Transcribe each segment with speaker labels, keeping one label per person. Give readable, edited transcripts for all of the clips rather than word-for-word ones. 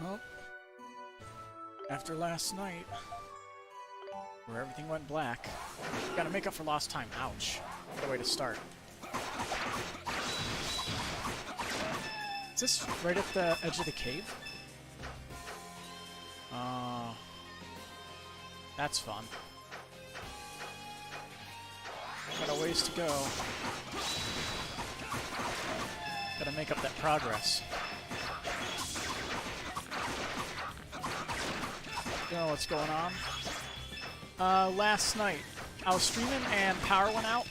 Speaker 1: Well, after last night, where everything went black, gotta make up for lost time. Ouch. What a way to start. Is this right at the edge of the cave? That's fun. Got a ways to go. Gotta make up that progress. You know what's going on? Last night, I was streaming and power went out.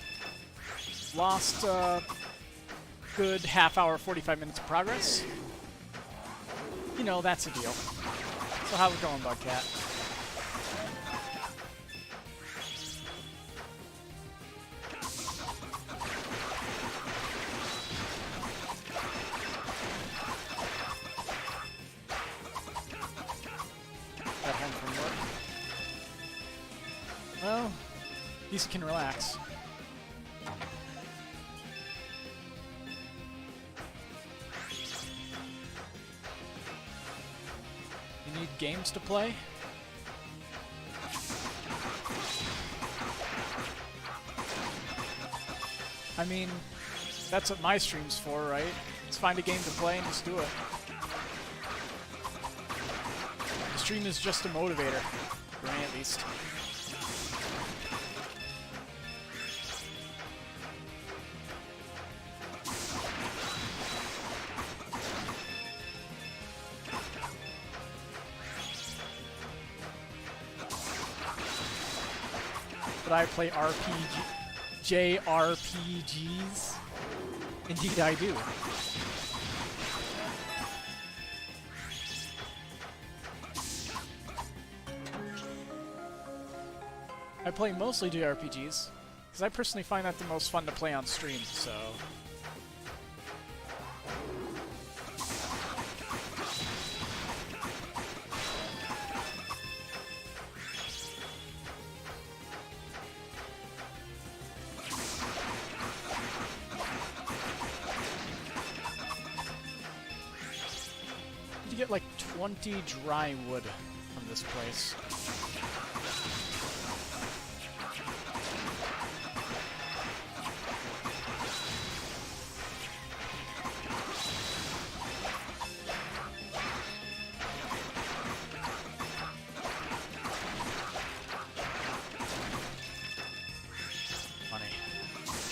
Speaker 1: Lost good half hour, 45 minutes of progress. You know, that's a deal. So how's it going, Bugcat? Got home from work. Well, at least you can relax. You need games to play? I mean, that's what my stream's for, right? Let's find a game to play and just do it. The stream is just a motivator, for me at least. But I play JRPGs? Indeed I do. I play mostly JRPGs, because I personally find that the most fun to play on stream, so... You get like 20 dry wood from this place. Funny.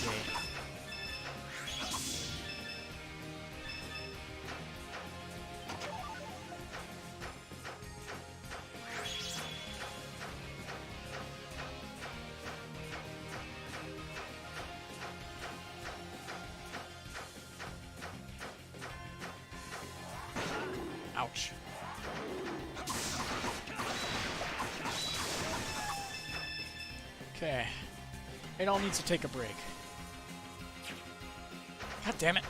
Speaker 1: Okay. Ouch. Okay. It all needs to take a break. God damn it.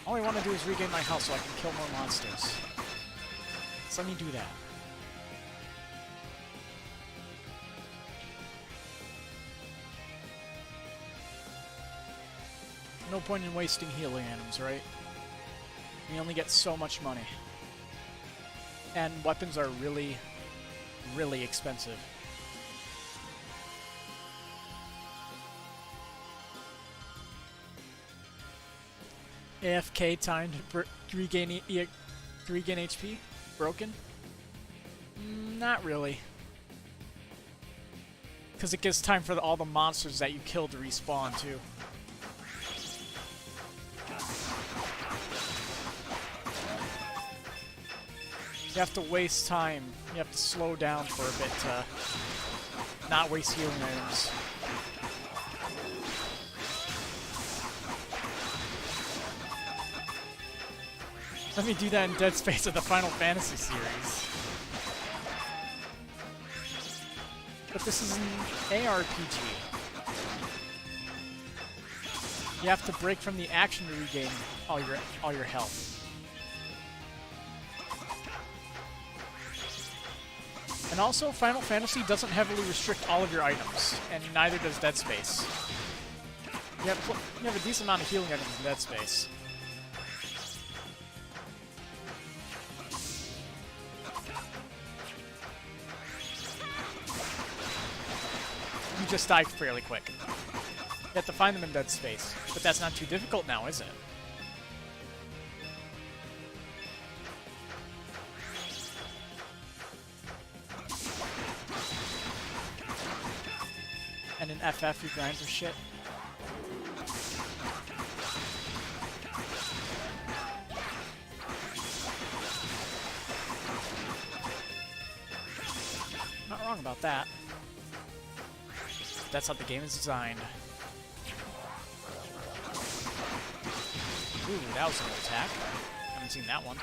Speaker 1: All I want to do is regain my health so I can kill more monsters. So let me do that. No point in wasting healing items, right? We only get so much money. And weapons are really, really expensive. AFK time to regain HP? Broken? Not really. Because it gives time for all the monsters that you killed to respawn, too. You have to waste time. You have to slow down for a bit to not waste healing items. Let me do that in Dead Space of the Final Fantasy series. But this is an ARPG. You have to break from the action to regain all your health. And also, Final Fantasy doesn't heavily restrict all of your items, and neither does Dead Space. You have a decent amount of healing items in Dead Space. just die fairly quick. You have to find them in dead space. But that's not too difficult now, is it? And in FF, you grind for shit. Not wrong about that. That's how the game is designed. Ooh, that was an attack. Haven't seen that one.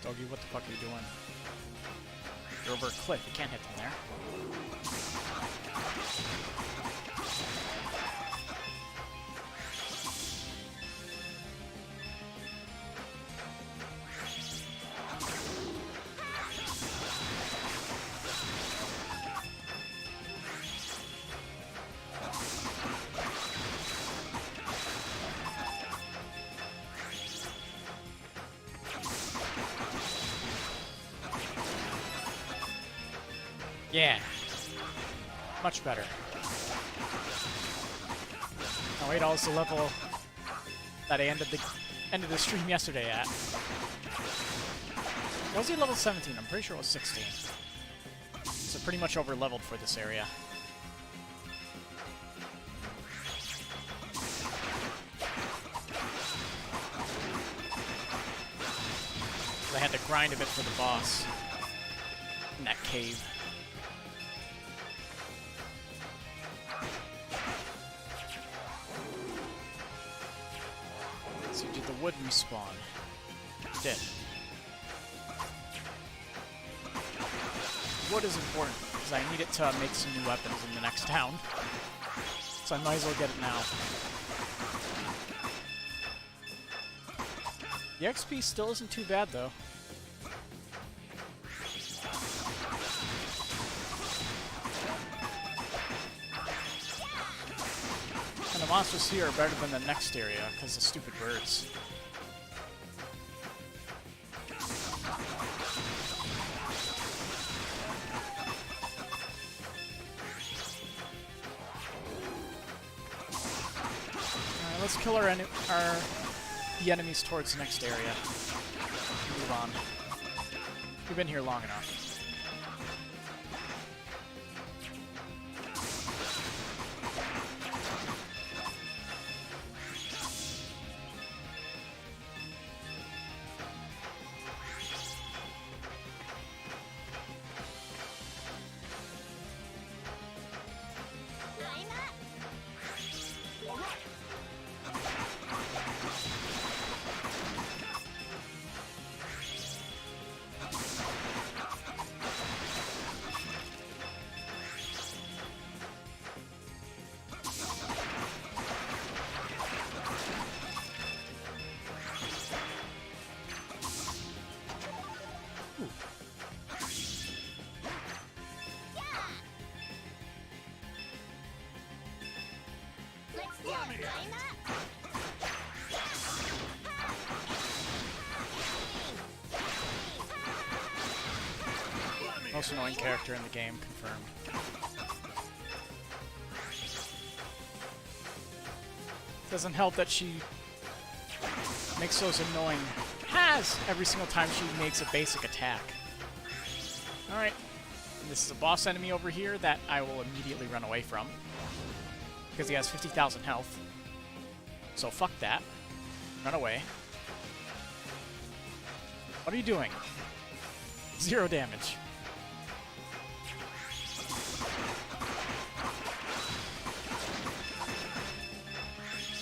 Speaker 1: Doggy, what the fuck are you doing? You're over a cliff. You can't hit them there. Yeah. Much better. Oh wait, also the level that I ended the stream yesterday at. Was he level 17? I'm pretty sure it was 16. So pretty much over leveled for this area. I had to grind a bit for the boss in that cave. So did the wood respawn? It did. Wood is important, because I need it to make some new weapons in the next town. So I might as well get it now. The XP still isn't too bad, though. And the monsters here are better than the next area, because of stupid birds. Alright, let's kill the enemies towards the next area. Move on. We've been here long enough. Most annoying character in the game, confirmed. Doesn't help that she makes those annoying has every single time she makes a basic attack. Alright, this is a boss enemy over here that I will immediately run away from, because he has 50,000 health. So fuck that. Run away. What are you doing? 0 damage.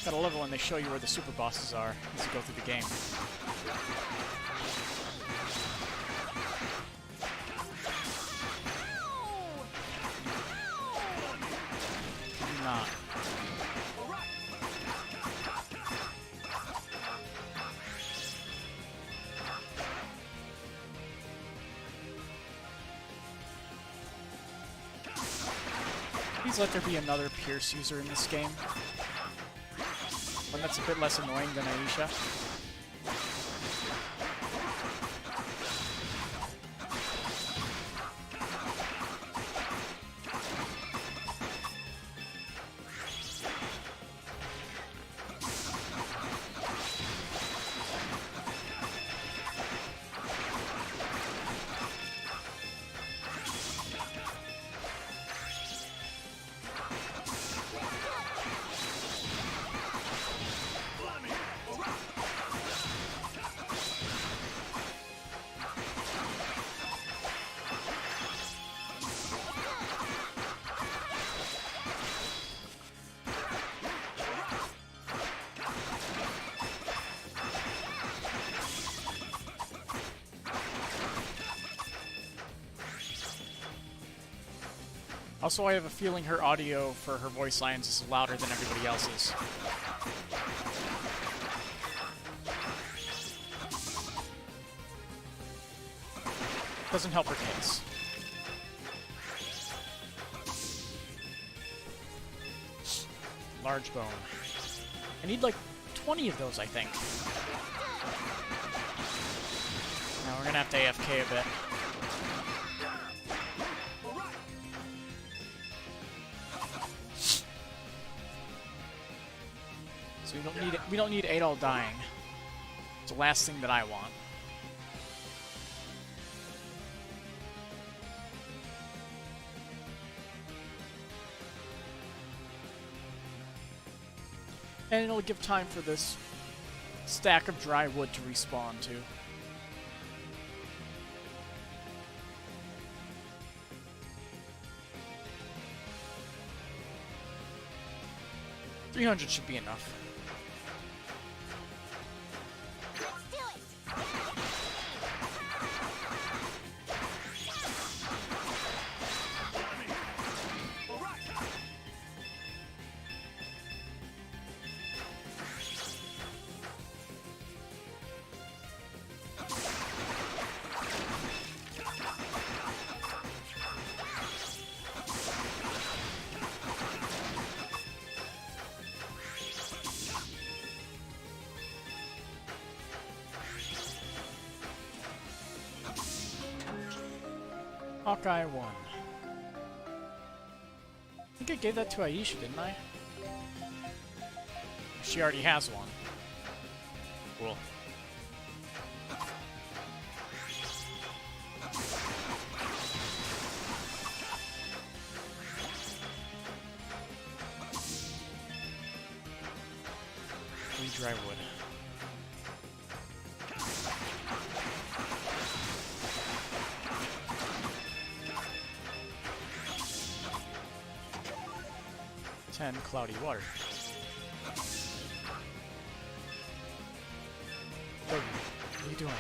Speaker 1: Gotta love it when they show you where the super bosses are as you go through the game. Do not. Please let there be another Pierce user in this game. One that's a bit less annoying than Aisha. Also, I have a feeling her audio for her voice lines is louder than everybody else's. Doesn't help her case. Large bone. I need like 20 of those, I think. Now we're gonna have to AFK a bit. So we don't need Adol dying. It's the last thing that I want. And it'll give time for this stack of dry wood to respawn too. $300 should be enough. Hawkeye won. I think I gave that to Aisha, didn't I? She already has one. Cool. Dry wood. Cloudy water. Dogi, what are you doing?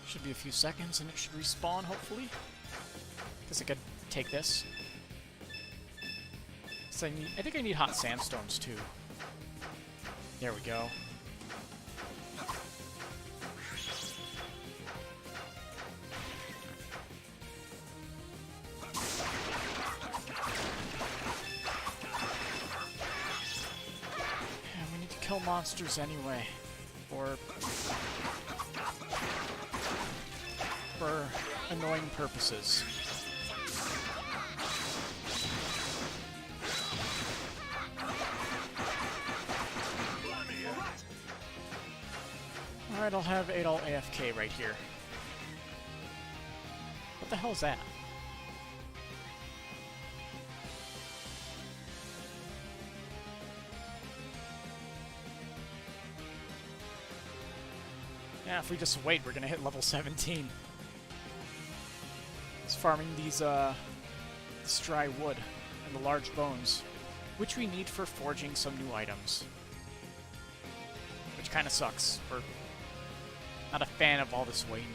Speaker 1: Should be a few seconds and it should respawn, hopefully. Guess I could take this. So I think I need hot sandstones too. There we go. Yeah, we need to kill monsters anyway. Or for annoying purposes. Alright, I'll have Adol AFK right here. What the hell is that? Yeah, if we just wait, we're gonna hit level 17. It's farming these, this dry wood and the large bones, which we need for forging some new items. Which kind of sucks. We're not a fan of all this waiting.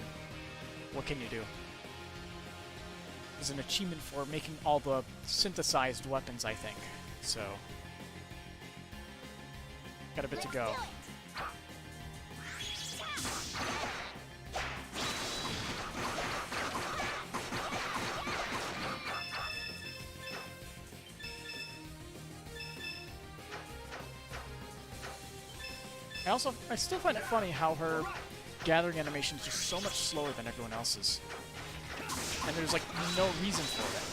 Speaker 1: What can you do? There's an achievement for making all the synthesized weapons, I think. So, got a bit to go. I still find it funny how her gathering animation is just so much slower than everyone else's. And there's like no reason for it.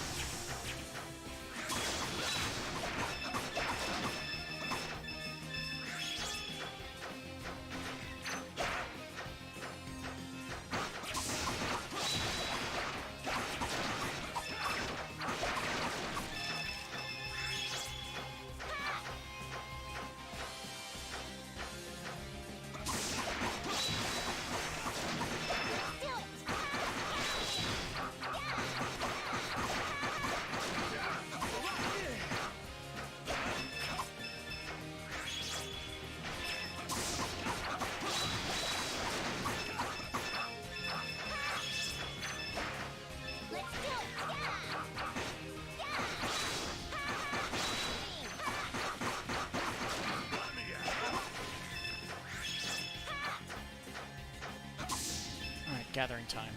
Speaker 1: Gathering time.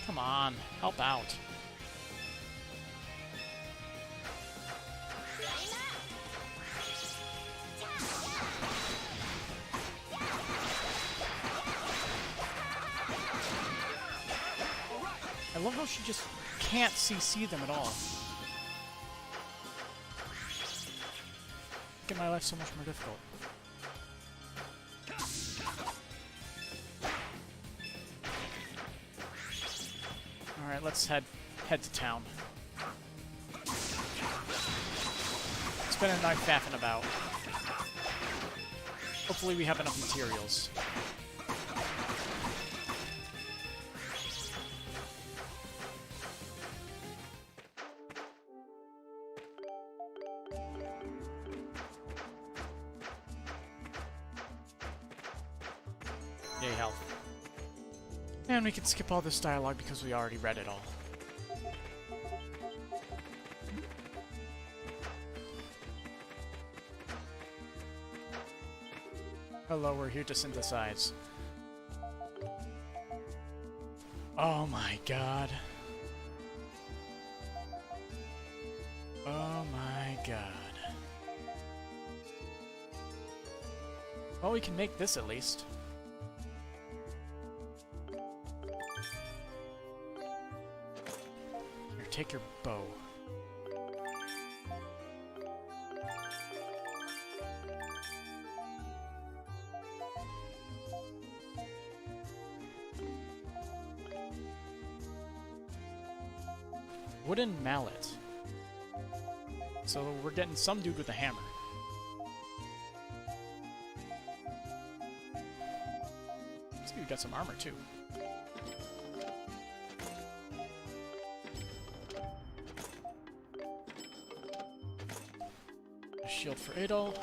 Speaker 1: Come on, help out. I love how she just can't CC them at all. Making my life so much more difficult. Alright, let's head to town. It's been a night faffing about. Hopefully we have enough materials. Yay, health. And we can skip all this dialogue because we already read it all. Hello, we're here to synthesize. Oh my god. Oh my god. Well, we can make this at least. Here, take your bow. Wooden mallet. So we're getting some dude with a hammer. See, we got some armor too. A shield for Adol.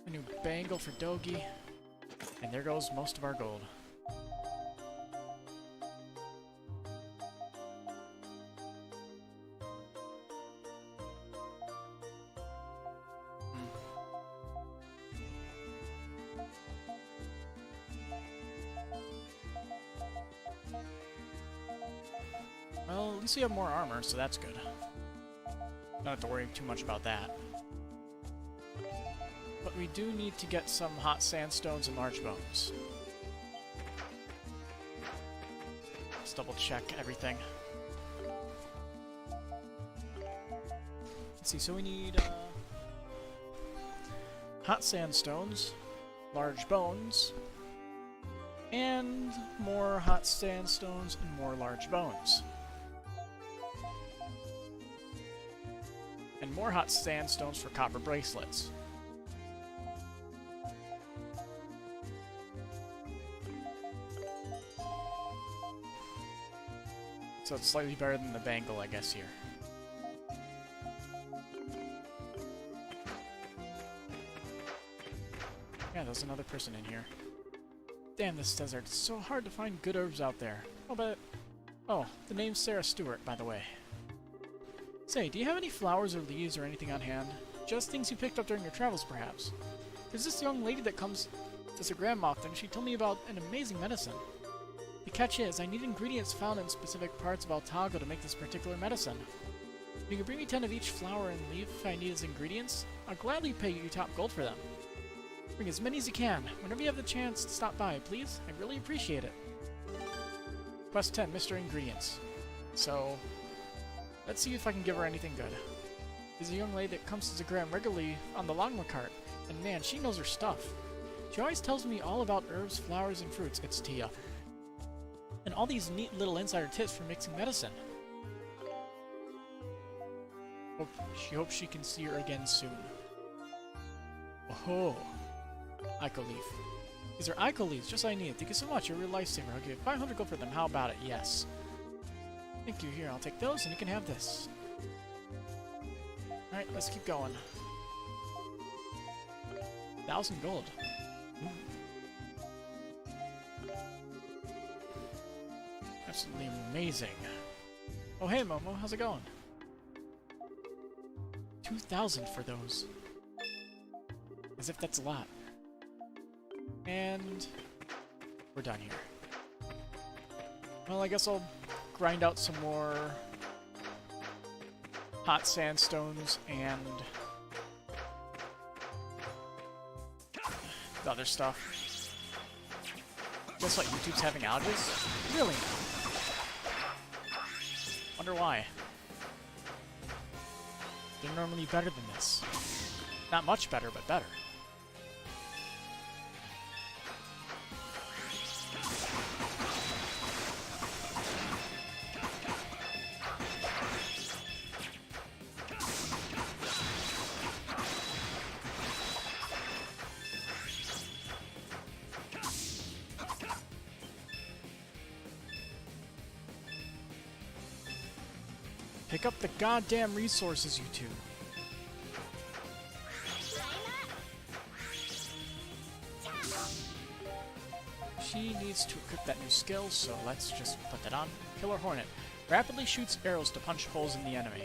Speaker 1: A new bangle for Dogi. And there goes most of our gold. Well, at least we have more armor, so that's good. Don't have to worry too much about that. But we do need to get some hot sandstones and large bones. Let's double check everything. Let's see, so we need hot sandstones, large bones, and more hot sandstones and more large bones. And more hot sandstones for copper bracelets. So it's slightly better than the bangle, I guess, here. Yeah, there's another person in here. Damn, this desert. It's so hard to find good herbs out there. Oh, the name's Sarah Stewart, by the way. Say, do you have any flowers or leaves or anything on hand? Just things you picked up during your travels, perhaps. There's this young lady that comes as a grandma often. She told me about an amazing medicine. The catch is, I need ingredients found in specific parts of Altago to make this particular medicine. If you can bring me 10 of each flower and leaf I need as ingredients, I'll gladly pay you top gold for them. Bring as many as you can. Whenever you have the chance to stop by, please. I really appreciate it. Quest 10, Mr. Ingredients. So, let's see if I can give her anything good. There's a young lady that comes to Zagram regularly on the Longma cart, and man, she knows her stuff. She always tells me all about herbs, flowers, and fruits. It's Tia. And all these neat little insider tips for mixing medicine. She hopes she can see her again soon. Oh, Ico leaf. These are Ico leaves, just what I need. Thank you so much, you're a real lifesaver. I'll give you 500 gold for them. How about it? Yes. Thank you. Here, I'll take those, and you can have this. Alright, let's keep going. 1,000 gold. Absolutely amazing. Oh, hey, Momo. How's it going? 2,000 for those. As if that's a lot. And we're done here. Well, I guess I'll grind out some more hot sandstones and the other stuff. Guess what? YouTube's having outages? Really? Wonder why. They're normally better than this. Not much better, but better. Pick up the goddamn resources, you two. She needs to equip that new skill, so let's just put that on. Killer Hornet. Rapidly shoots arrows to punch holes in the enemy.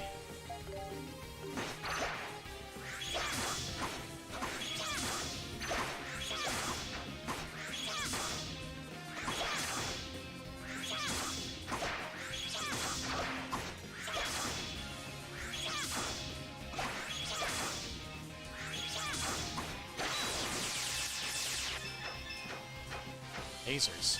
Speaker 1: Lasers.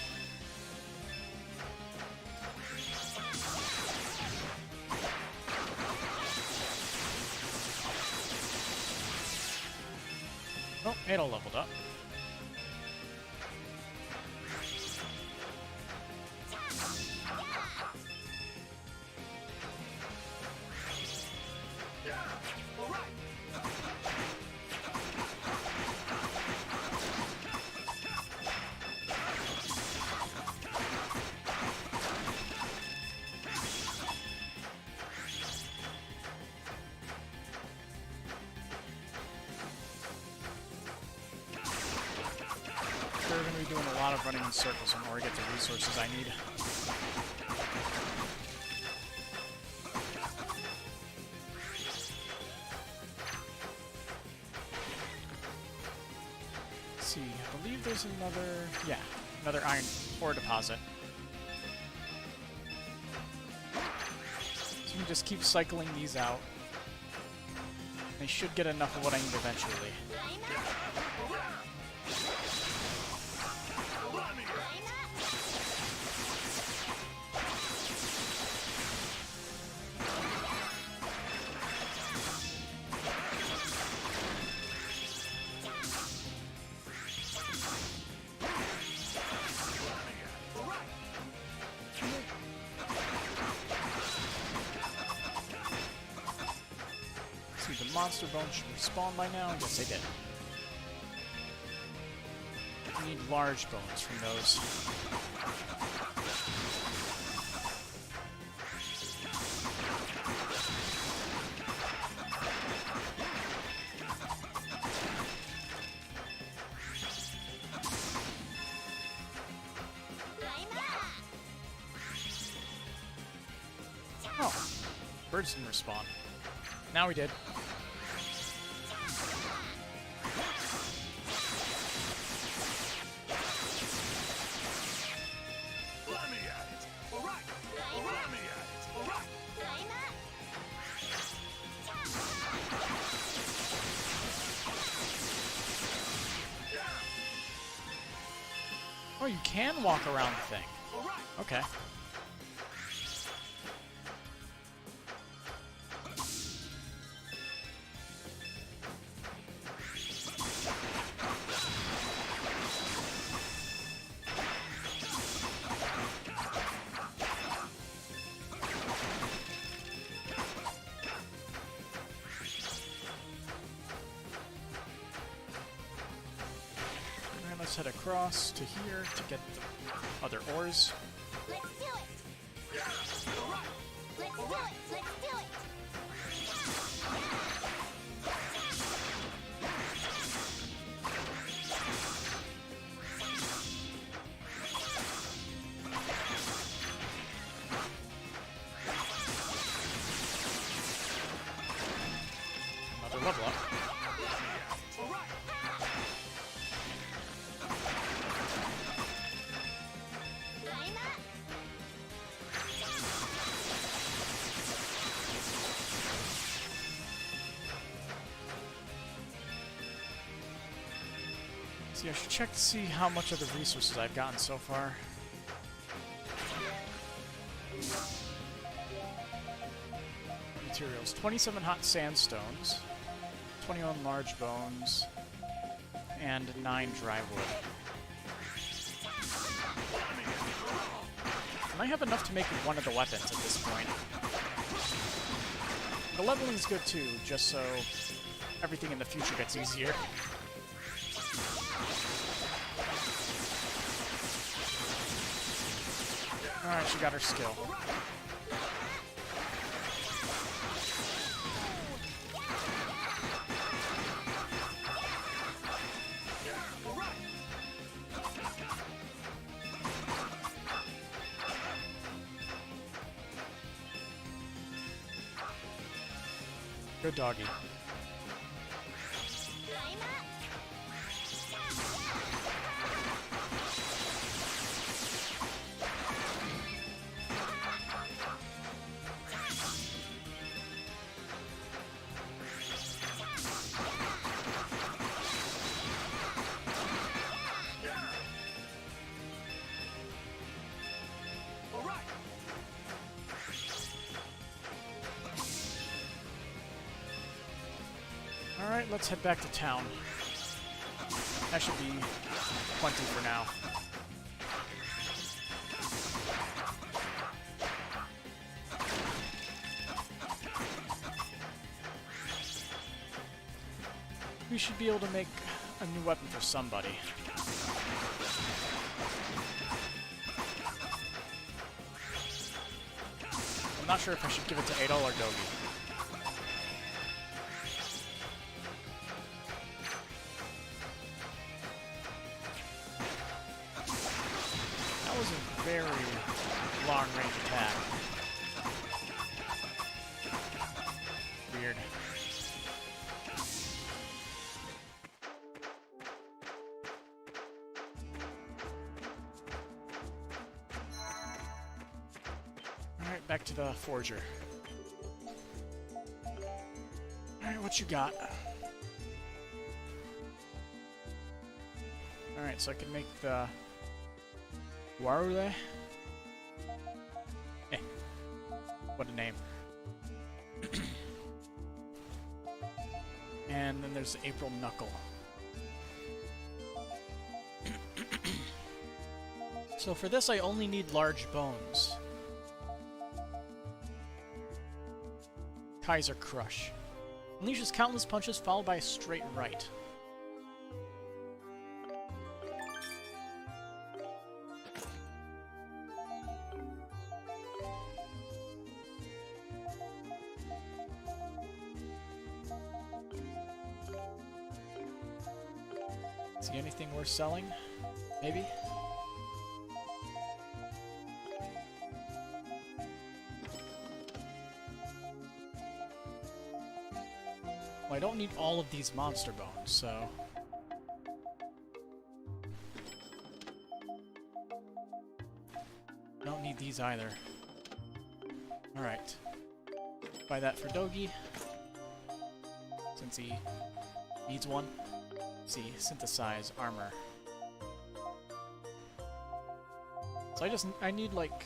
Speaker 1: Oh, Adol leveled up. We're going to be doing a lot of running in circles in order to get the resources I need. Let's see, I believe there's another iron ore deposit. So we can just keep cycling these out. I should get enough of what I need eventually. See, the monster bones should respawn by now. Yes, they did. We need large bones from those. Oh, birds didn't respawn. Now we did. Oh, you can walk around the thing. Okay. Let's head across to here to get the other ores.
Speaker 2: Let's do it! Let's do it! Let's do it!
Speaker 1: Another level up. See, I should check to see how much of the resources I've gotten so far. Materials. 27 hot sandstones, 21 large bones, and 9 dry wood. And I have enough to make one of the weapons at this point. The leveling is good too, just so everything in the future gets easier. Alright, she got her skill. Good doggy. Alright, let's head back to town. That should be plenty for now. We should be able to make a new weapon for somebody. I'm not sure if I should give it to Adol or Dogi. That was a very long-range attack. Weird. Alright, back to the forger. Alright, what you got? Alright, so I can make the Warule? Eh. What a name. And then there's the April Knuckle. So for this I only need large bones. Kaiser Crush. Unleashes countless punches followed by a straight right. See anything worth selling? Maybe? Well, I don't need all of these monster bones, so... I don't need these either. Alright. Buy that for Dogi. Since he needs one. See, synthesize armor. So I need like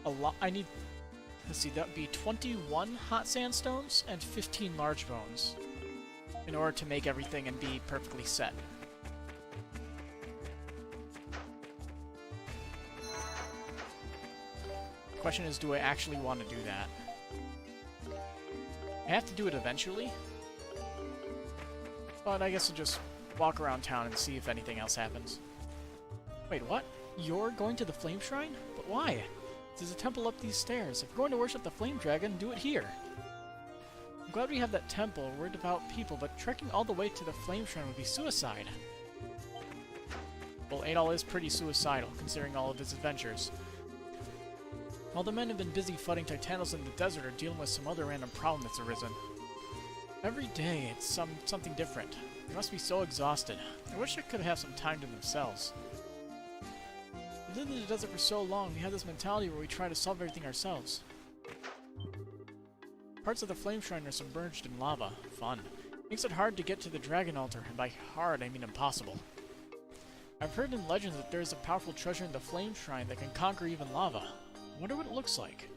Speaker 1: a lot. I need, let's see, that'd be 21 hot sandstones and 15 large bones in order to make everything and be perfectly set. The question is, do I actually want to do that? I have to do it eventually. But I guess I'll just walk around town and see if anything else happens. Wait, what? You're going to the Flame Shrine? But why? There's a temple up these stairs. If you're going to worship the Flame Dragon, do it here. I'm glad we have that temple. We're devout people, but trekking all the way to the Flame Shrine would be suicide. Well, Adol is pretty suicidal, considering all of his adventures. While the men have been busy fighting Titanos in the desert or dealing with some other random problem that's arisen. Every day, it's something different. They must be so exhausted. I wish they could have some time to themselves. We lived in the desert for so long, we have this mentality where we try to solve everything ourselves. Parts of the Flame Shrine are submerged in lava. Fun. Makes it hard to get to the Dragon Altar, and by hard, I mean impossible. I've heard in legends that there is a powerful treasure in the Flame Shrine that can conquer even lava. I wonder what it looks like.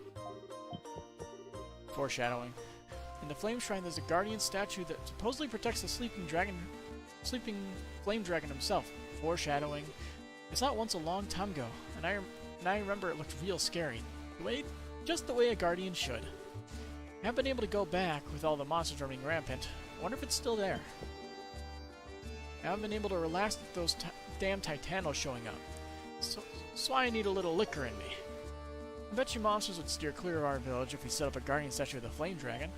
Speaker 1: Foreshadowing. In the Flame Shrine, there's a guardian statue that supposedly protects the sleeping flame dragon himself. Foreshadowing. I saw it once a long time ago, and I remember it looked real scary. Just the way a guardian should. I haven't been able to go back with all the monsters running rampant. I wonder if it's still there. I haven't been able to relax with those damn Titanos showing up. So I need a little liquor in me. I bet you monsters would steer clear of our village if we set up a guardian statue of the flame dragon.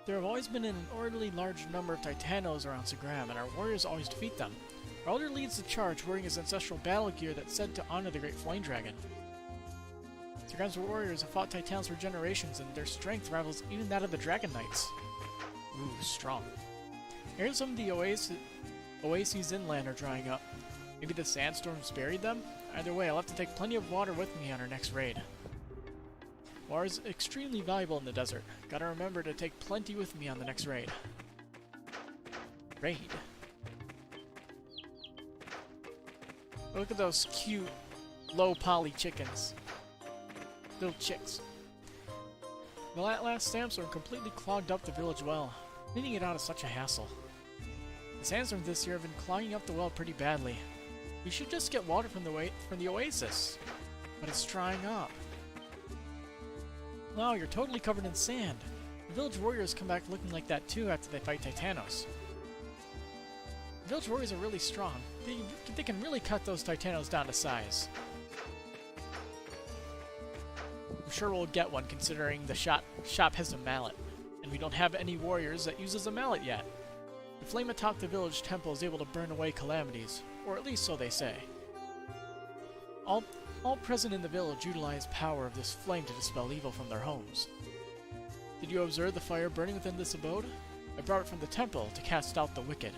Speaker 1: There have always been an inordinately large number of Titanos around Segram, and our warriors always defeat them. Our elder leads the charge wearing his ancestral battle gear that's said to honor the great flame dragon. Segram's warriors have fought Titanos for generations, and their strength rivals even that of the Dragon Knights. Ooh, strong. I heard some of the oases inland are drying up. Maybe the sandstorms buried them? Either way, I'll have to take plenty of water with me on our next raid. Water is extremely valuable in the desert. Gotta remember to take plenty with me on the next raid. Raid? Look at those cute, low-poly chickens. Little chicks. The last sandstorm completely clogged up the village well. Cleaning it out is such a hassle. The sandstorms this year have been clogging up the well pretty badly. We should just get water from the oasis. But it's drying up. Wow, you're totally covered in sand. The village warriors come back looking like that too after they fight Titanos. The village warriors are really strong. They can really cut those Titanos down to size. I'm sure we'll get one considering the shop has a mallet. And we don't have any warriors that uses a mallet yet. The flame atop the village temple is able to burn away calamities, or at least so they say. All present in the village utilize power of this flame to dispel evil from their homes. Did you observe the fire burning within this abode? I brought it from the temple to cast out the wicked.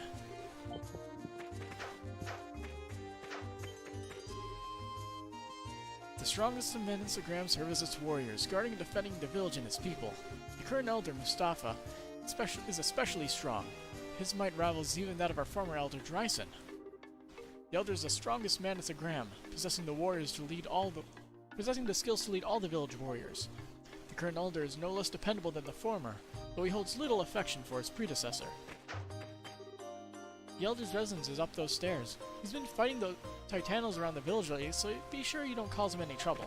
Speaker 1: The strongest of men in Segram serve as its warriors, guarding and defending the village and its people. The current elder, Mustafa, is especially strong. His might rivals even that of our former elder, Dryson. The elder is the strongest man in Segram, possessing the skills to lead all the village warriors. The current elder is no less dependable than the former, though he holds little affection for his predecessor. The Elder's residence is up those stairs. He's been fighting the Titanos around the village lately, so be sure you don't cause him any trouble.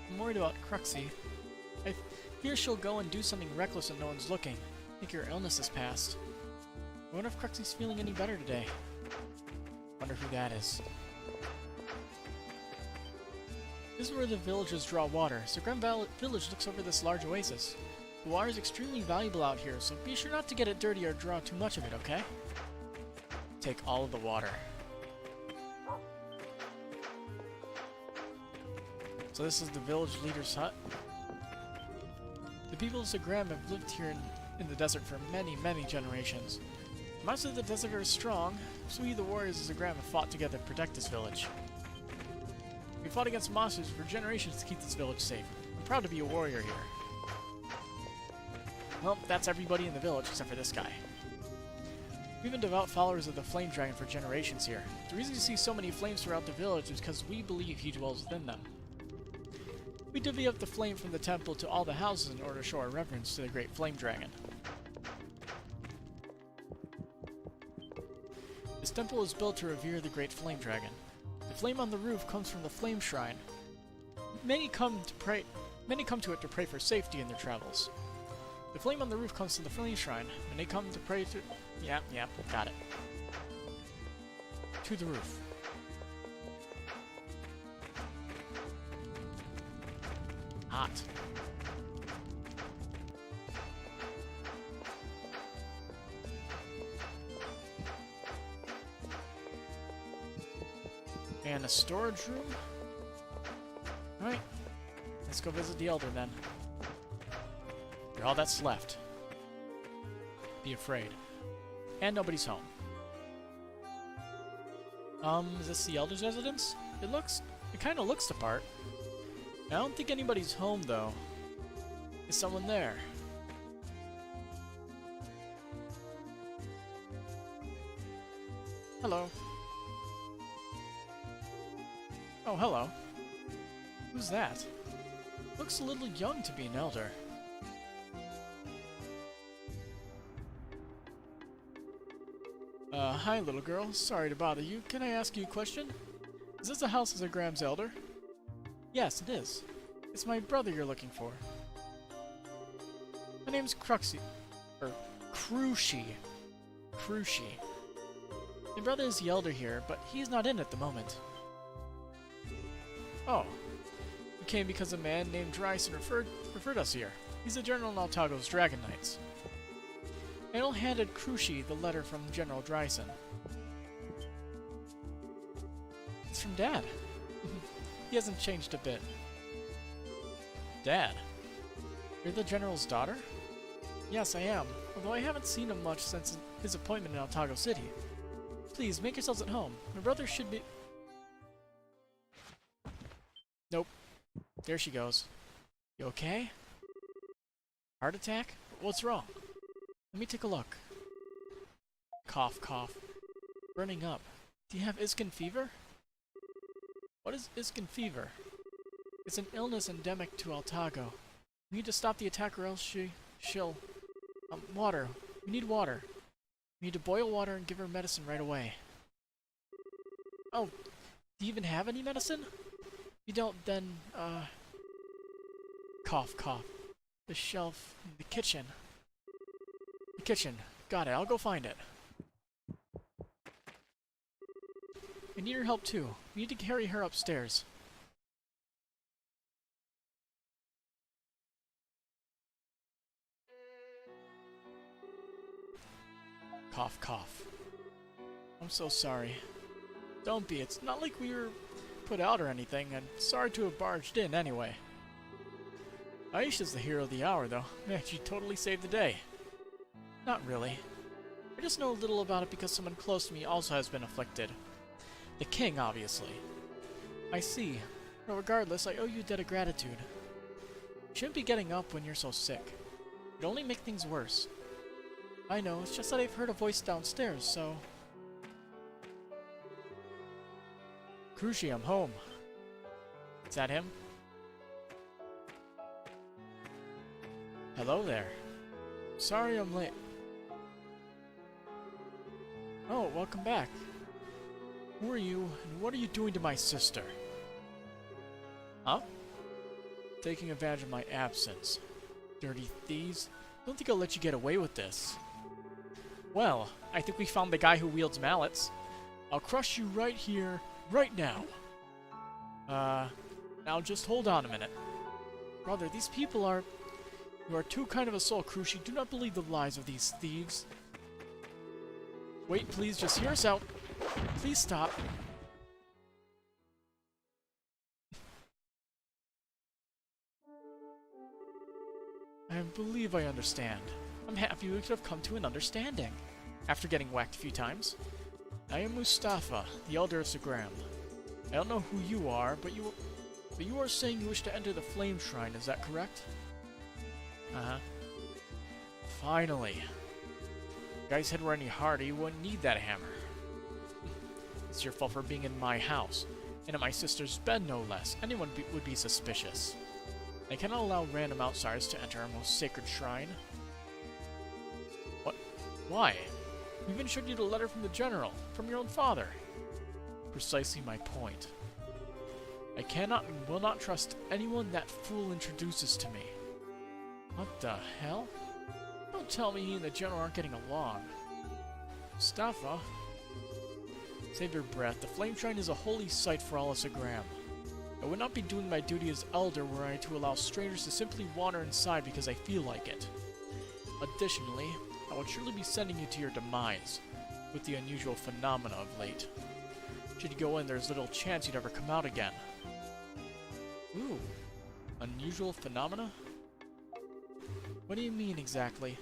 Speaker 1: I'm worried about Cruxie. I fear she'll go and do something reckless when no one's looking. I think your illness has passed. I wonder if Cruxie's feeling any better today. Wonder who that is. This is where the villagers draw water. Seagram Village looks over this large oasis. The water is extremely valuable out here, so be sure not to get it dirty or draw too much of it, okay? Take all of the water. So this is the village leader's hut. The people of Seagram have lived here in the desert for many, many generations. The monsters of the desert are strong, so we the warriors of Seagram have fought together to protect this village. We fought against monsters for generations to keep this village safe. I'm proud to be a warrior here. Well, that's everybody in the village except for this guy. We've been devout followers of the Flame Dragon for generations here. The reason you see so many flames throughout the village is because we believe he dwells within them. We divvy up the flame from the temple to all the houses in order to show our reverence to the great Flame Dragon. This temple is built to revere the great Flame Dragon. The flame on the roof comes from the Flame Shrine. Many come to it to pray for safety in their travels. The flame on the roof comes from the Flame Shrine, and they come to pray to... Yep, got it. To the roof. Hot. And a storage room? Alright. Let's go visit the Elder then. You're all that's left. Be afraid. And nobody's home. Is this the Elder's residence? It kinda looks the part. I don't think anybody's home though. Is someone there? Hello. Oh, hello. Who's that? Looks a little young to be an elder. Hi little girl. Sorry to bother you. Can I ask you a question? Is this the house of Seagram's elder? Yes, it is. It's my brother you're looking for. My name's Cruxie. Crushi. Crushi. My brother is the elder here, but he's not in at the moment. Oh. We came because a man named Dryson referred us here. He's the General Naltago's Dragon Knights. Anil handed Crushi the letter from General Dryson. It's from Dad. He hasn't changed a bit. Dad? You're the General's daughter? Yes, I am, although I haven't seen him much since his appointment in Altago City. Please, make yourselves at home. My brother should be... Nope. There she goes. You okay? Heart attack? What's wrong? Let me take a look. Cough, cough. Burning up. Do you have Iskin fever? What is Iskin fever? It's an illness endemic to Altago. We need to stop the attack or else she'll... water. We need water. We need to boil water and give her medicine right away. Oh, do you even have any medicine? If you don't, then, cough, cough. The shelf in the kitchen. The kitchen. Got it. I'll go find it. I need her help too. We need to carry her upstairs. Cough, cough. I'm so sorry. Don't be. It's not like we were put out or anything, and sorry to have barged in anyway. Aisha's the hero of the hour, though. Man, she totally saved the day. Not really. I just know a little about it because someone close to me also has been afflicted. The king, obviously. I see. But regardless, I owe you a debt of gratitude. You shouldn't be getting up when you're so sick. It'd only make things worse. I know, it's just that I've heard a voice downstairs, so... Crushi, I'm home. Is that him? Hello there. Sorry I'm late. Oh, welcome back. Who are you, and what are you doing to my sister? Huh? Taking advantage of my absence. Dirty thieves. Don't think I'll let you get away with this. Well, I think we found the guy who wields mallets. I'll crush you right here, right now. Now just hold on a minute. Brother, these people are... You are too kind of a soul, Krushi. Do not believe the lies of these thieves. Wait, please, just hear us out. Please stop. I believe I understand. I'm happy we could have come to an understanding. After getting whacked a few times. I am Mustafa, the Elder of Zagram. I don't know who you are, but you are saying you wish to enter the Flame Shrine, is that correct? Uh-huh. Finally. If you guys' head were any harder, you wouldn't need that hammer. It's your fault for being in my house, and at my sister's bed no less. Anyone would be suspicious. I cannot allow random outsiders to enter our most sacred shrine. What? Why? We even showed you the letter from the General, from your own father. Precisely my point. I cannot and will not trust anyone that fool introduces to me. What the hell? Don't tell me he and the General aren't getting along. Mustafa? Save your breath. The Flame Shrine is a holy site for all of Zagram. I would not be doing my duty as Elder were I to allow strangers to simply wander inside because I feel like it. Additionally, I would surely be sending you to your demise, with the unusual phenomena of late. Should you go in, there's little chance you'd ever come out again. Ooh, unusual phenomena? What do you mean exactly?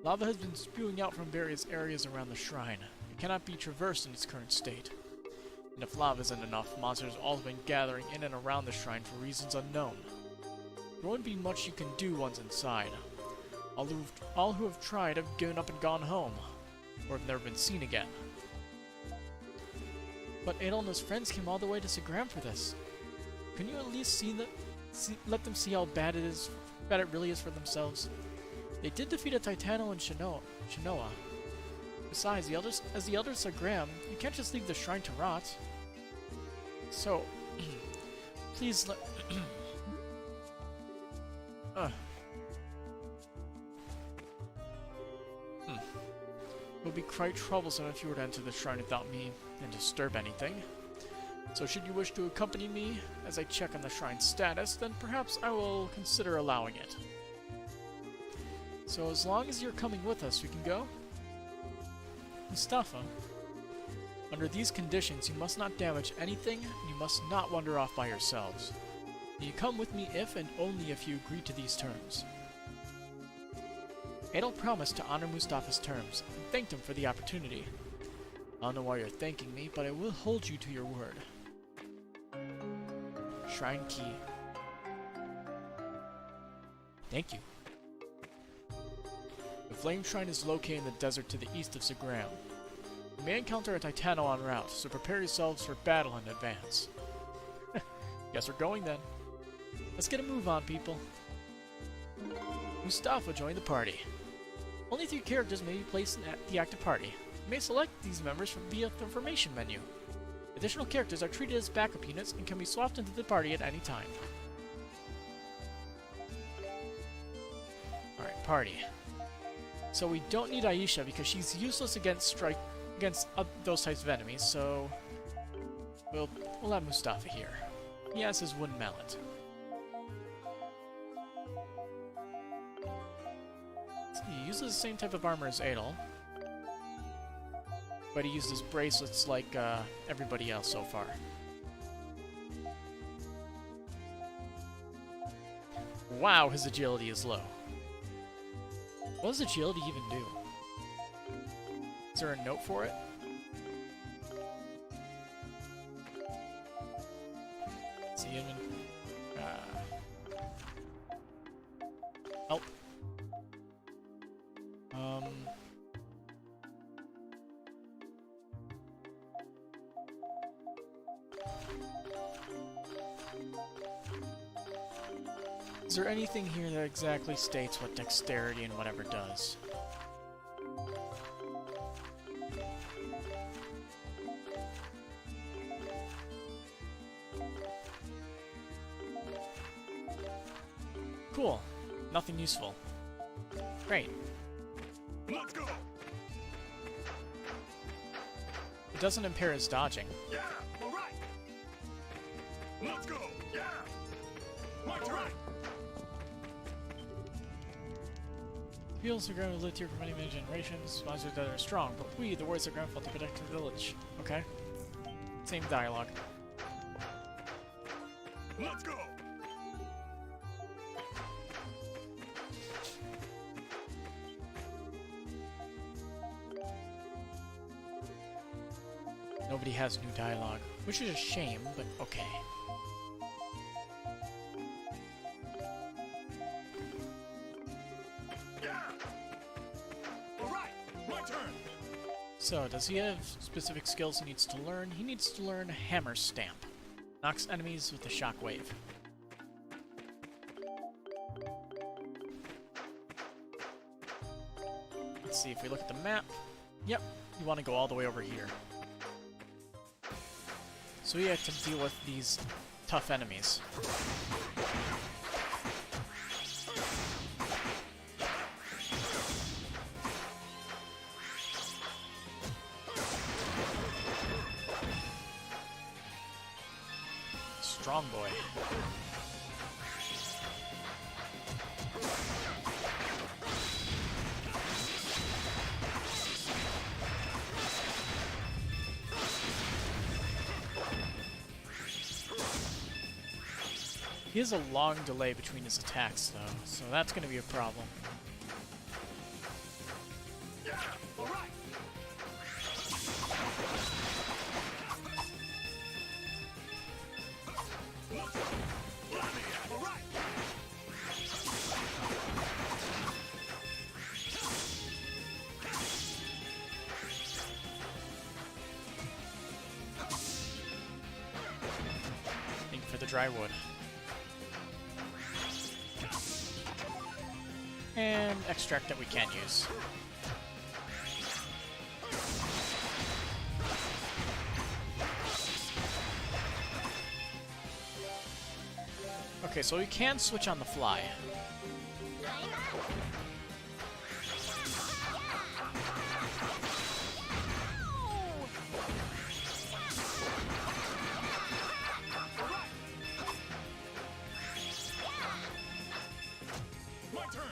Speaker 1: Lava has been spewing out from various areas around the shrine. It cannot be traversed in its current state. And if lava isn't enough, monsters have also been gathering in and around the shrine for reasons unknown. There won't be much you can do once inside. All who have tried have given up and gone home, or have never been seen again. But Adol and his friends came all the way to Zagram for this. Can you at least let them see how bad it really is for themselves? They did defeat a Titano and Shinoa. Besides, as the Elder Zagram, you can't just leave the shrine to rot. So, please let... It would be quite troublesome if you were to enter the shrine without me and disturb anything. So should you wish to accompany me as I check on the shrine's status, then perhaps I will consider allowing it. So as long as you're coming with us, we can go? Mustafa, under these conditions, you must not damage anything, and you must not wander off by yourselves. You come with me if and only if you agree to these terms. Adol promised to honor Mustafa's terms, and thanked him for the opportunity. I don't know why you're thanking me, but I will hold you to your word. Shrine key. Thank you. The Flame Shrine is located in the desert to the east of Zagram. You may encounter a Titano en route, so prepare yourselves for battle in advance. Guess we're going then. Let's get a move on, people. Mustafa joined the party. Only 3 characters may be placed in the active party. You may select these members via the information menu. Additional characters are treated as backup units and can be swapped into the party at any time. Alright, party. So we don't need Aisha because she's useless against those types of enemies, so we'll have Mustafa here. He has his wooden mallet. He uses the same type of armor as Adol, but he uses bracelets like everybody else so far. Wow, his agility is low. What does agility even do? Is there a note for it? See him in... Help. Is there anything here that exactly states what dexterity and whatever does? Cool. Nothing useful. Great.
Speaker 3: Let's go.
Speaker 1: It doesn't impair his dodging.
Speaker 3: Yeah. All right. Let's go. Yeah. My turn.
Speaker 1: Heals are going to live here for many, many generations. Monsters that are strong, but we, the warriors, are grateful to protect the village. Okay. Same dialogue.
Speaker 3: Let's go.
Speaker 1: Nobody has new dialogue, which is a shame, but okay.
Speaker 3: Yeah. All right. My turn.
Speaker 1: So, does he have specific skills he needs to learn? He needs to learn Hammer Stamp. Knocks enemies with a shockwave. Let's see if we look at the map. Yep, you want to go all the way over here. So we have to deal with these tough enemies. Strong boy. He has a long delay between his attacks, though, so that's going to be a problem.
Speaker 3: Yeah. All right. All right.
Speaker 1: Thank you for the dry wood. And extract that we can use. Okay, so we can switch on the fly.
Speaker 3: My turn.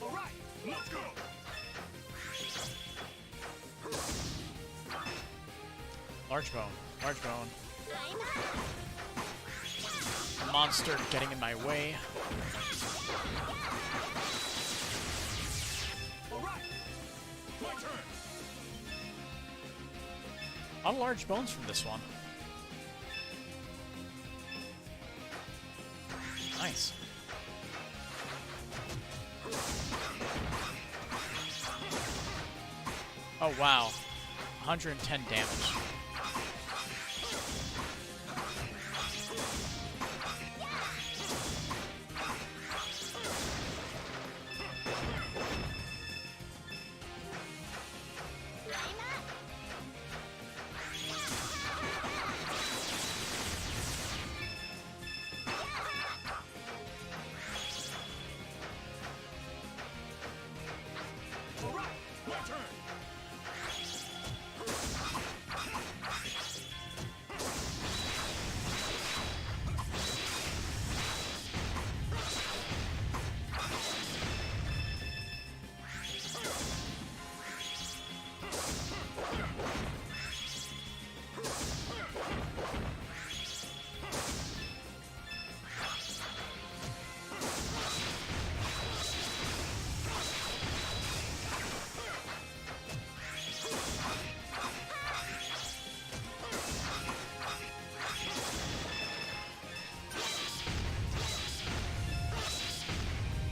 Speaker 3: All right. Let's go.
Speaker 1: Large bone. Large bone. Monster getting in my way.
Speaker 3: All right. My turn.
Speaker 1: A lot of large bones from this one. Nice. Oh wow. 110 damage.
Speaker 3: All right. My turn.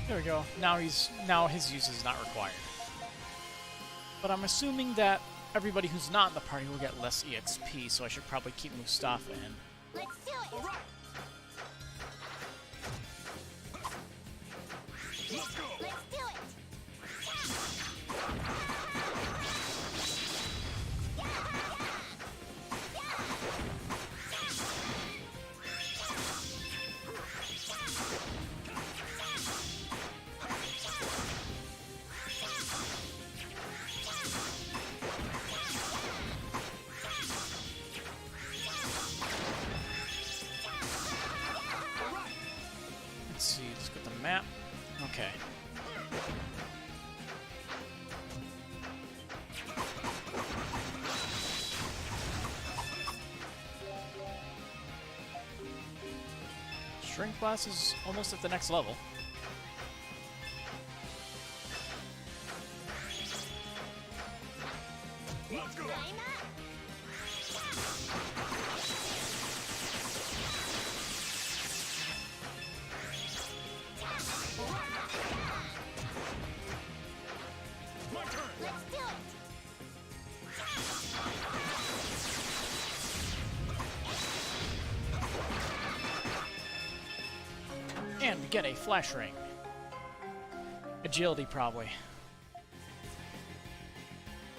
Speaker 1: There we go. Now his use is not required. But I'm assuming that everybody who's not in the party will get less EXP, so I should probably keep Mustafa in.
Speaker 2: Let's do it.
Speaker 3: Let's go.
Speaker 2: Let's do it.
Speaker 1: Let's see, let's get the map. Okay. Strength class is almost at the next level.
Speaker 3: Let's go.
Speaker 2: Time up.
Speaker 3: My turn.
Speaker 2: Let's do it.
Speaker 1: And we get a flash ring. Agility, probably.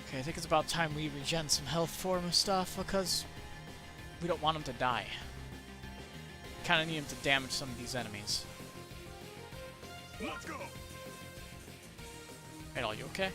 Speaker 1: Okay, I think it's about time we regen some health for Mustafa, because we don't want him to die. Kind of need him to damage some of these enemies.
Speaker 3: Let's go.
Speaker 1: Hey, are you okay?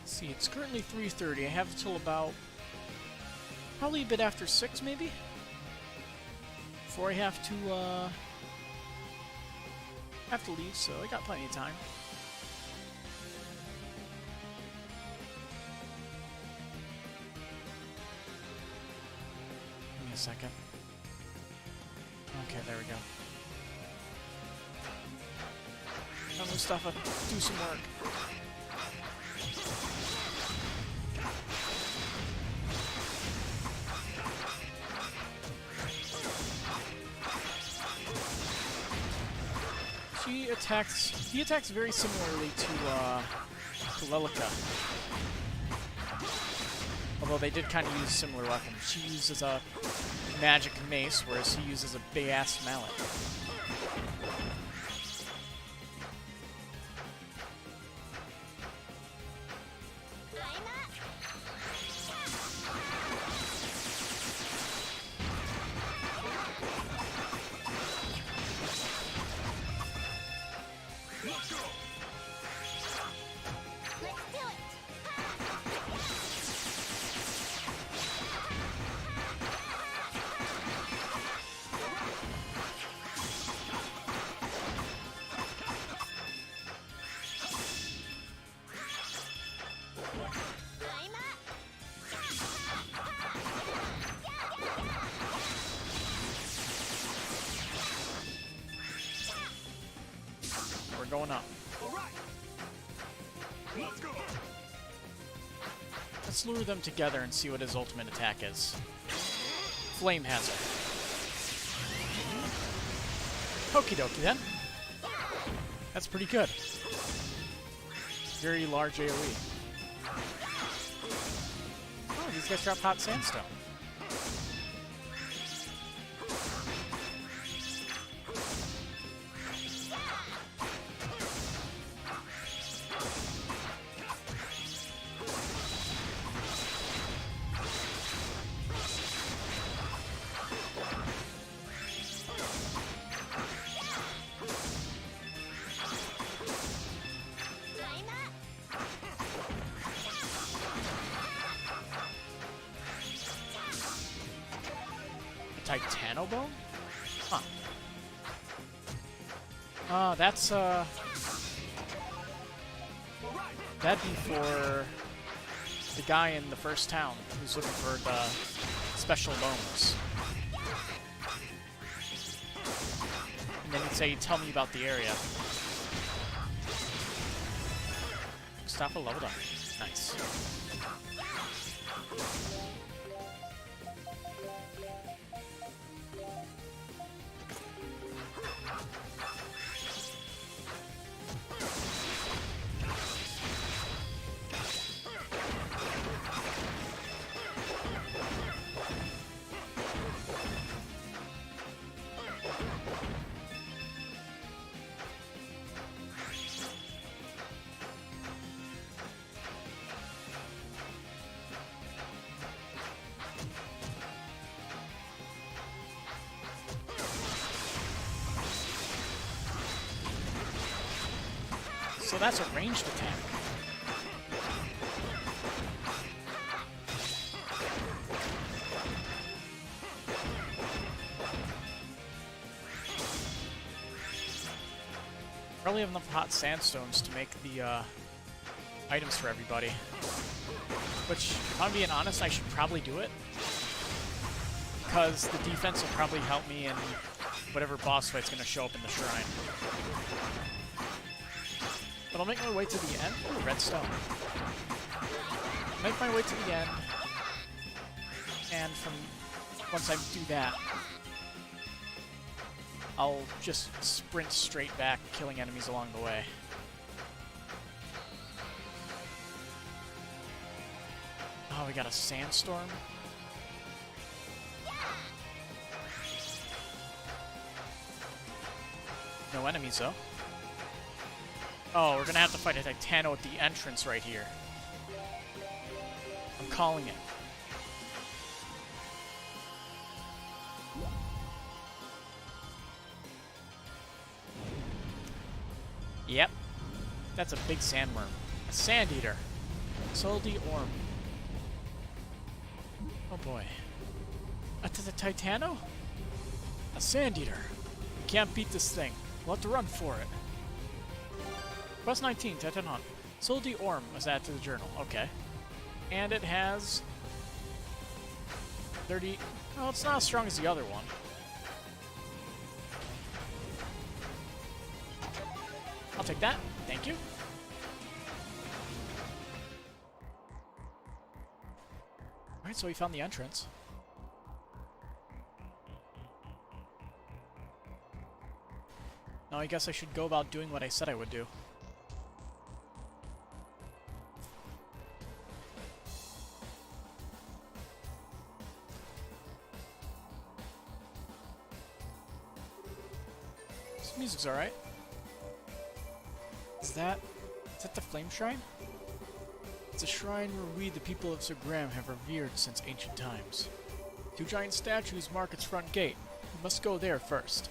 Speaker 1: See, it's currently 3:30. I have till about probably a bit after 6, maybe, before I have to leave. So I got plenty of time. Give me a second. Okay, there we go. Now Mustafa, do some work. He attacks very similarly to Lelica. Although they did kind of use similar weapons. She uses a magic mace, whereas he uses a big-ass mallet.
Speaker 2: Time up.
Speaker 3: Let's go.
Speaker 2: Let's do it. Time up.
Speaker 1: We're going up.
Speaker 3: All right. Let's go.
Speaker 1: Let's lure them together and see what his ultimate attack is. Flame Hazard. Okie dokie then. That's pretty good. Very large AoE. Oh, these guys drop hot sandstone.
Speaker 2: Time up.
Speaker 1: Titanobone? Huh. That's, that'd be for the guy in the first town who's looking for the special bones. And then he'd say, tell me about the area. Mustafa leveled up. Nice. So that's a ranged attack. Probably have enough hot sandstones to make the items for everybody. Which, if I'm being honest, I should probably do it. Because the defense will probably help me in whatever boss fight's going to show up in the shrine. But I'll make my way to the end. Ooh, redstone. Make my way to the end. And from once I do that, I'll just sprint straight back, killing enemies along the way. Oh, we got a sandstorm. No enemies, though. Oh, we're gonna have to fight a Titano at the entrance right here. I'm calling it. Yep. That's a big sandworm. A sand eater. Soldi Orm. Oh boy. To the Titano? A sand eater. Can't beat this thing. We'll have to run for it. Quest 19, Titan Hunt. Soldi Orm was added to the journal. Okay. And it has 30... Oh, it's not as strong as the other one. I'll take that. Thank you. Alright, so we found the entrance. Now I guess I should go about doing what I said I would do. This music's alright. Is that the Flame Shrine? It's a shrine where we, the people of Zagram, have revered since ancient times. 2 giant statues mark its front gate. We must go there first.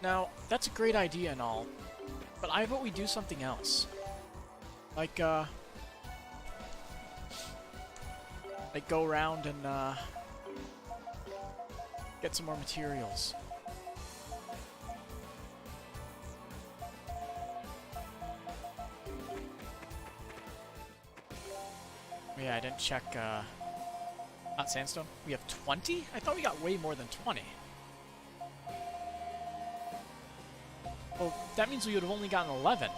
Speaker 1: Now, that's a great idea and all, but I vote we do something else. Like go around and, get some more materials. Yeah, I didn't check, hot sandstone. We have 20? I thought we got way more than 20. Well, that means we would have only gotten 11.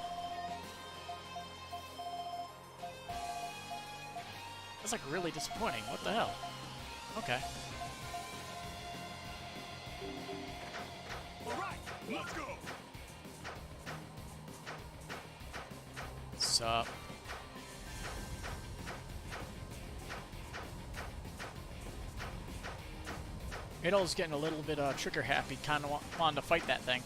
Speaker 1: That's like really disappointing. What the hell? Okay.
Speaker 3: Alright, let's go!
Speaker 1: Sup? Idol's getting a little bit trigger happy, kind of wanting to fight that thing.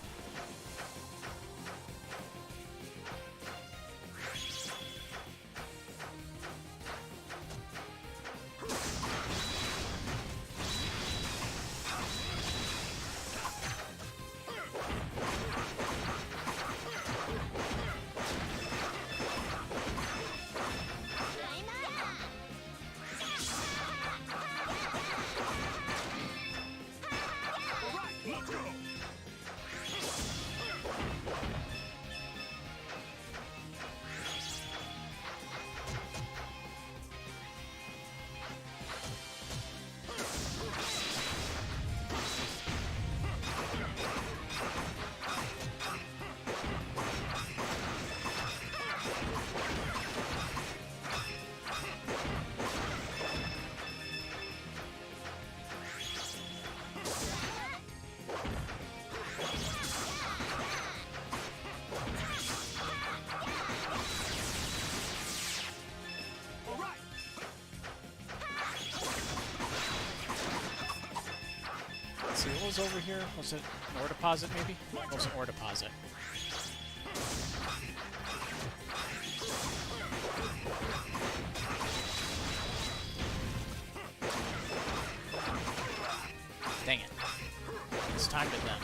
Speaker 3: Let's go!
Speaker 1: see, what was over here? Was it an ore deposit, maybe? It was an ore deposit. Dang it. It's timed it then.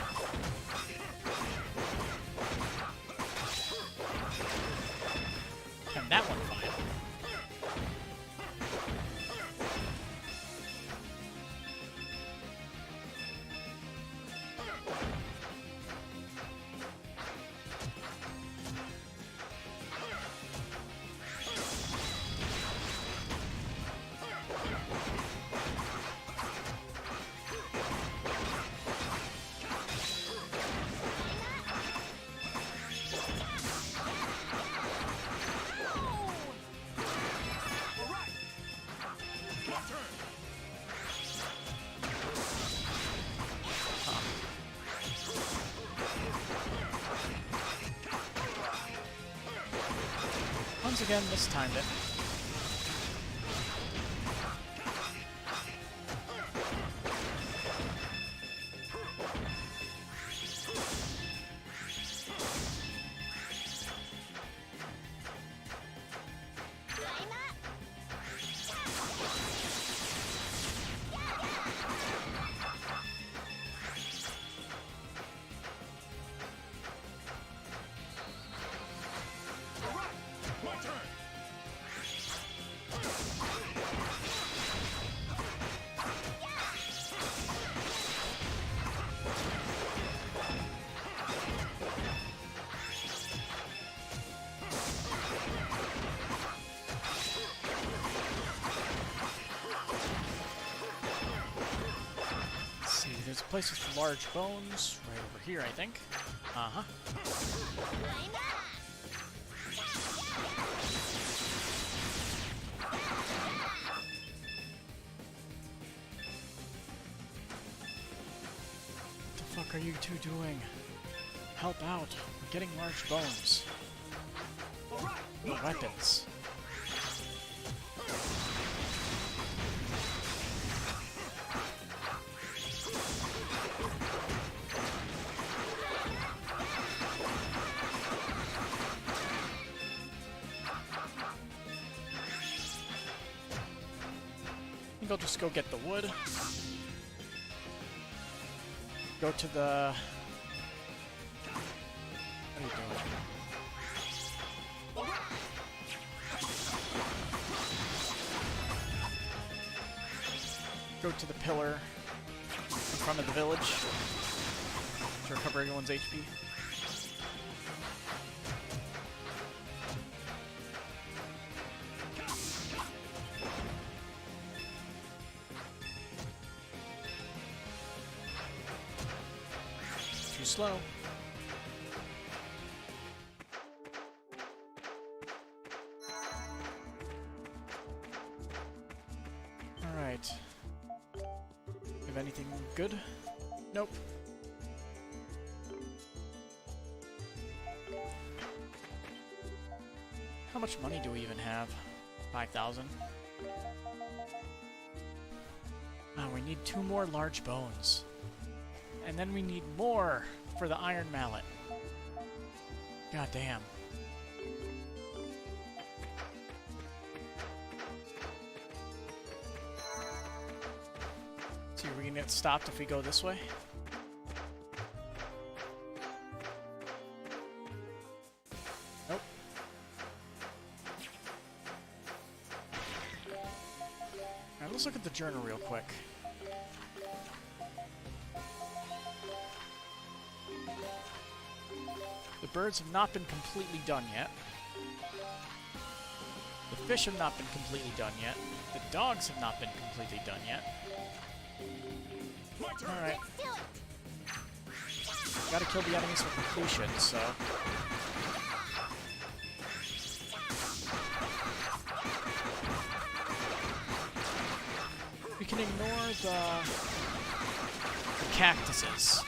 Speaker 1: And that one fine. Once again, mistimed it.
Speaker 2: Climb up.
Speaker 3: My turn.
Speaker 1: Let's see, there's a place with large bones right over here, I think. Uh-huh.
Speaker 2: Climb up.
Speaker 1: What the fuck are you two doing? Help out. We're getting large bones. The weapons. I think I'll just go get the wood. Go to the... What are you doing? Go to the pillar in front of the village to recover everyone's HP. Too slow. Alright. Have anything good? Nope. How much money do we even have? 5,000? Oh, we need 2 more large bones. And then we need more for the iron mallet. God damn. See, are we gonna get stopped if we go this way? Nope. Alright, let's look at the journal real quick. The birds have not been completely done yet. The fish have not been completely done yet. The dogs have not been completely done yet.
Speaker 3: My turn.
Speaker 1: Alright,
Speaker 2: Do it.
Speaker 1: gotta kill the enemies for completion, so... We can ignore the cactuses.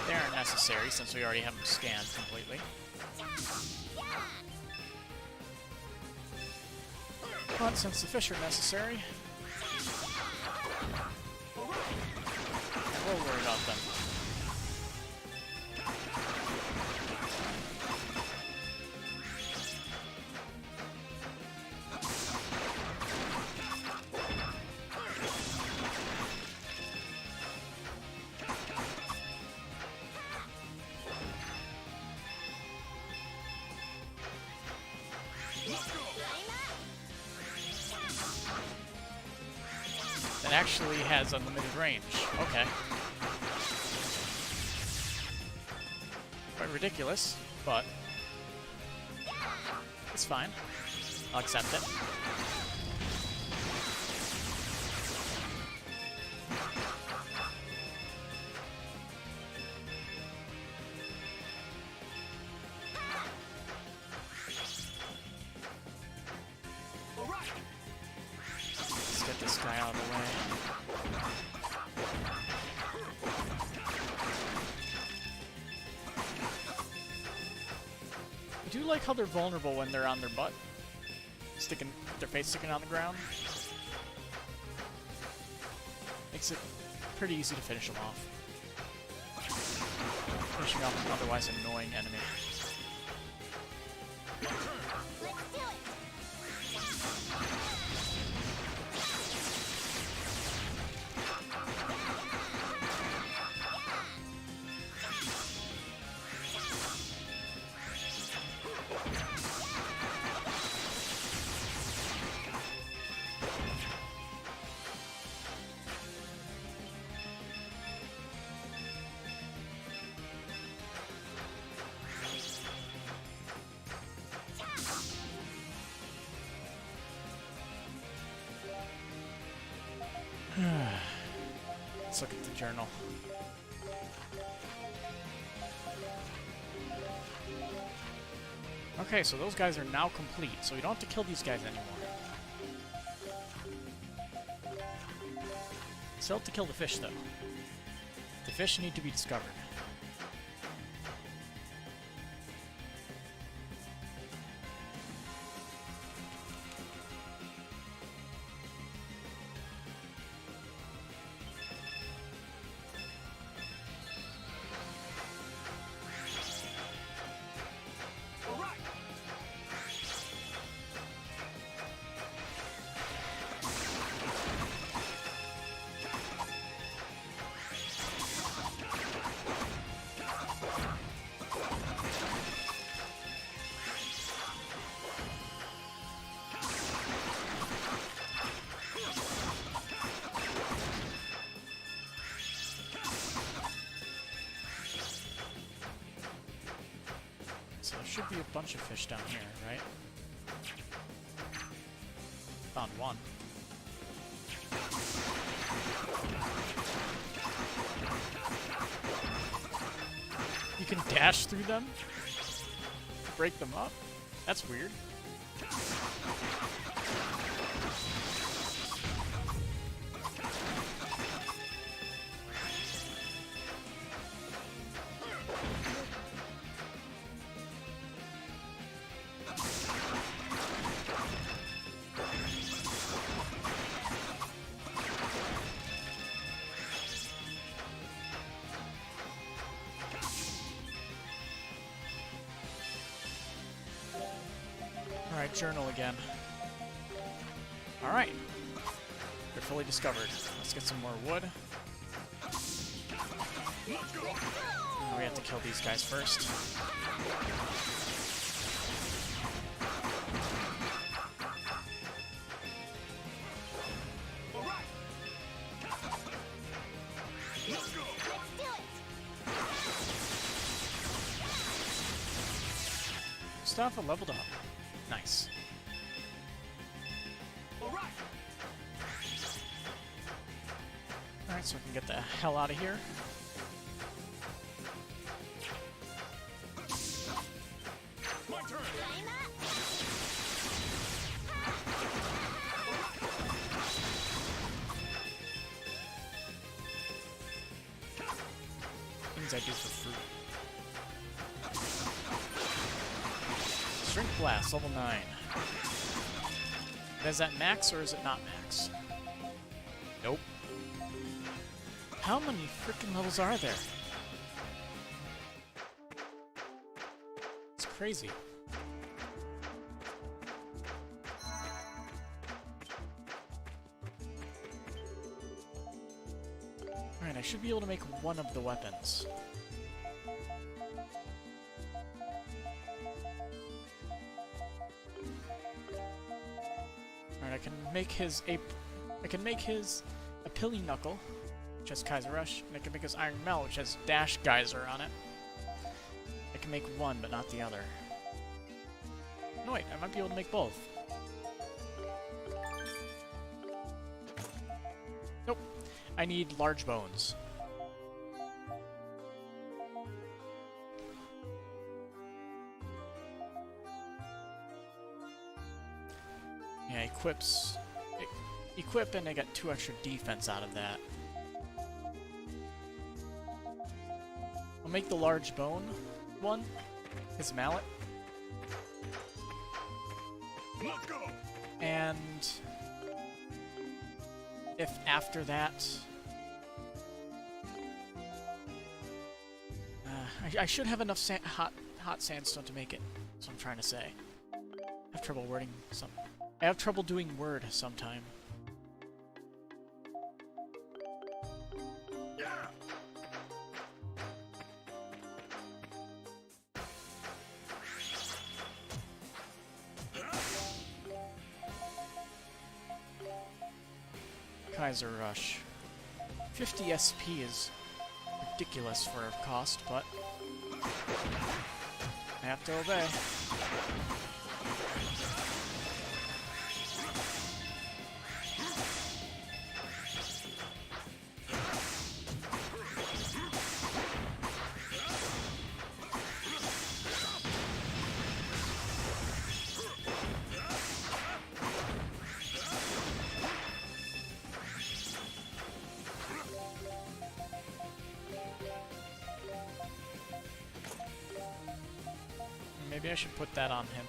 Speaker 1: They aren't necessary since we already have them scanned completely. But since the fish are necessary, we'll worry about them. That actually has unlimited range. Okay. Quite ridiculous, but it's fine. I'll accept it. Let's get this guy out of the way. I do like how they're vulnerable when they're on their butt. Their face sticking on the ground. Makes it pretty easy to finish them off. Finishing off an otherwise annoying enemy.
Speaker 2: Let's do it.
Speaker 1: Let's look at the journal. Okay, so those guys are now complete, so we don't have to kill these guys anymore. Still have to kill the fish, though. The fish need to be discovered. So there should be a bunch of fish down here, right? Found one. You can dash through them? Break them up? That's weird. Alright, journal again. Alright. They're fully discovered. Let's get some more wood. Now we have to kill these guys first.
Speaker 2: Let's do it.
Speaker 1: Mustafa leveled up. Nice. Alright, so we can get the hell out of here.
Speaker 3: My turn.
Speaker 2: Climb up.
Speaker 1: Things I do for fruit. Strength Blast, level 9. Is that max or is it not max? Nope. How many freaking levels are there? It's crazy. Alright, I should be able to make one of the weapons. Alright, I can make his Apilli Knuckle, which has Kaiser Rush, and I can make his Iron Mel, which has Dash Geyser on it. I can make one, but not the other. No, wait, I might be able to make both. Nope. I need large bones. Yeah, equip, and I got 2 extra defense out of that. I'll make the large bone one, his mallet.
Speaker 3: Let's go.
Speaker 1: And if after that, I should have enough hot sandstone to make it. That's what I'm trying to say. I have trouble wording some. I have trouble doing word sometime.
Speaker 3: Yeah.
Speaker 1: Kaiser Rush. 50 SP is ridiculous for a cost, but I have to obey. Maybe I should put that on him.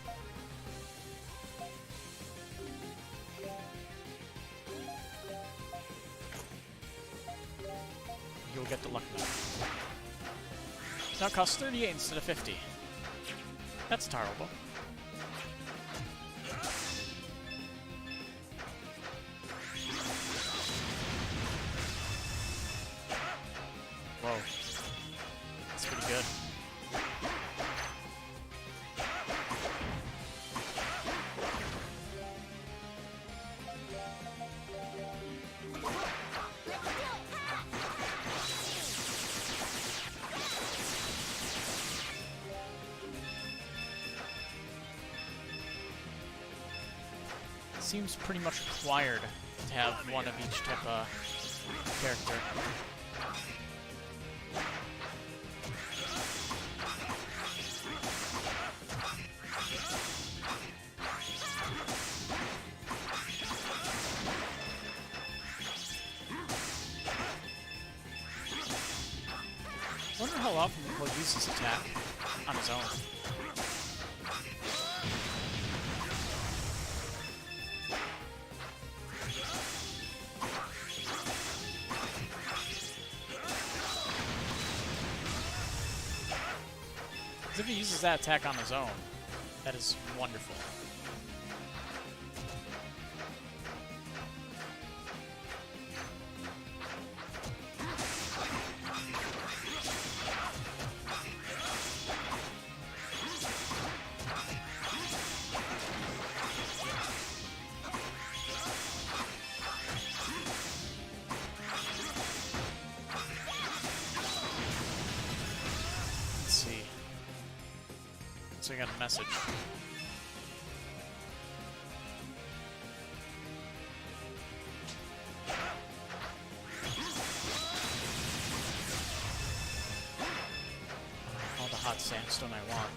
Speaker 1: You'll get the luck now. Now it costs 38 instead of 50. That's terrible. Whoa. That's pretty good. Seems pretty much required to have one of each type of character. I wonder how often he'll use this attack on his own. If he uses that attack on his own, that is wonderful. Let's see. So I got a message. All the hot sandstone I want.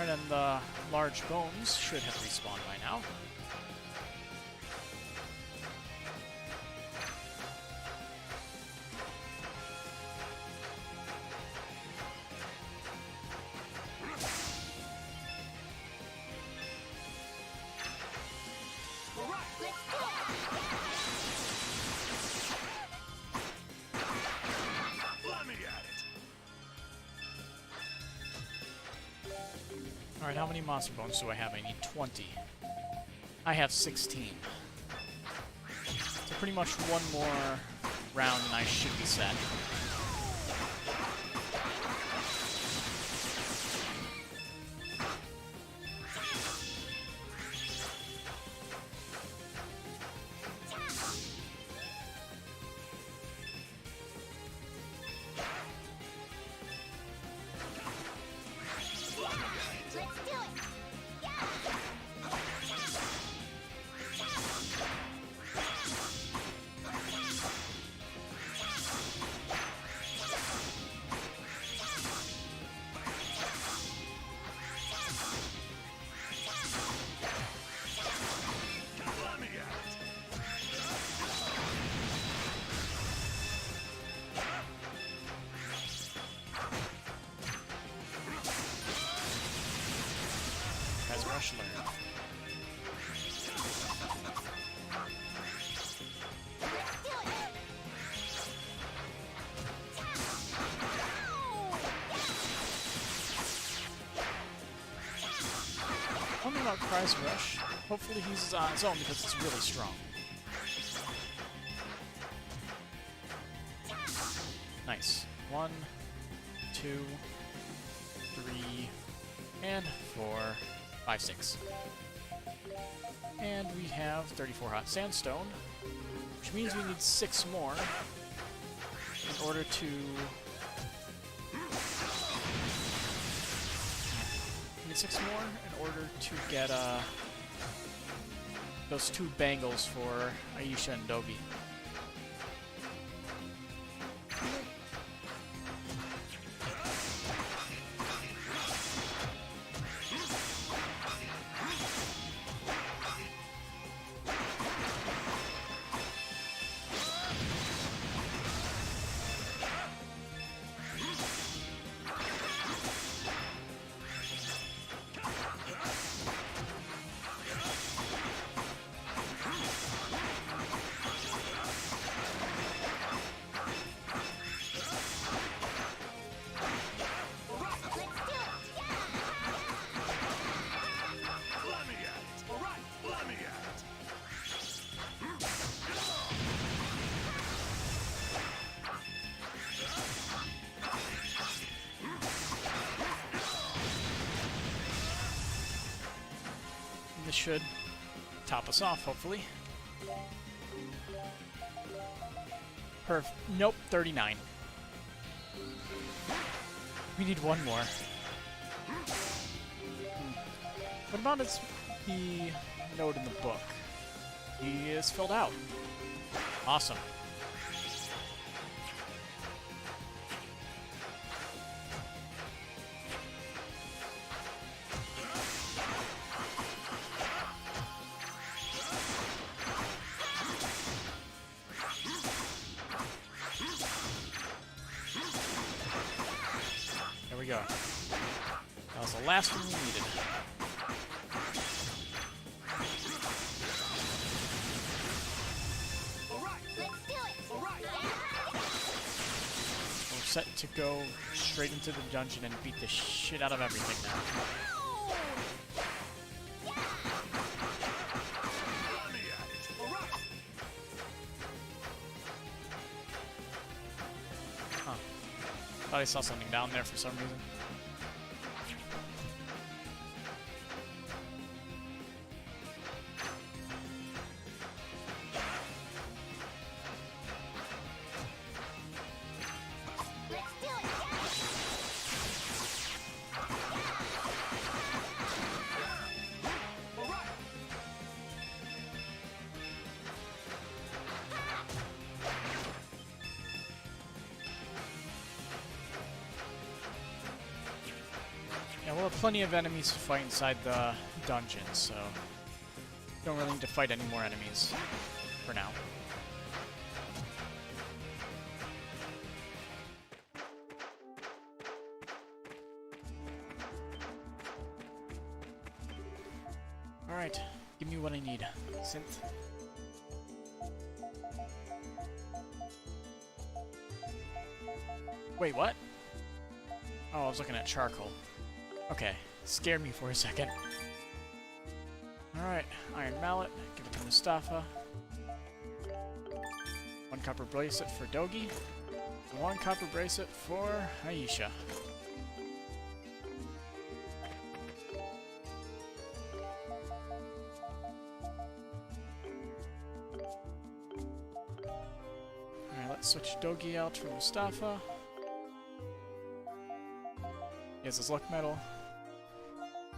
Speaker 1: Iron and the large bones should have respawned by now.
Speaker 3: Let me at it.
Speaker 1: Alright, how many monster bones do I have? I need 20. I have 16. So pretty much one more round and I should be set.
Speaker 2: Let's do it!
Speaker 3: Let me at it.
Speaker 1: As Rush learned. One thing about Cry's Rush, hopefully he uses on his own because it's really strong. Nice. 1, 2, 3, and 4, 5, 6. And we have 34 hot sandstone, which means we need 6 more in order to... We need 6 more in order to get those 2 bangles for Aisha and Dobby.
Speaker 3: Let me at it. All right. Let me at it.
Speaker 1: And this should top us off, hopefully. Nope, 39. We need one more. What about the note in the book? He is filled out. Awesome. There we go. That was the last one we needed.
Speaker 3: All right.
Speaker 2: Let's do it!
Speaker 3: All right.
Speaker 1: We're set to go straight into the dungeon and beat the shit out of everything now.
Speaker 3: Let me at it. All right.
Speaker 1: Huh. Thought I saw something down there for some reason.
Speaker 2: Let's do it!
Speaker 3: All right.
Speaker 1: plenty of enemies to fight inside the dungeon, so don't really need to fight any more enemies for now. Alright, give me what I need. Synth. Wait, what? Oh, I was looking at charcoal. Okay, scared me for a second. Alright, Iron Mallet, give it to Mustafa. 1 copper bracelet for Dogi, and 1 copper bracelet for Aisha. Alright, let's switch Dogi out for Mustafa. He has his luck medal.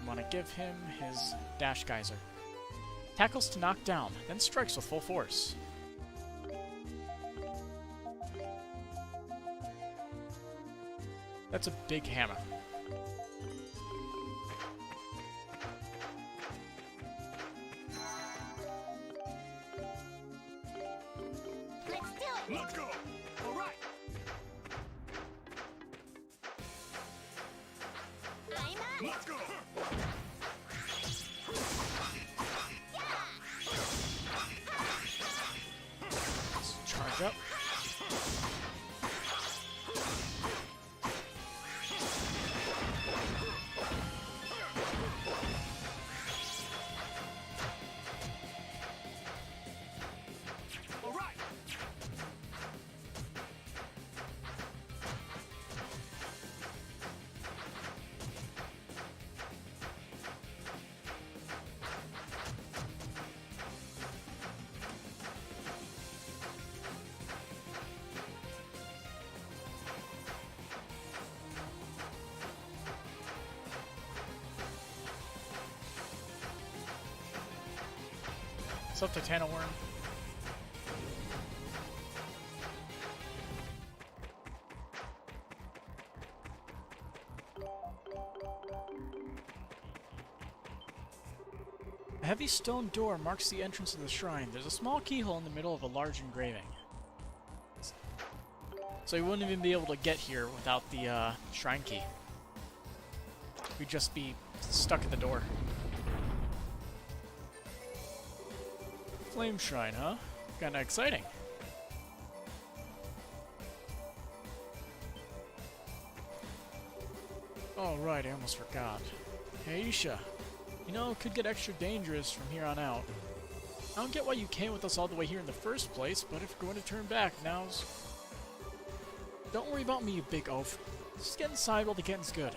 Speaker 1: I want to give him his dash geyser. Tackles to knock down, then strikes with full force. That's a big hammer.
Speaker 2: Let's do it!
Speaker 3: Let's go! Alright!
Speaker 2: I'm up!
Speaker 3: Let's go!
Speaker 1: Let's charge up.
Speaker 3: Alright!
Speaker 1: What's up, Titanoworm? A heavy stone door marks the entrance of the shrine. There's a small keyhole in the middle of a large engraving. So you wouldn't even be able to get here without the shrine key. We'd just be stuck at the door. Flame shrine, huh? Kinda exciting. Oh right, I almost forgot. Hey Isha, you know, it could get extra dangerous from here on out. I don't get why you came with us all the way here in the first place, but if you're going to turn back, now's... Don't worry about me, you big oaf. Just get inside while the getting's good.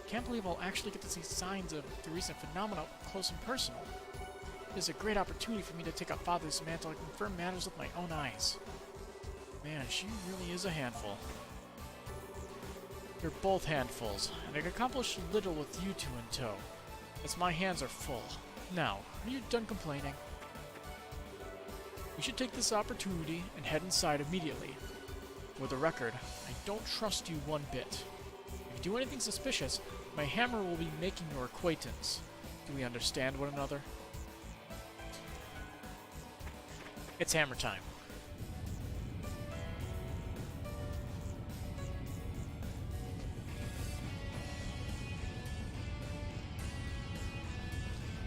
Speaker 1: Can't believe I'll actually get to see signs of the recent phenomena up close and personal. It is a great opportunity for me to take up Father's mantle and confirm matters with my own eyes. Man, she really is a handful. You're both handfuls, and I can accomplish little with you two in tow, as my hands are full. Now, are you done complaining? We should take this opportunity and head inside immediately. For the record, I don't trust you one bit. If you do anything suspicious, my hammer will be making your acquaintance. Do we understand one another? It's hammer time.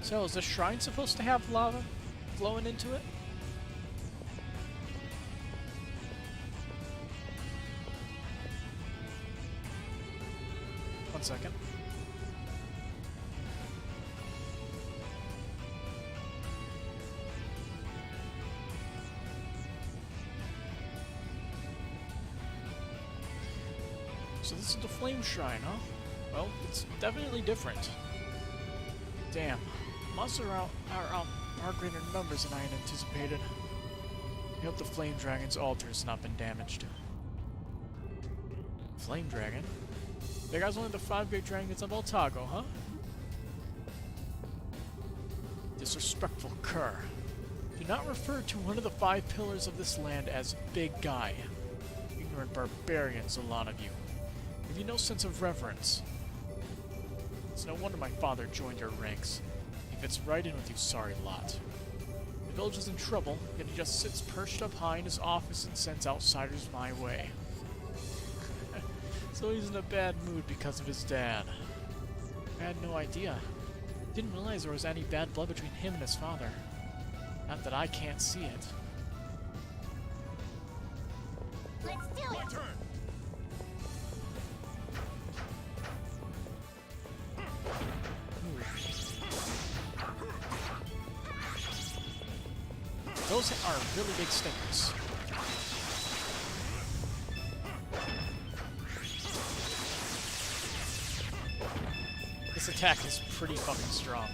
Speaker 1: So, is this shrine supposed to have lava flowing into it? One second. So this is the flame shrine, huh? Well, it's definitely different. Damn. Monsters are greater numbers than I had anticipated. I hope the Flame Dragon's altar has not been damaged. Flame Dragon? That guy's one of the 5 great dragons of Altago, huh? Disrespectful cur. Do not refer to one of the 5 pillars of this land as Big Guy. Ignorant barbarians, a lot of you. Have you no sense of reverence? It's no wonder my father joined your ranks. He fits right in with you sorry lot. The village is in trouble, yet he just sits perched up high in his office and sends outsiders my way. So he's in a bad mood because of his dad. I had no idea. Didn't realize there was any bad blood between him and his father. Not that I can't see it.
Speaker 2: Let's do
Speaker 3: My
Speaker 2: it!
Speaker 3: turn.
Speaker 1: Those are really big stinkers. This attack is pretty fucking strong.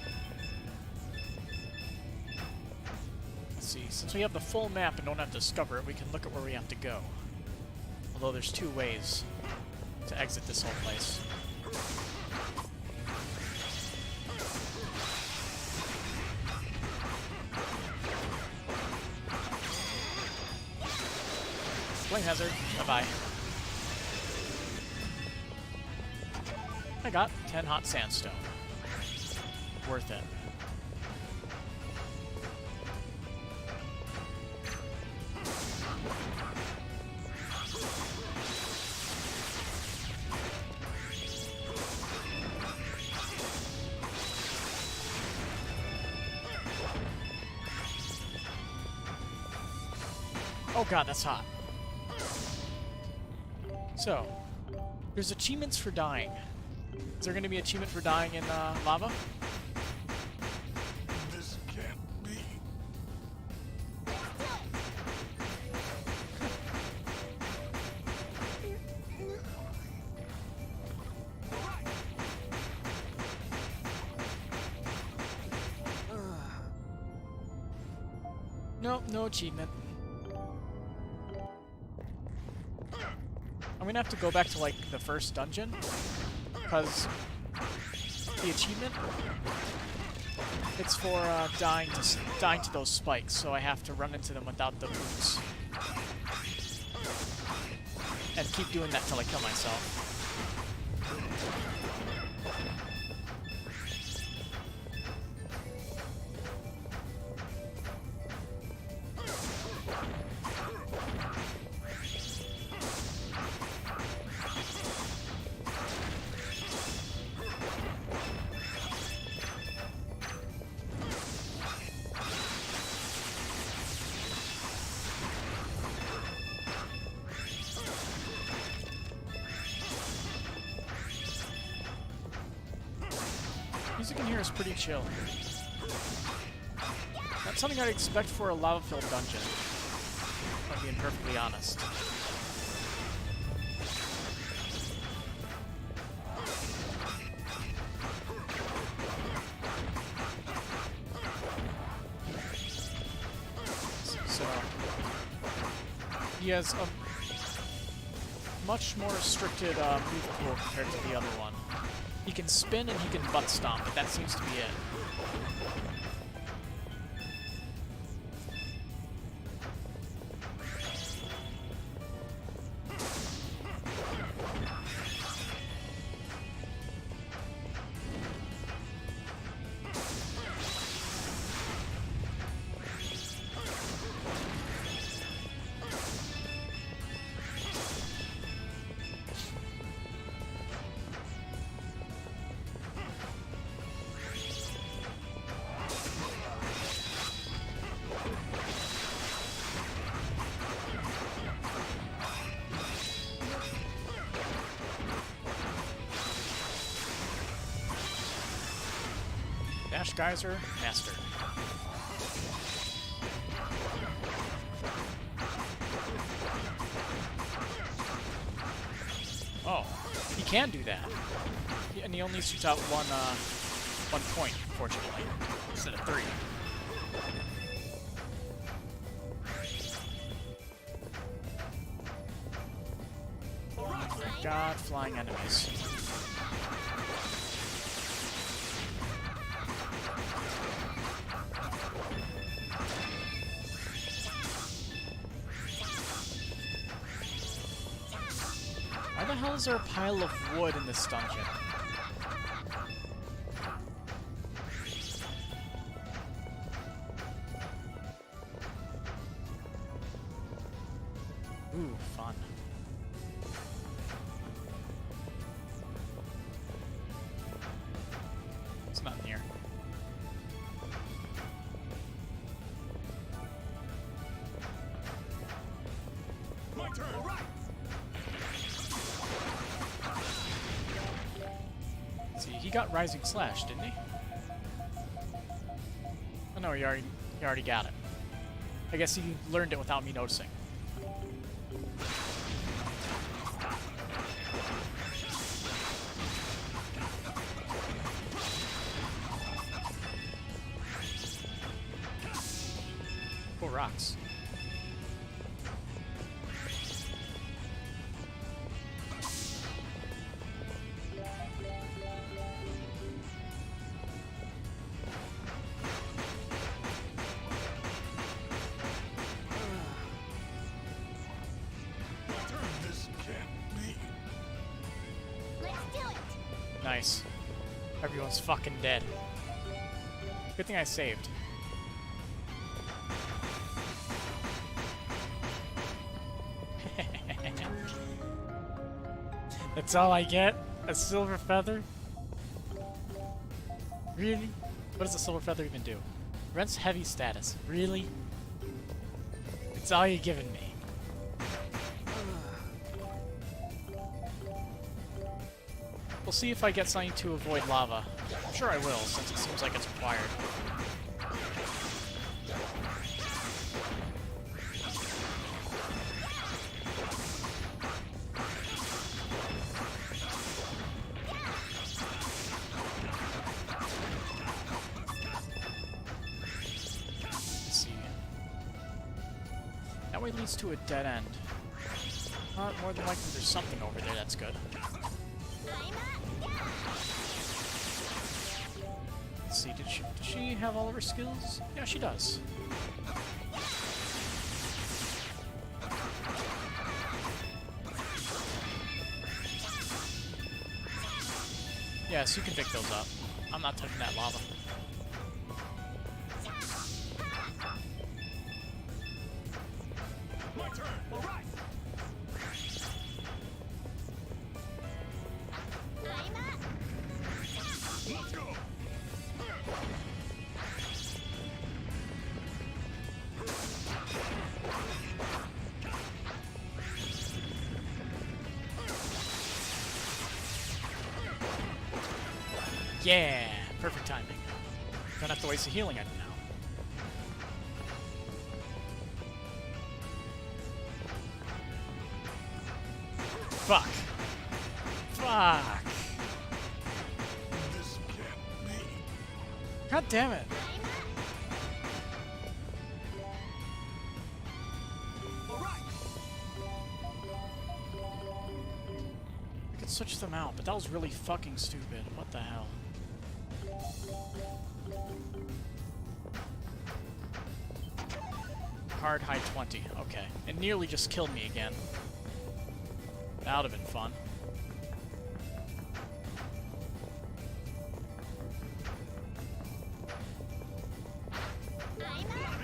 Speaker 1: Let's see, since we have the full map and don't have to discover it, we can look at where we have to go. Although there's two ways to exit this whole place. Flame hazard. Bye-bye. I got 10 hot sandstone. Worth it. Oh god, that's hot. So, there's achievements for dying. Is there going to be an achievement for dying in lava?
Speaker 3: This can't be.
Speaker 1: Nope, no achievement. I'm gonna have to go back to, like, the first dungeon, because the achievement, it's for dying to those spikes, so I have to run into them without the boots. And keep doing that till I kill myself. Music in here is pretty chill. Not something I'd expect for a lava-filled dungeon, if I'm being perfectly honest. So, he has a much more restricted move pool compared to the other one. He can spin and he can butt stomp, but that seems to be it. Dash Geyser, mastered. Oh, he can do that. And he only shoots out one point, fortunately, instead of 3. Thank God, flying enemies. Why the hell is there a pile of wood in this dungeon? Ooh, fun. It's nothing here.
Speaker 3: My turn. Right.
Speaker 1: See, he got Rising Slash, didn't he? Oh no, he already got it. I guess he learned it without me noticing. Cool rocks.
Speaker 3: My turn. This can't be.
Speaker 2: Let's do it.
Speaker 1: Nice. Everyone's fucking dead. Good thing I saved. That's all I get? A silver feather? Really? What does a silver feather even do? Rents heavy status. Really? It's all you're giving me. We'll see if I get something to avoid lava. I'm sure I will, since it seems like it's required. Let's see. That way leads to a dead end. More than likely there's something over there that's good.
Speaker 2: I'm up.
Speaker 1: Let's see, did she have all of her skills? Yeah, she does. Yes, you can pick those up. I'm not touching that lava.
Speaker 3: My turn. All right.
Speaker 2: I'm up.
Speaker 3: Let's go.
Speaker 1: Yeah, perfect timing. Don't have to waste a healing item now. Fuck. Fuck.
Speaker 3: This can't be.
Speaker 1: God damn it.
Speaker 3: All right.
Speaker 1: I could switch them out, but that was really fucking stupid. What the hell? Hard high 20. Okay. It nearly just killed me again. That would have been fun.
Speaker 2: I'm up.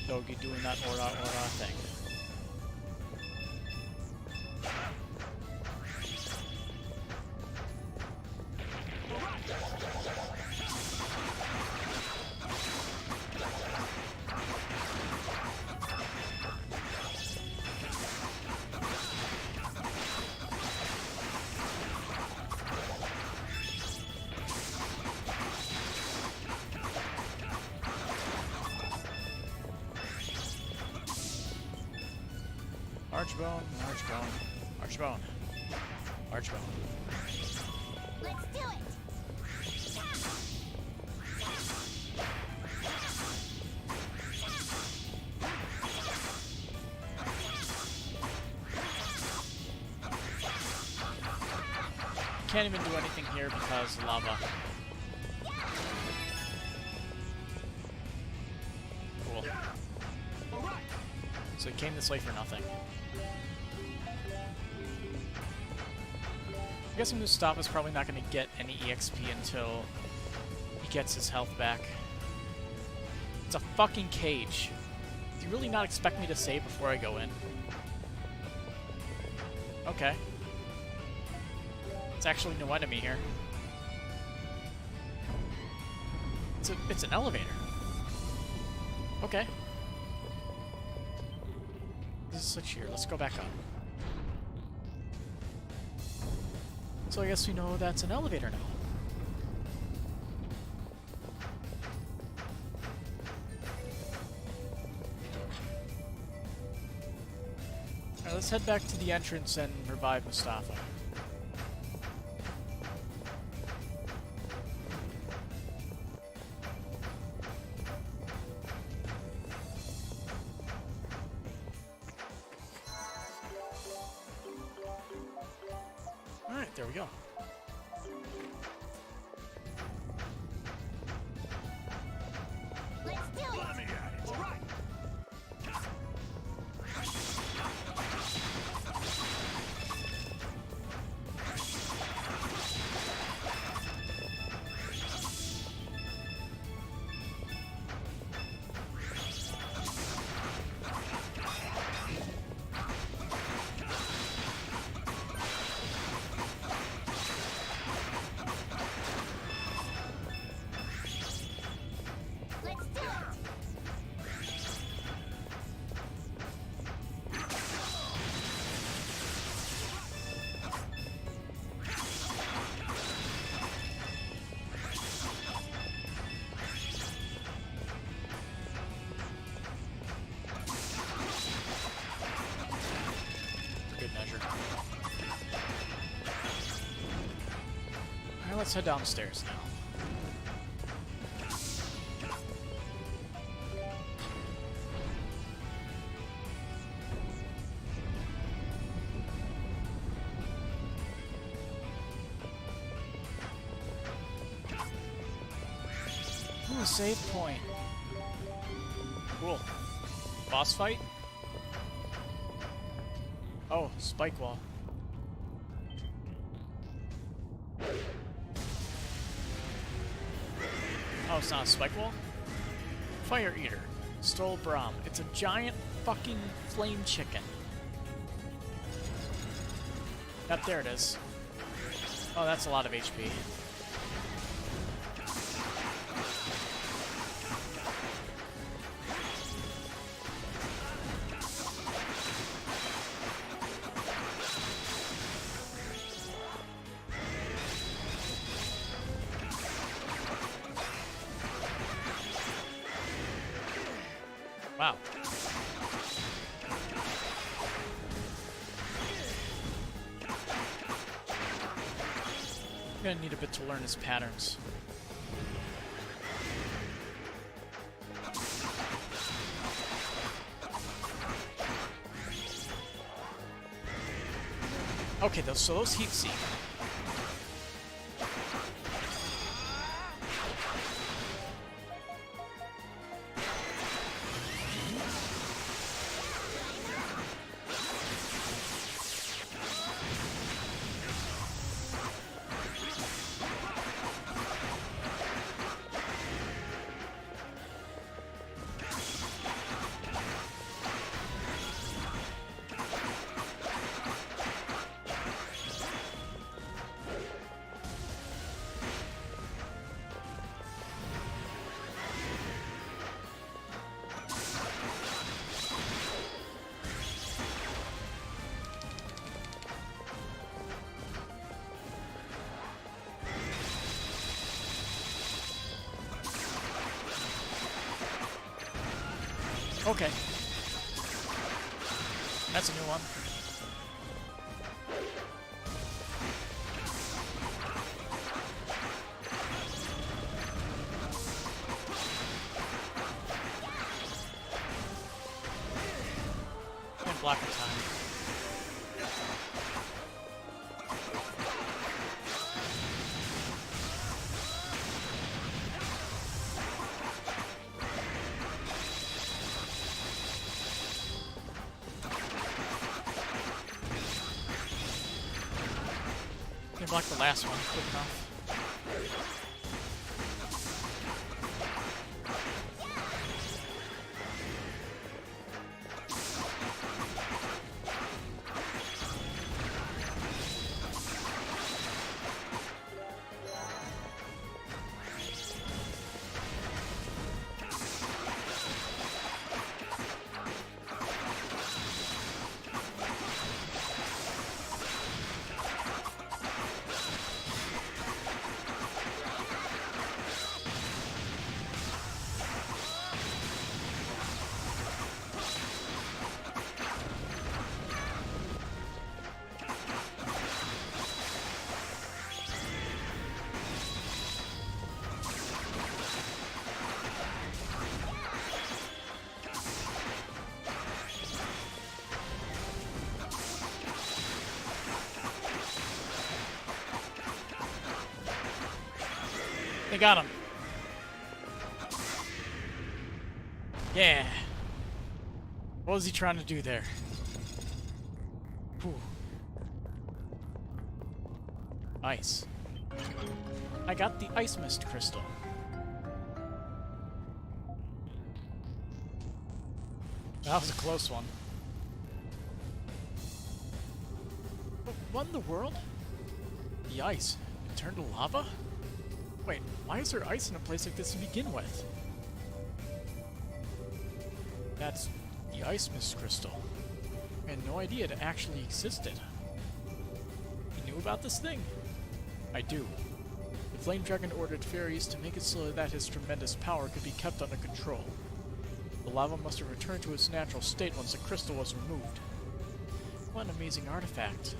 Speaker 1: Dogi doing that aura thing. Archbone, Archbone, Archbone, Archbone.
Speaker 2: Let's do it.
Speaker 1: Can't even do anything here because lava. Cool. So it came this way for nothing. I'm guessing Mustafa's probably not going to get any EXP until he gets his health back. It's a fucking cage. Do you really not expect me to save before I go in? Okay. It's actually no enemy here. It's an elevator. Okay. This is such here. Let's go back up. So I guess we know that's an elevator now. Alright, let's head back to the entrance and revive Mustafa. Alright, there we go.
Speaker 2: Let's do it.
Speaker 3: Let me at it. All right.
Speaker 2: Let's do it.
Speaker 1: For good measure. Alright, let's head downstairs now. Ooh, save point. Cool. Boss fight? Oh, spike wall. Oh, it's not a spike wall? Fire Eater. Stole Braum. It's a giant fucking flame chicken. Yep, there it is. Oh, that's a lot of HP. Wow. I'm gonna need a bit to learn his patterns. Okay, so those heat seek. Okay. That's a new one. And block the time. Block the last one quick enough. They got him. Yeah. What was he trying to do there? Whew. Ice. I got the Ice Mist Crystal. That was a close one. But what in the world? The ice. It turned to lava? Wait, why is there ice in a place like this to begin with? That's the Ice Mist Crystal. I had no idea it actually existed. You knew about this thing? I do. The Flame Dragon ordered fairies to make it so that his tremendous power could be kept under control. The lava must have returned to its natural state once the crystal was removed. What an amazing artifact.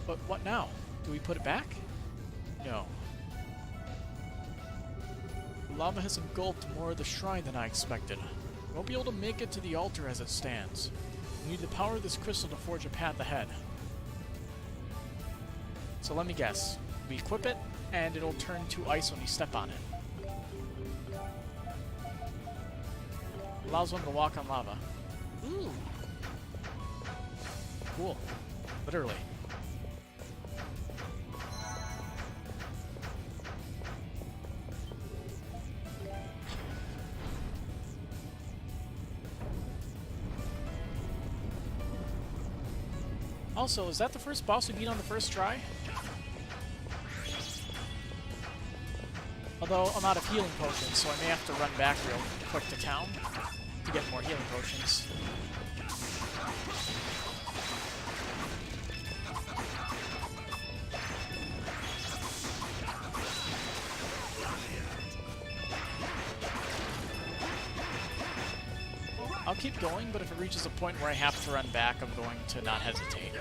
Speaker 1: But what now? Do we put it back? No. The lava has engulfed more of the shrine than I expected. We won't be able to make it to the altar as it stands. We need the power of this crystal to forge a path ahead. So let me guess. We equip it, and it'll turn to ice when you step on it. Allows one to walk on lava. Ooh. Cool. Literally. Also, is that the first boss we beat on the first try? Although, I'm out of healing potions, so I may have to run back real quick to town to get more healing potions. I'll keep going, but if it reaches a point where I have to run back, I'm going to not hesitate.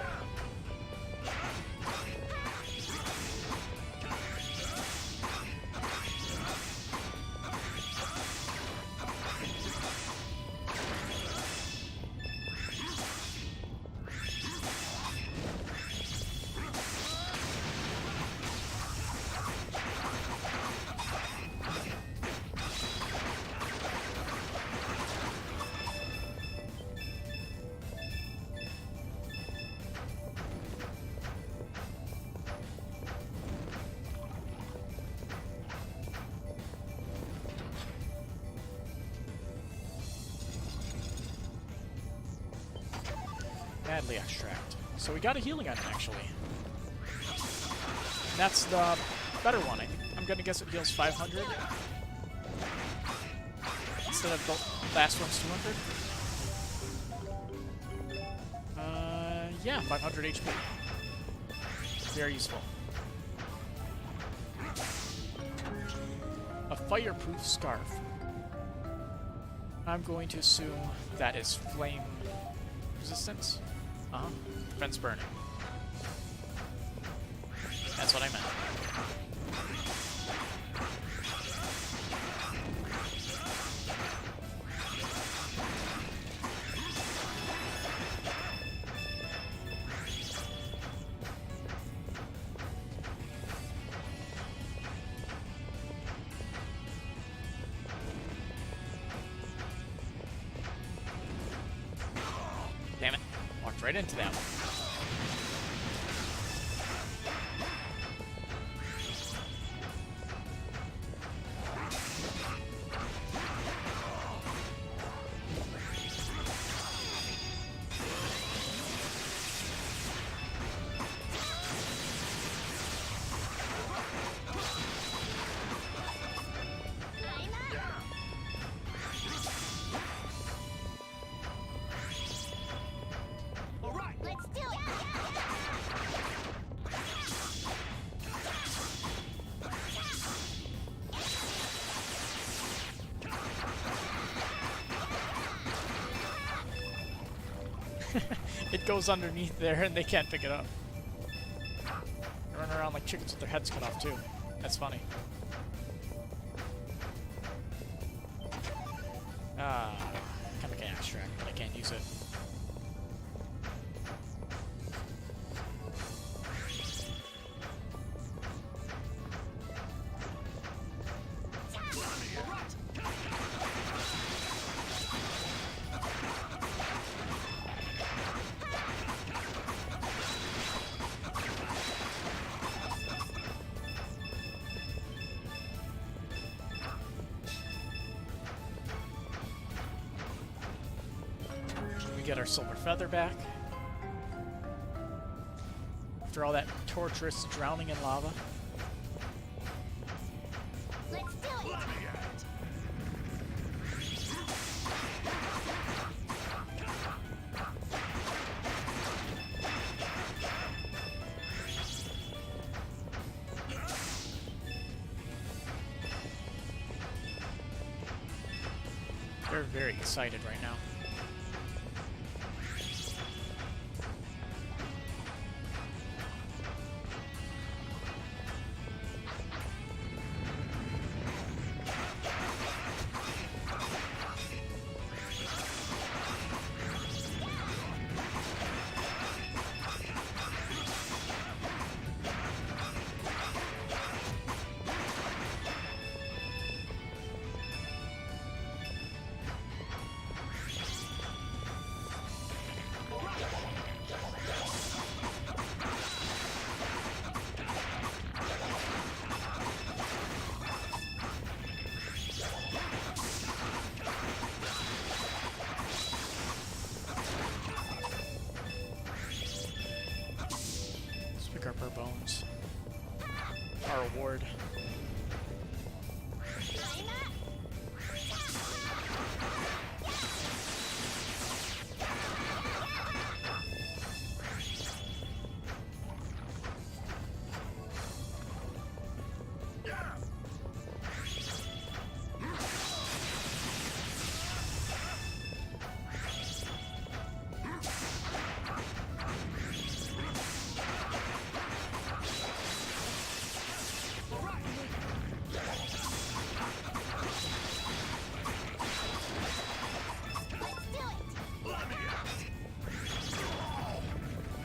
Speaker 1: Madly Extract. So we got a healing item, actually. And that's the better one. I'm gonna guess it heals 500. Instead of the last one's 200. Yeah, 500 HP. Very useful. A fireproof scarf. I'm going to assume that is flame resistance. Defense burning. That's what I meant. Damn it. Walked right into that one.
Speaker 2: Let's do it!
Speaker 1: It goes underneath there and they can't pick it up. They run around like chickens with their heads cut off too. That's funny. Chemical extract, but I can't use it. get our silver feather back. After all that torturous drowning in lava.
Speaker 2: Let's do it!
Speaker 3: Let me at it.
Speaker 1: They're very excited right now. Let's pick up our bones. Our reward.
Speaker 2: I'm up!
Speaker 3: Yeah.
Speaker 2: Let's do it!
Speaker 3: Let me at it.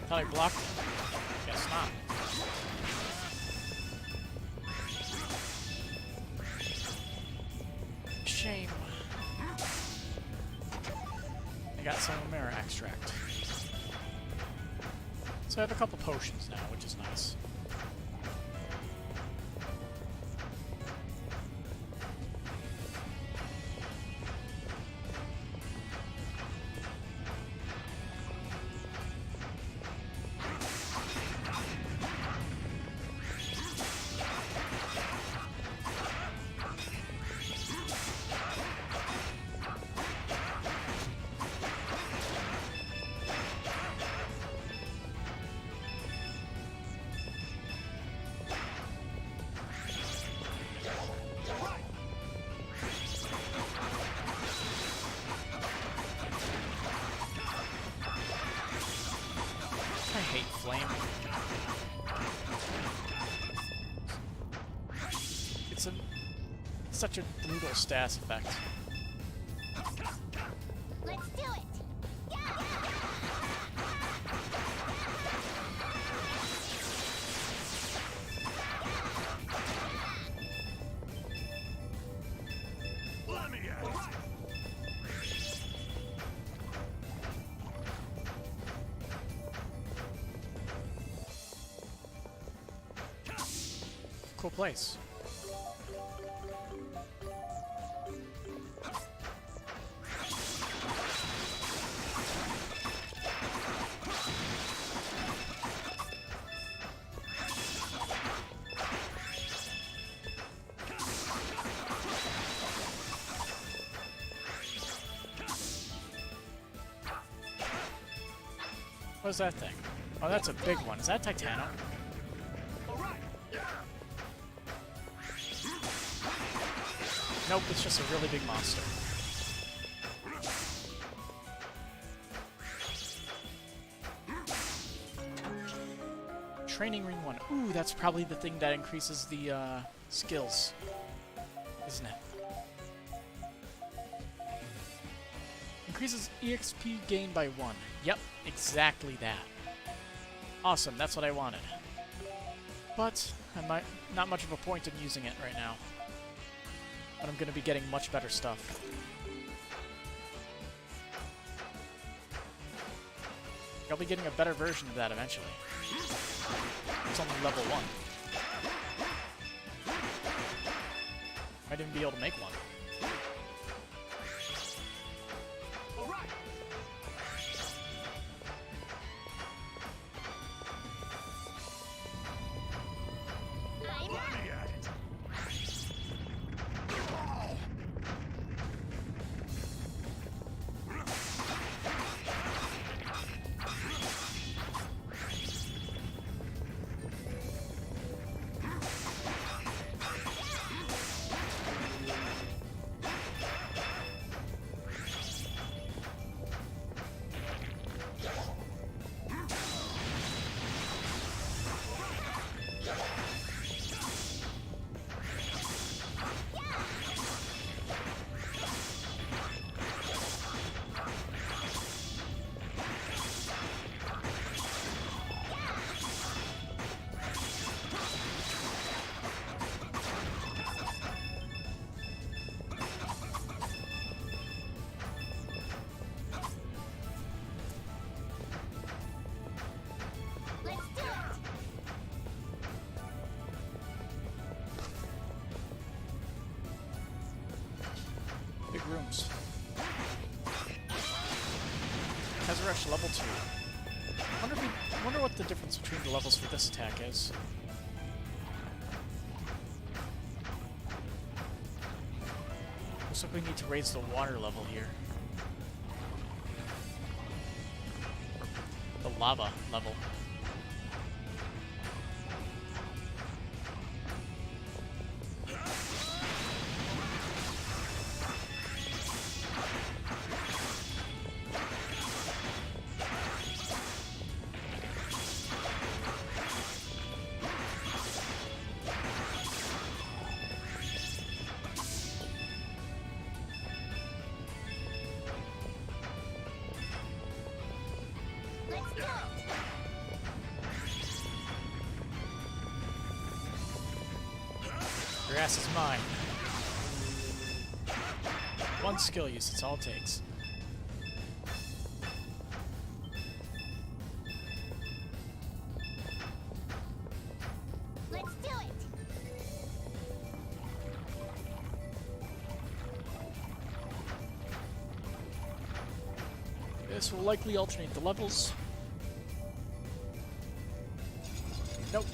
Speaker 1: Thought I blocked it. Guess not. Shame. I got some Omera extract. So I have a couple potions now, which is nice. I hate flame. It's such a brutal status effect.
Speaker 2: Let's do it!
Speaker 3: Let me at it.
Speaker 1: Cool place. What is that thing? Oh, that's a big one. Is that Titano?
Speaker 3: All right. Yeah.
Speaker 1: Nope, it's just a really big monster. Training Ring 1. Ooh, that's probably the thing that increases the skills, isn't it? Increases EXP gain by 1. Yep, exactly that. Awesome, that's what I wanted. But I might not much of a point in using it right now. But I'm going to be getting much better stuff. I'll be getting a better version of that eventually. It's only level 1. Might even be able to make one.
Speaker 3: All right.
Speaker 1: rooms. Resurrection level 2. Wonder what the difference between the levels for this attack is. Looks like we need to raise the water level here. The lava level.
Speaker 2: Let's do it.
Speaker 1: Your ass is mine. One skill use, that's all it takes.
Speaker 2: Let's do it.
Speaker 1: This will likely alternate the levels. Nope.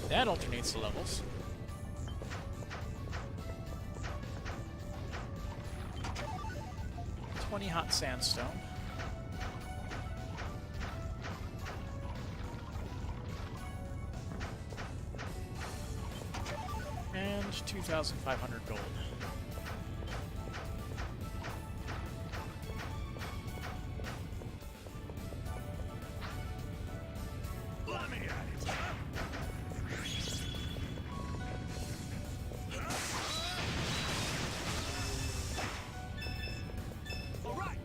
Speaker 1: That alternates the levels. $20 hot sandstone. And 2,500 gold.
Speaker 3: Let me at it. All right.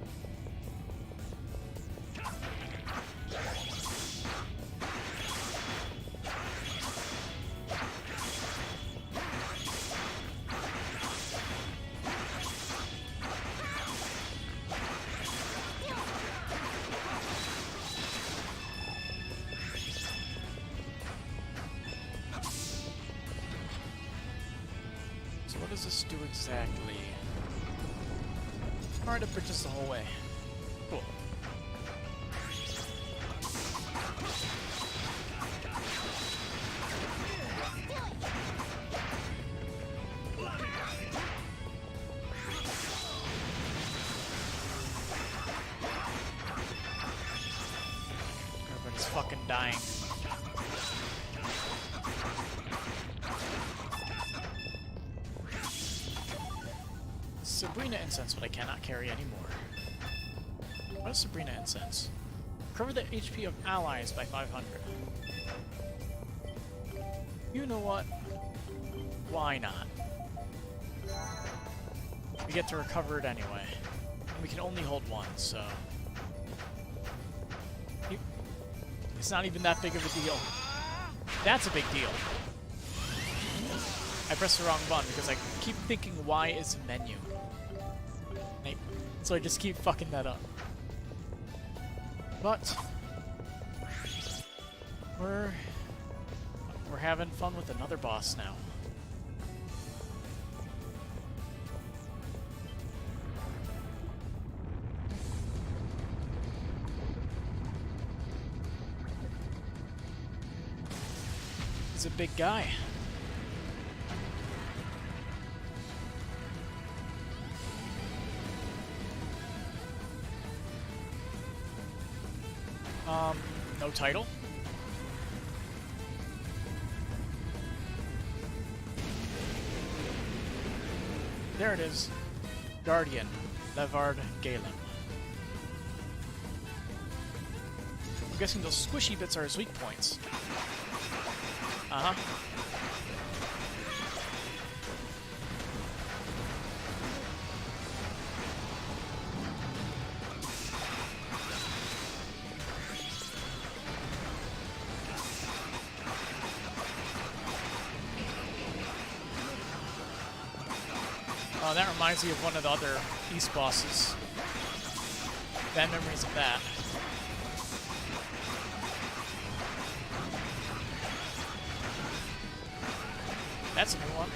Speaker 1: So what does this do exactly? Alright, it bridges the whole way. Cool. Everybody's fucking dying. Sabrina incense, but I cannot carry anymore. What is Sabrina incense? Recover the HP of allies by 500. You know what? Why not? We get to recover it anyway. And we can only hold one, so... It's not even that big of a deal. That's a big deal. I pressed the wrong button because I keep thinking Y is menu. So I just keep fucking that up. But we're having fun with another boss now. He's a big guy. No title? There it is. Guardian, Levard Galen. I'm guessing those squishy bits are his weak points. Uh-huh. Oh, that reminds me of one of the other East bosses. Bad memories of that. That's a new one.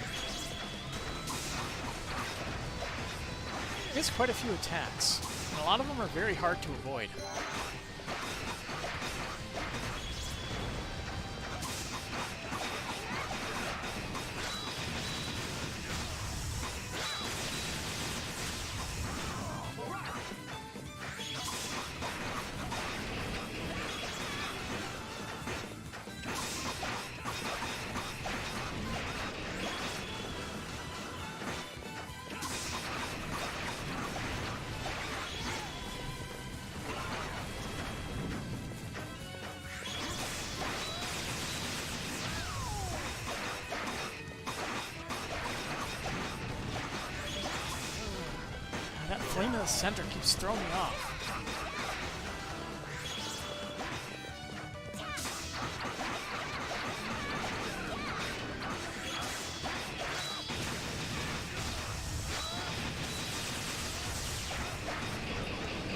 Speaker 1: He has quite a few attacks, and a lot of them are very hard to avoid. That flame in the center keeps throwing me off.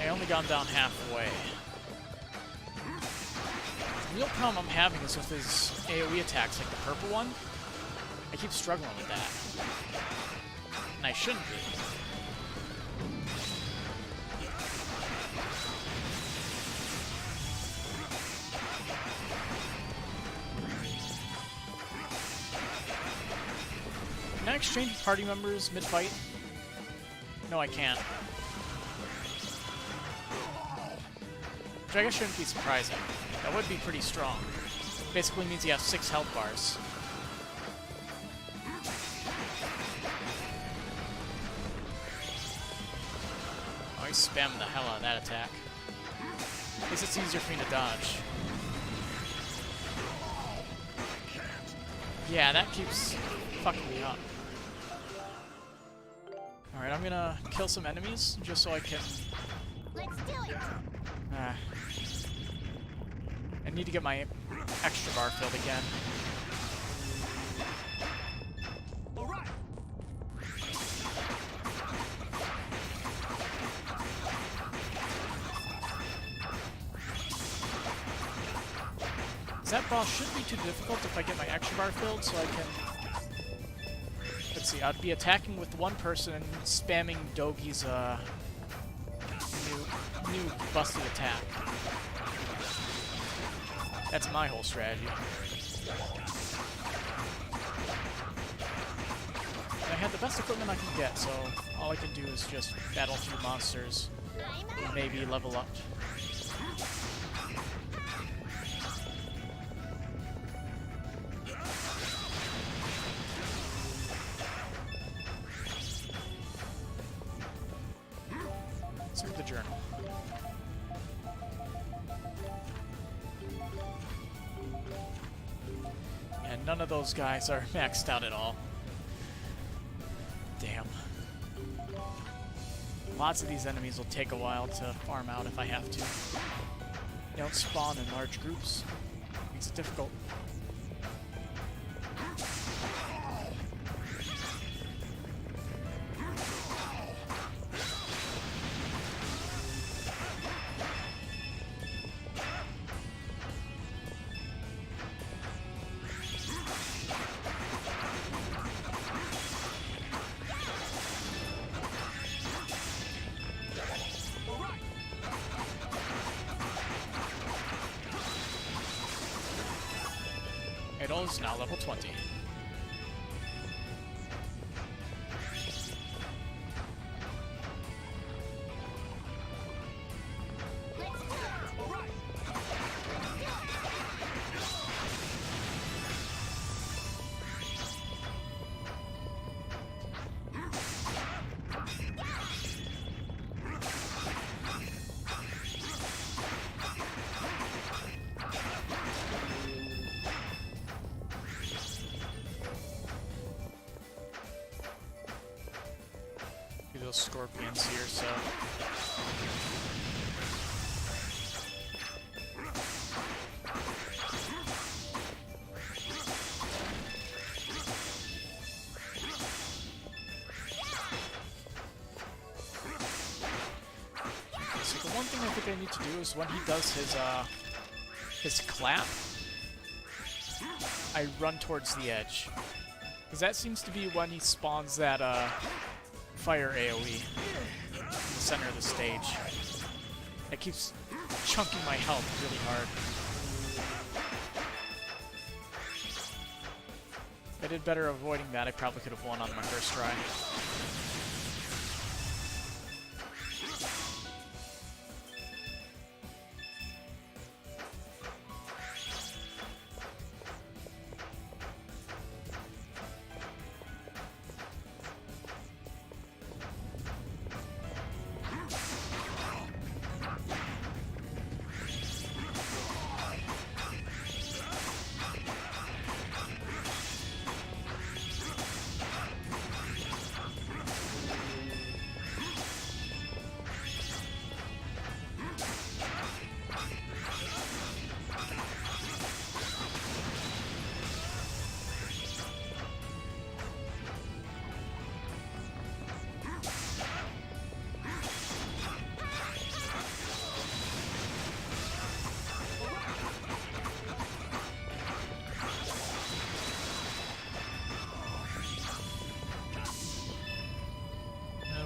Speaker 1: I only gone down halfway. The real problem I'm having is with his AoE attacks, like the purple one. I keep struggling with that. And I shouldn't be. Can I exchange party members mid-fight? No, I can't. Which I guess shouldn't be surprising. That would be pretty strong. Basically means he has 6 health bars. Oh, he's spamming the hell out of that attack. At least it's easier for me to dodge. Yeah, that keeps fucking me up. Alright, I'm gonna kill some enemies just so I can...
Speaker 2: Let's do it.
Speaker 1: I need to get my extra bar filled again.
Speaker 3: All right.
Speaker 1: That boss shouldn't be too difficult if I get my extra bar filled, so I can... Let's see, I'd be attacking with one person and spamming Dogi's new busted attack. That's my whole strategy. I had the best equipment I can get, so all I can do is just battle through monsters and maybe level up. Let's read the journal. And none of those guys are maxed out at all. Damn. Lots of these enemies will take a while to farm out if I have to. They don't spawn in large groups. Makes it difficult. Idol is now level 20.
Speaker 2: Let's do it.
Speaker 3: All right.
Speaker 1: Those scorpions here, so... So the one thing I think I need to do is when he does his clap, I run towards the edge. Because that seems to be when he spawns that fire AoE in the center of the stage. It keeps chunking my health really hard. If I did better avoiding that, I probably could have won on my first try.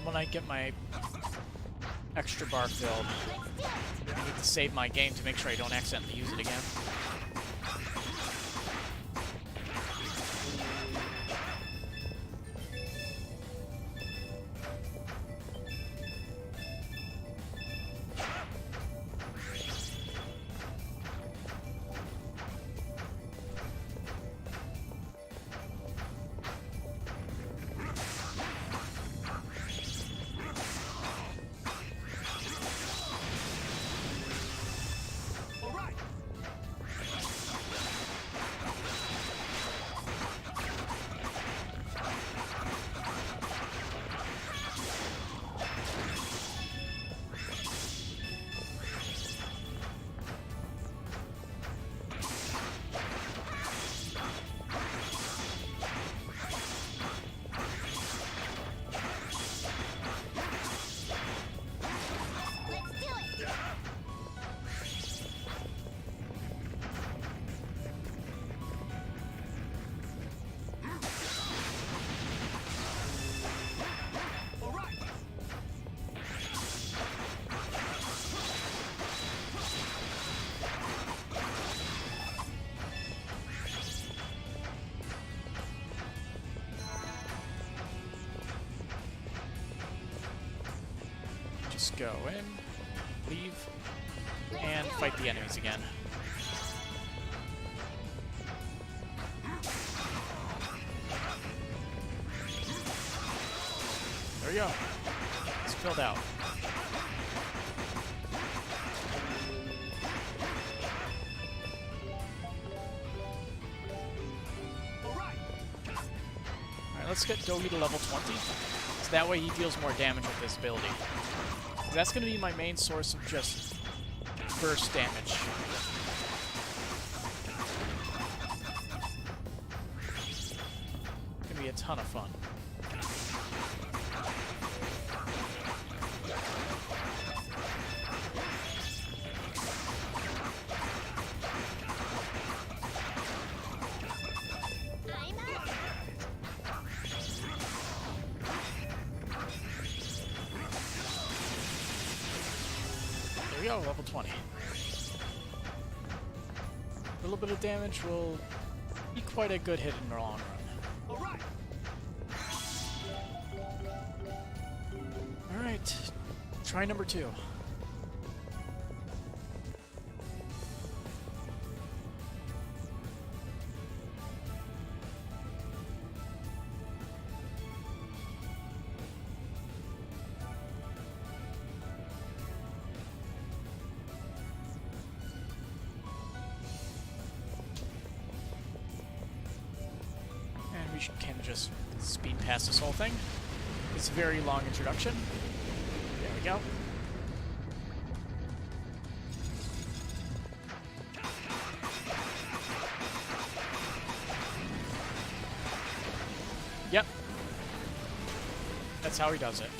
Speaker 1: When I get my extra bar filled, I need to save my game to make sure I don't accidentally use it again. Just go in, leave, and fight the enemies again. There we go. It's filled out. Alright, let's get Dogi to level 20. So that way he deals more damage with this ability. That's going to be my main source of just burst damage. It's going to be a ton of fun. There we go, level 20. A little bit of damage will be quite a good hit in the long run. Alright, try number 2. We can just speed past this whole thing. It's a very long introduction. There we go. Yep. That's how he does it.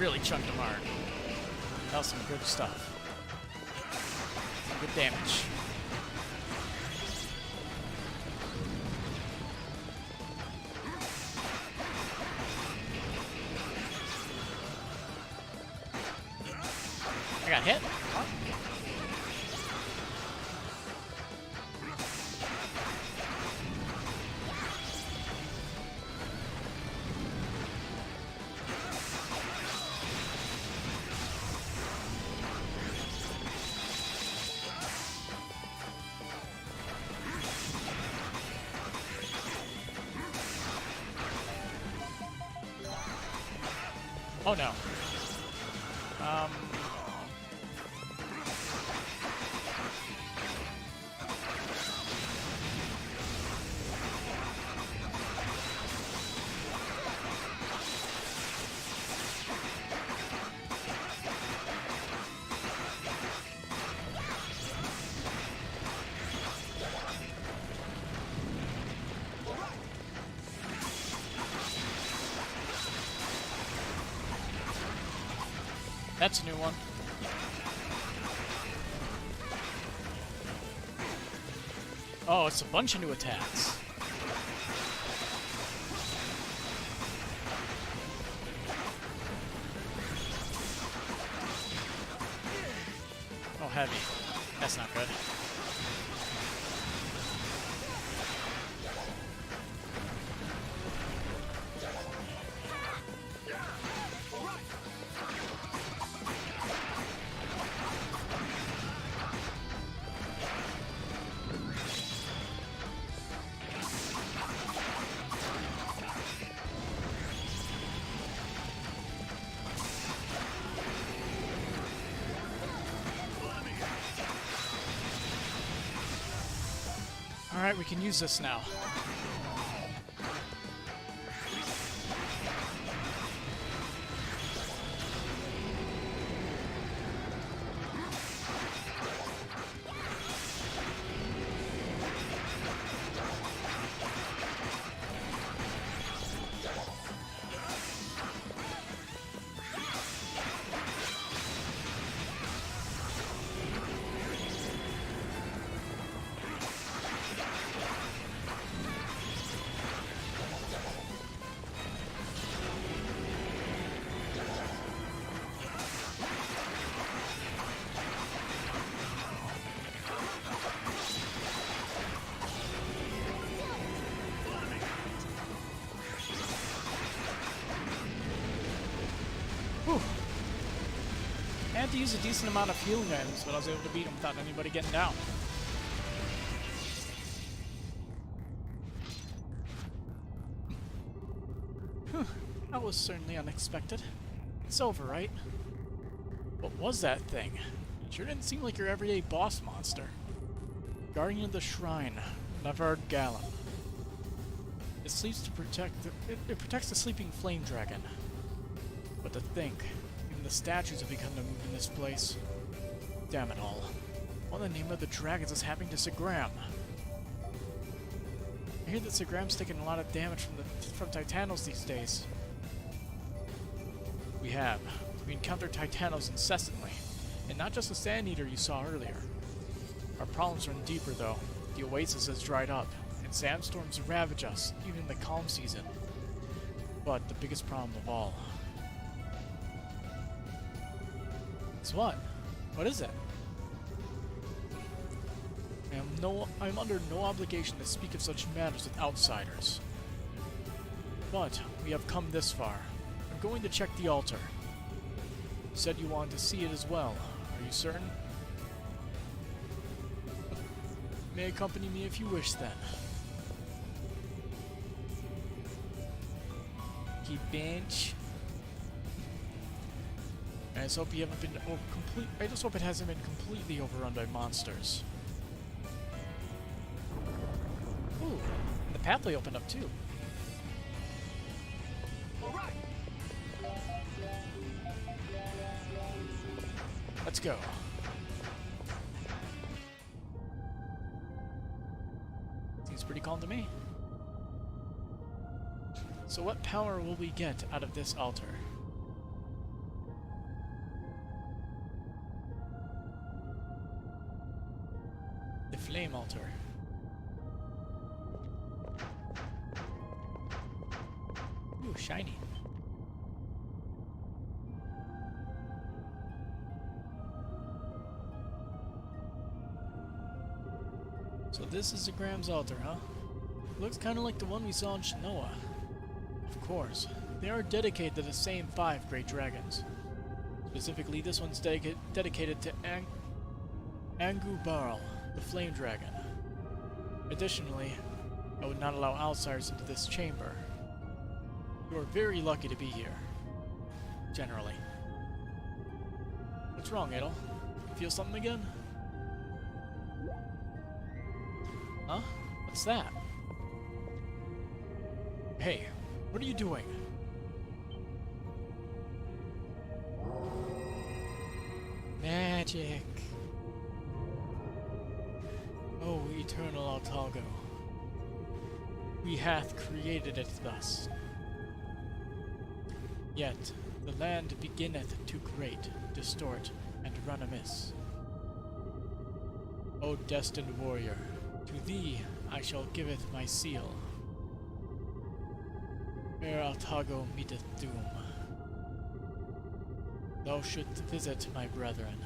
Speaker 1: really chunked him hard. That was some good stuff. Some good damage. I got hit? What? Oh no. That's a new one. Oh, it's a bunch of new attacks. Oh, heavy. That's not good. Alright, we can use this now. Whew. I had to use a decent amount of healing items, but I was able to beat him without anybody getting down. Whew. That was certainly unexpected. It's over, right? What was that thing? It sure didn't seem like your everyday boss monster. Guardian of the Shrine, Navard Galan. It sleeps to protect it protects the sleeping flame dragon. But to think, even the statues have begun to move in this place. Damn it all. What in the name of the dragons is happening to Sigram? I hear that Sigram's taking a lot of damage from Titanos these days. We encounter Titanos incessantly, and not just the Sand Eater you saw earlier. Our problems run deeper though. The oasis has dried up, and sandstorms ravage us, even in the calm season. But the biggest problem of all. It's what? What is it? I'm under no obligation to speak of such matters with outsiders. But we have come this far. I'm going to check the altar. You said you wanted to see it as well. Are you certain? You may accompany me if you wish then. Keep bench. I just hope you haven't been I just hope it hasn't been completely overrun by monsters. Ooh, and the pathway opened up too.
Speaker 3: Alright!
Speaker 1: Let's go. Seems pretty calm to me. So what power will we get out of this altar? flame altar. Ooh, shiny. So this is the Graham's altar, huh? Looks kind of like the one we saw in Shinoa. Of course, they are dedicated to the same 5 great dragons. Specifically, this one's dedicated to Angu Barl, the flame dragon. Additionally, I would not allow outsiders into this chamber. You are very lucky to be here. Generally. What's wrong, Adol? Feel something again? Huh? What's that? Hey, what are you doing? Magic! Oh, eternal Altago. We hath created it thus. Yet, the land beginneth to grate, distort, and run amiss. O destined warrior, to thee I shall giveth my seal. Ere Altago meeteth doom, thou shouldst visit my brethren.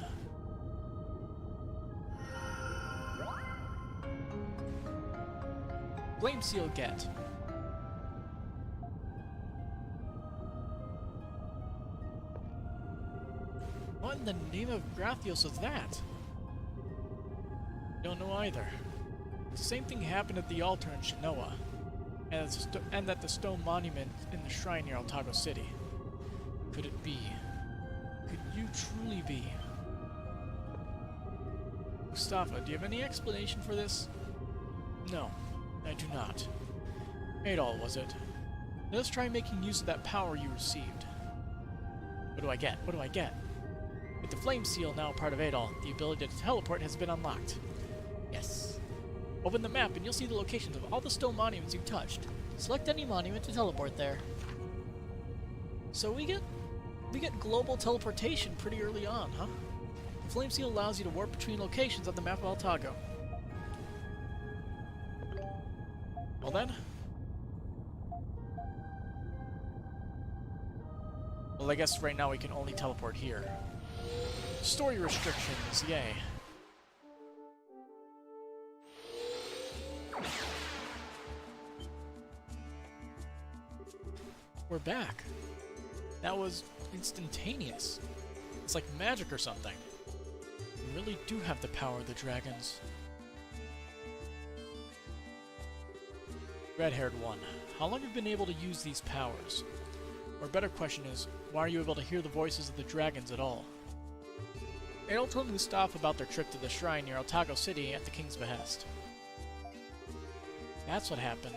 Speaker 1: Flame seal get. What in the name of Gratios was that? Don't know either. The same thing happened at the altar in Shinoa, and at the stone monument in the shrine near Altago City. Could it be? Could you truly be? Mustafa, do you have any explanation for this? No, I do not. Adol, was it? Let us try making use of that power you received. What do I get? What do I get? With the flame seal now part of Adol, the ability to teleport has been unlocked. Yes. Open the map and you'll see the locations of all the stone monuments you've touched. Select any monument to teleport there. So we get global teleportation pretty early on, huh? The flame seal allows you to warp between locations on the map of Altago. Well then. Well, I guess right now we can only teleport here. Story restrictions, yay. We're back. That was instantaneous. It's like magic or something. We really do have the power of the dragons. Red-haired one, how long have you been able to use these powers? Or a better question is, why are you able to hear the voices of the dragons at all? Adol told Mustafa about their trip to the shrine near Altago City at the king's behest. That's what happened.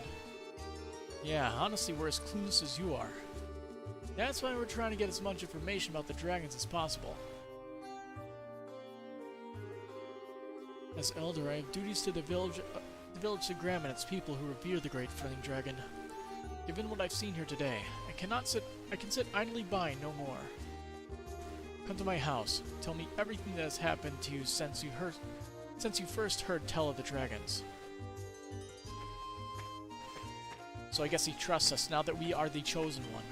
Speaker 1: Yeah, honestly, we're as clueless as you are. That's why we're trying to get as much information about the dragons as possible. As Elder, I have duties to the village to Graham and its people who revere the great flame dragon. Given what I've seen here today, I can sit idly by no more. Come to my house. Tell me everything that has happened to you since you first heard tell of the dragons. So I guess he trusts us now that we are the chosen one.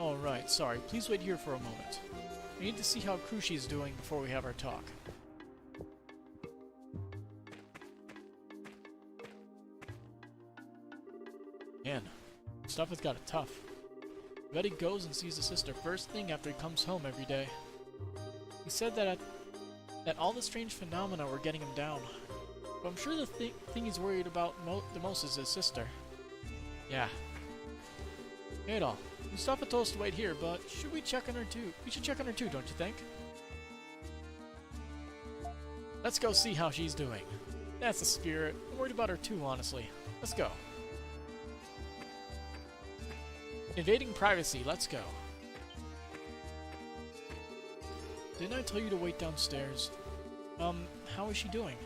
Speaker 1: Alright, sorry. Please wait here for a moment. I need to see how Krushi is doing before we have our talk. Man, Mustafa's got it tough. I bet he goes and sees his sister first thing after he comes home every day. He said that all the strange phenomena were getting him down. But I'm sure the thing he's worried about the most is his sister. Yeah. Adol, Mustafa told us to wait here, but should we check on her too? We should check on her too, don't you think? Let's go see how she's doing. That's the spirit. I'm worried about her too, honestly. Let's go. Invading privacy, let's go. Didn't I tell you to wait downstairs? How is she doing?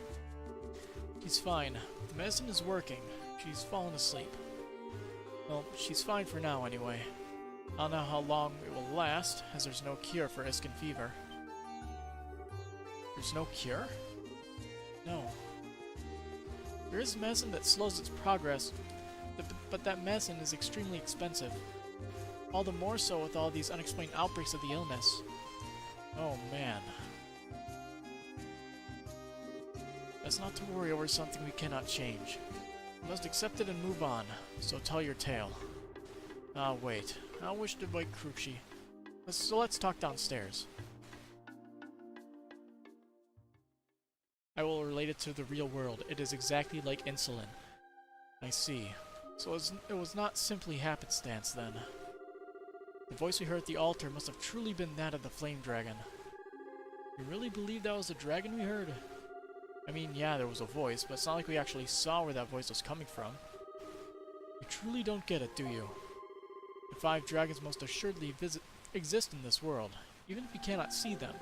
Speaker 1: She's fine. The medicine is working. She's fallen asleep. Well, she's fine for now anyway. I don't know how long it will last, as there's no cure for Iskin fever. There's no cure? No. There is medicine that slows its progress, but that medicine is extremely expensive. All the more so with all these unexplained outbreaks of the illness. Oh man. Best not to worry over something we cannot change. We must accept it and move on, so tell your tale. Ah, wait. I wish to invite Kruxi. So let's talk downstairs. I will relate it to the real world. It is exactly like insulin. I see. So it was not simply happenstance then. The voice we heard at the altar must have truly been that of the Flame Dragon. You really believe that was the dragon we heard? I mean, yeah, there was a voice, but it's not like we actually saw where that voice was coming from. You truly don't get it, do you? The 5 dragons most assuredly exist in this world, even if we cannot see them.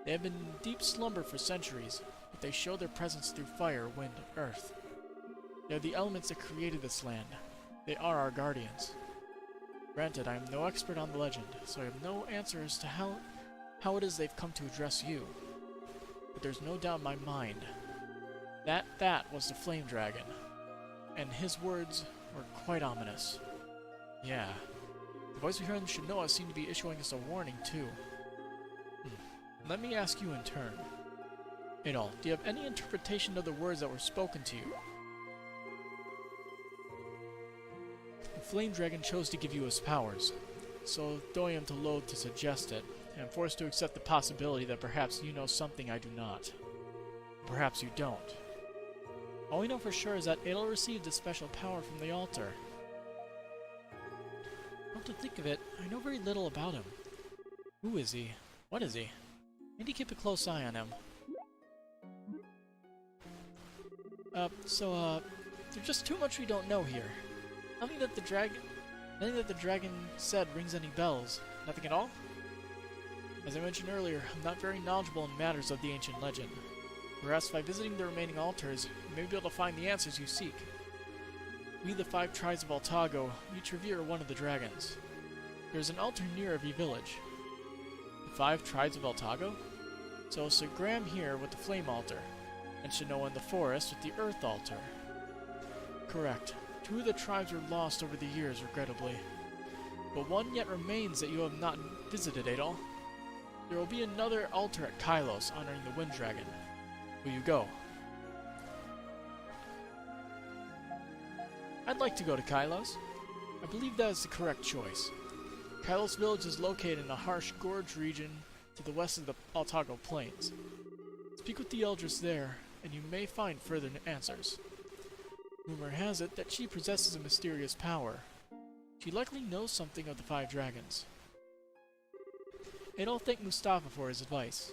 Speaker 1: They have been in deep slumber for centuries, but they show their presence through fire, wind, earth. They are the elements that created this land. They are our guardians. Granted, I am no expert on the legend, so I have no answer as to how it is they've come to address you. But there's no doubt in my mind that was the Flame Dragon, and his words were quite ominous. Yeah, the voice we heard should know us seemed to be issuing us a warning too. Let me ask you in turn. Adol, do you have any interpretation of the words that were spoken to you? The Flame Dragon chose to give you his powers, so though I am too loath to suggest it, I am forced to accept the possibility that perhaps you know something I do not. Perhaps you don't. All we know for sure is that Adol received a special power from the altar. Come to think of it, I know very little about him. Who is he? What is he? I need to keep a close eye on him. There's just too much we don't know here. Nothing that the dragon said rings any bells. Nothing at all? As I mentioned earlier, I'm not very knowledgeable in matters of the ancient legend. Perhaps by visiting the remaining altars, you may be able to find the answers you seek. We, the 5 tribes of Altago, each revere one of the dragons. There's an altar near every village. The 5 tribes of Altago? So Sir Graham here with the flame altar, and Shanoa in the forest with the earth altar. Correct. 2 of the tribes were lost over the years, regrettably. But one yet remains that you have not visited, Adol. There will be another altar at Kylos honoring the Wind Dragon. Will you go? I'd like to go to Kylos. I believe that is the correct choice. Kylos village is located in the harsh gorge region to the west of the Altago Plains. Speak with the elders there, and you may find further answers. Rumor has it that she possesses a mysterious power. She likely knows something of the 5 dragons. Adol thank Mustafa for his advice.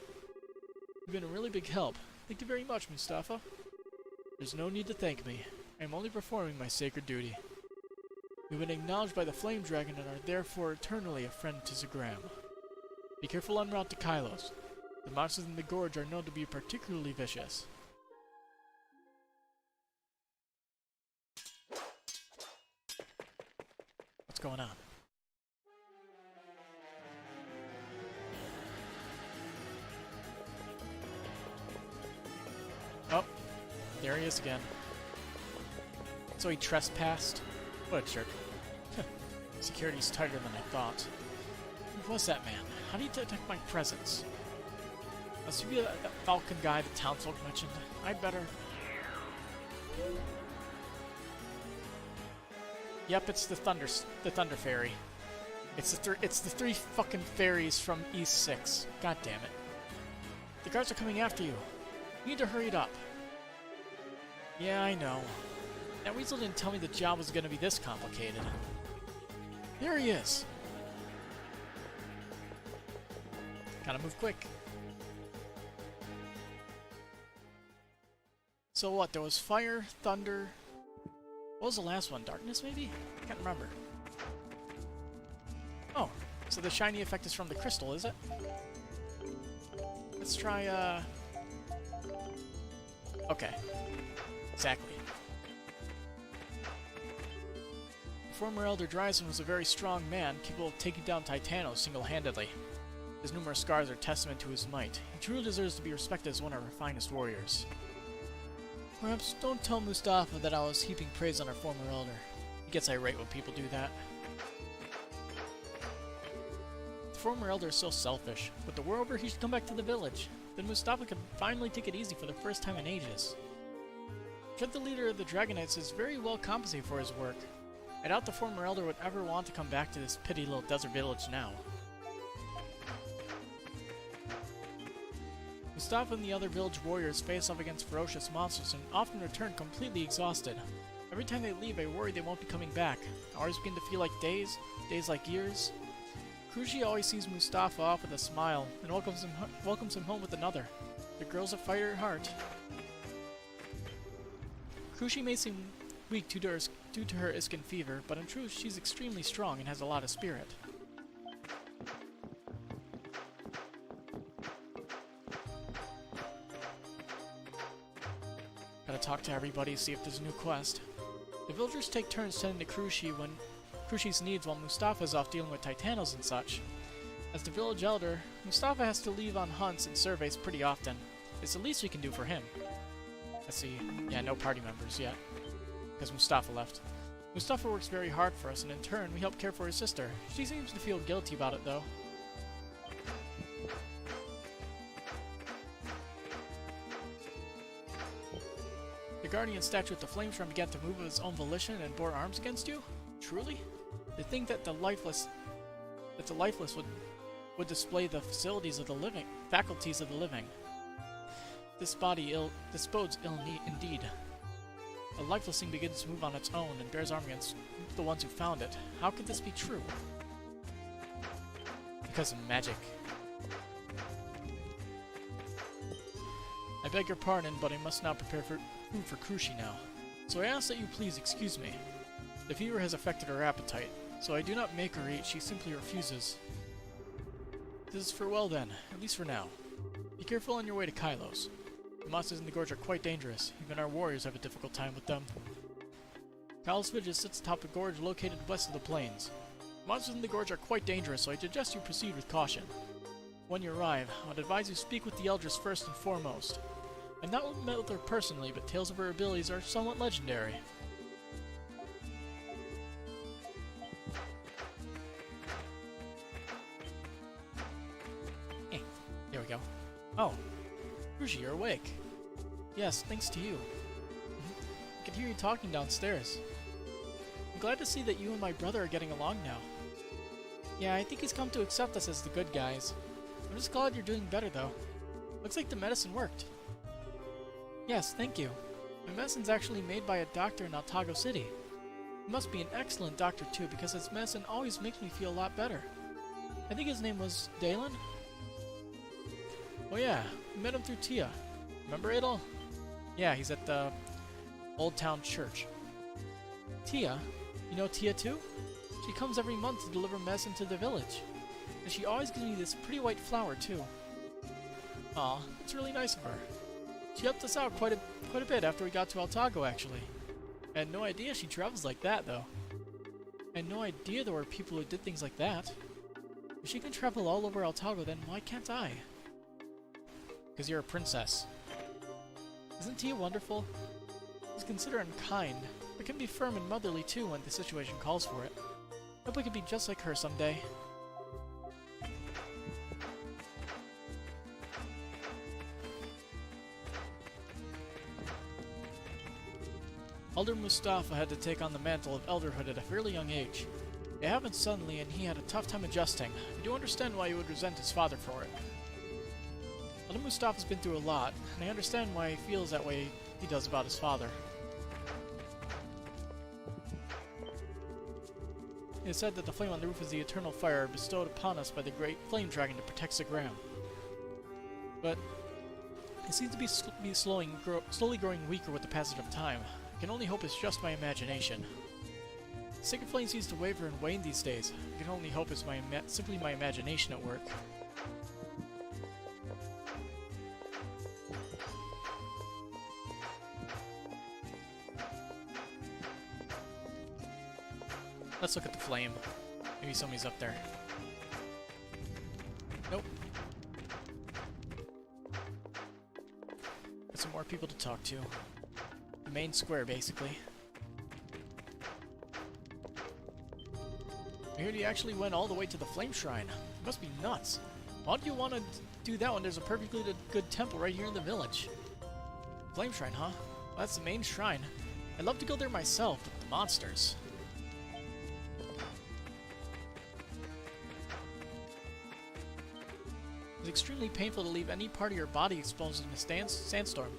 Speaker 1: You've been a really big help. Thank you very much, Mustafa. There's no need to thank me. I am only performing my sacred duty. You've been acknowledged by the Flame Dragon and are therefore eternally a friend to Zagram. Be careful en route to Kylos. The monsters in the gorge are known to be particularly vicious. What's going on? Oh, there he is again. So he trespassed? What a jerk. Security's tighter than I thought. Who was that man? How do you detect my presence? Must you be that falcon guy the townsfolk mentioned? I'd better... Yep, it's the Thunder Fairy. It's the 3 fucking fairies from East 6. God damn it. The guards are coming after you. You need to hurry it up. Yeah, I know. That weasel didn't tell me the job was gonna be this complicated. There he is. Gotta move quick. So what, there was fire, thunder... What was the last one? Darkness, maybe? I can't remember. Oh, so the shiny effect is from the crystal, is it? Let's try, Okay. Exactly. Former Elder Dryzen was a very strong man, capable of taking down Titanos single-handedly. His numerous scars are testament to his might. He truly deserves to be respected as one of our finest warriors. Perhaps don't tell Mustafa that I was heaping praise on our former elder. He gets irate when people do that. The former elder is so selfish. With the war over, he should come back to the village. Then Mustafa could finally take it easy for the first time in ages. I'm sure the leader of the Dragonites is very well compensated for his work. I doubt the former elder would ever want to come back to this petty little desert village now. Mustafa and the other village warriors face off against ferocious monsters and often return completely exhausted. Every time they leave, I worry they won't be coming back. Hours begin to feel like days, days like years. Kushi always sees Mustafa off with a smile and welcomes him home with another. The girl's a fighter at heart. Kushi may seem weak due to her Iskin fever, but in truth she's extremely strong and has a lot of spirit. Gotta talk to everybody, see if there's a new quest. The villagers take turns tending to Krushi's needs while Mustafa's off dealing with Titanos and such. As the village elder, Mustafa has to leave on hunts and surveys pretty often. It's the least we can do for him. Let's see. Yeah, no party members yet. Because Mustafa left. Mustafa works very hard for us, and in turn, we help care for his sister. She seems to feel guilty about it, though. The guardian statue at the Flameshrine began to move of its own volition and bore arms against you? Truly? To think that the lifeless would display the faculties of the living. This body disposed ill indeed. A lifeless thing begins to move on its own and bears arm against the ones who found it. How could this be true? Because of magic. I beg your pardon, but I must now prepare food for Kushi now. So I ask that you please excuse me. The fever has affected her appetite, so I do not make her eat, she simply refuses. This is farewell then, at least for now. Be careful on your way to Kylos. The monsters in the gorge are quite dangerous, even our warriors have a difficult time with them. Kylos Village sits atop a gorge located west of the plains. The monsters in the gorge are quite dangerous, so I suggest you proceed with caution. When you arrive, I would advise you speak with the Eldris first and foremost. I've not met with her personally, but tales of her abilities are somewhat legendary. There we go. Oh, Kushi, you're awake. Yes, thanks to you. I can hear you talking downstairs. I'm glad to see that you and my brother are getting along now. Yeah, I think he's come to accept us as the good guys. I'm just glad you're doing better, though. Looks like the medicine worked. Yes, thank you. My medicine's actually made by a doctor in Altago City. He must be an excellent doctor, too, because his medicine always makes me feel a lot better. I think his name was Dalen? Oh yeah, we met him through Tia. Remember Adel? Yeah, he's at the Old Town Church. Tia? You know Tia too? She comes every month to deliver medicine to the village. And she always gives me this pretty white flower too. Aw, it's really nice of her. She helped us out quite a bit after we got to Altago, actually. I had no idea she travels like that, though. I had no idea there were people who did things like that. If she can travel all over Altago, then why can't I? Because you're a princess. Isn't Tia wonderful? She's considerate and kind, but can be firm and motherly too when the situation calls for it. Hope I could be just like her someday. Elder Mustafa had to take on the mantle of elderhood at a fairly young age. It happened suddenly and he had a tough time adjusting. I do understand why he would resent his father for it. Elder Mustafa's been through a lot, and I understand why he feels that way he does about his father. It is said that the flame on the roof is the eternal fire bestowed upon us by the great flame dragon that protects the ground. But it seems to be slowly growing weaker with the passage of time. I can only hope it's just my imagination. The sacred flame seems to waver and wane these days. I can only hope it's simply my imagination at work. Let's look at the flame. Maybe somebody's up there. Nope. Got some more people to talk to. The main square, basically. I heard you actually went all the way to the Flame Shrine. You must be nuts. Why do you want to do that when there's a perfectly good temple right here in the village? Flame Shrine, huh? Well, that's the main shrine. I'd love to go there myself, but the monsters. It's extremely painful to leave any part of your body exposed in a sandstorm.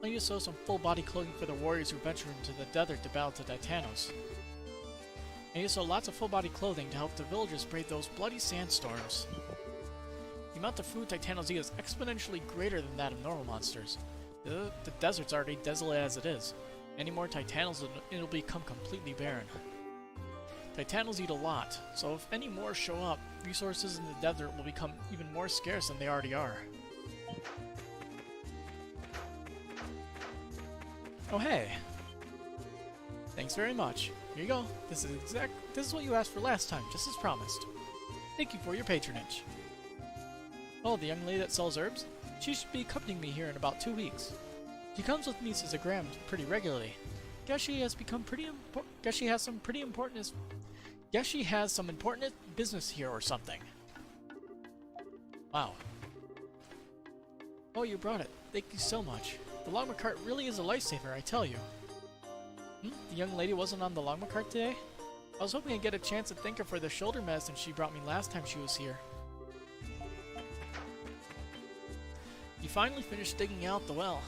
Speaker 1: I need to sew some full body clothing for the warriors who venture into the desert to battle to Titanos. I need to sew lots of full body clothing to help the villagers brave those bloody sandstorms. The amount of food Titanos eat is exponentially greater than that of normal monsters. The desert's already desolate as it is. Any more Titanos and it'll become completely barren. Titanos eat a lot, so if any more show up, resources in the desert will become even more scarce than they already are. Oh hey! Thanks very much. Here you go. This is what you asked for last time, just as promised. Thank you for your patronage. Oh, the young lady that sells herbs? She should be accompanying me here in about 2 weeks. She comes with me to Zagram pretty regularly. Guess she has some important business here or something. Wow. Oh, you brought it. Thank you so much. The Longma cart really is a lifesaver, I tell you. The young lady wasn't on the Longma cart today? I was hoping I'd get a chance to thank her for the shoulder medicine she brought me last time she was here. You finally finished digging out the well.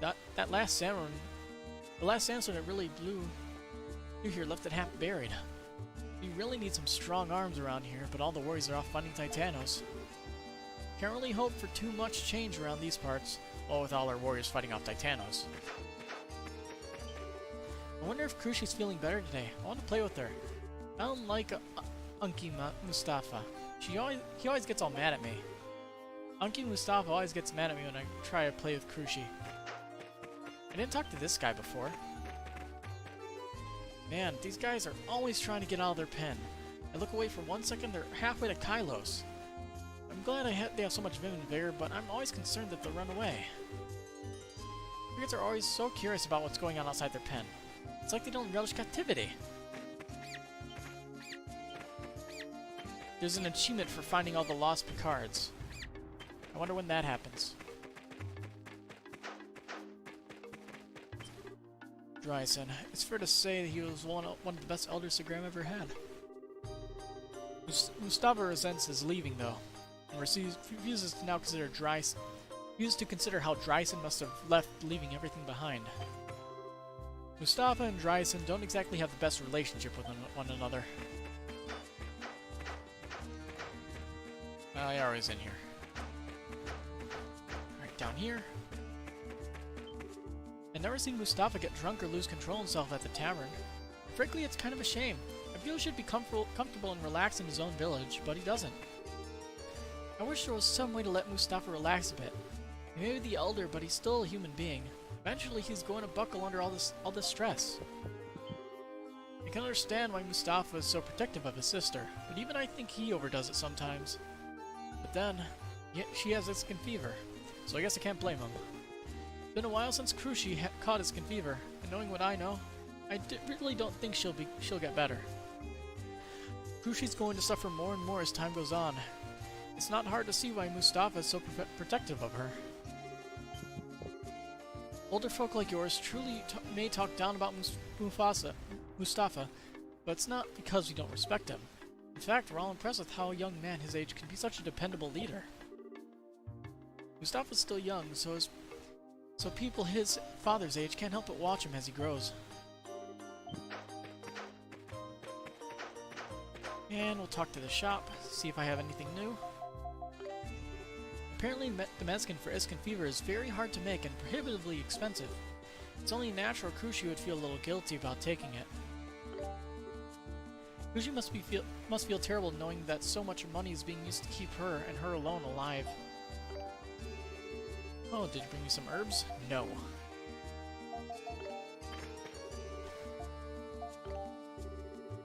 Speaker 1: The last sandstorm that really blew through here left it half buried. We really need some strong arms around here, but all the warriors are off fighting Titanos. Can't really hope for too much change around these parts, well, with all our warriors fighting off Titanos. I wonder if Krushi's feeling better today. I want to play with her. I don't like Unki Mustafa. He always gets all mad at me. Unki Mustafa always gets mad at me when I try to play with Krushi. I didn't talk to this guy before. Man, these guys are always trying to get out of their pen. I look away for 1 second, they're halfway to Kylos. I'm glad they have so much vim and vigor, but I'm always concerned that they'll run away. Crickets are always so curious about what's going on outside their pen. It's like they don't relish captivity. There's an achievement for finding all the lost Picards. I wonder when that happens. Dryson. It's fair to say that he was one of the best elders Zagram ever had. Mustafa resents his leaving, though, and refuses to now consider how Dryson must have left, leaving everything behind. Mustafa and Dryson don't exactly have the best relationship with one another. Yara's in here. Alright, down here. I've never seen Mustafa get drunk or lose control himself at the tavern. Frankly, it's kind of a shame. I feel he should be comfortable and relaxed in his own village, but he doesn't. I wish there was some way to let Mustafa relax a bit. He may be the elder, but he's still a human being. Eventually, he's going to buckle under all this stress. I can understand why Mustafa is so protective of his sister, but even I think he overdoes it sometimes. But then, she has Iskin fever, so I guess I can't blame him. It's been a while since Krushi caught Iskin fever, and knowing what I know, I really don't think she'll get better. Krushi's going to suffer more and more as time goes on. It's not hard to see why Mustafa is so protective of her. Older folk like yours truly may talk down about Mustafa, but it's not because we don't respect him. In fact, we're all impressed with how a young man his age can be such a dependable leader. Mustafa's still young, so people his father's age can't help but watch him as he grows. And we'll talk to the shop, see if I have anything new. Apparently the medicine for Iskin fever is very hard to make and prohibitively expensive. It's only natural Krushi would feel a little guilty about taking it. Krushi must feel terrible knowing that so much money is being used to keep her and her alone alive. Oh, did you bring me some herbs? No.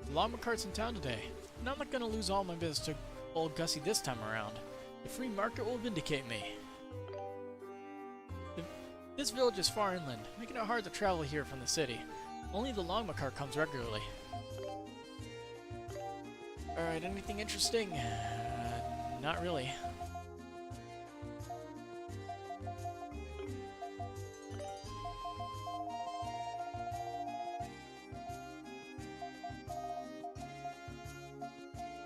Speaker 1: The Longma cart's in town today, and I'm not gonna lose all my business to old Gussie this time around. The free market will vindicate me. This village is far inland, making it hard to travel here from the city. Only the Longma cart comes regularly. Alright, anything interesting? Not really.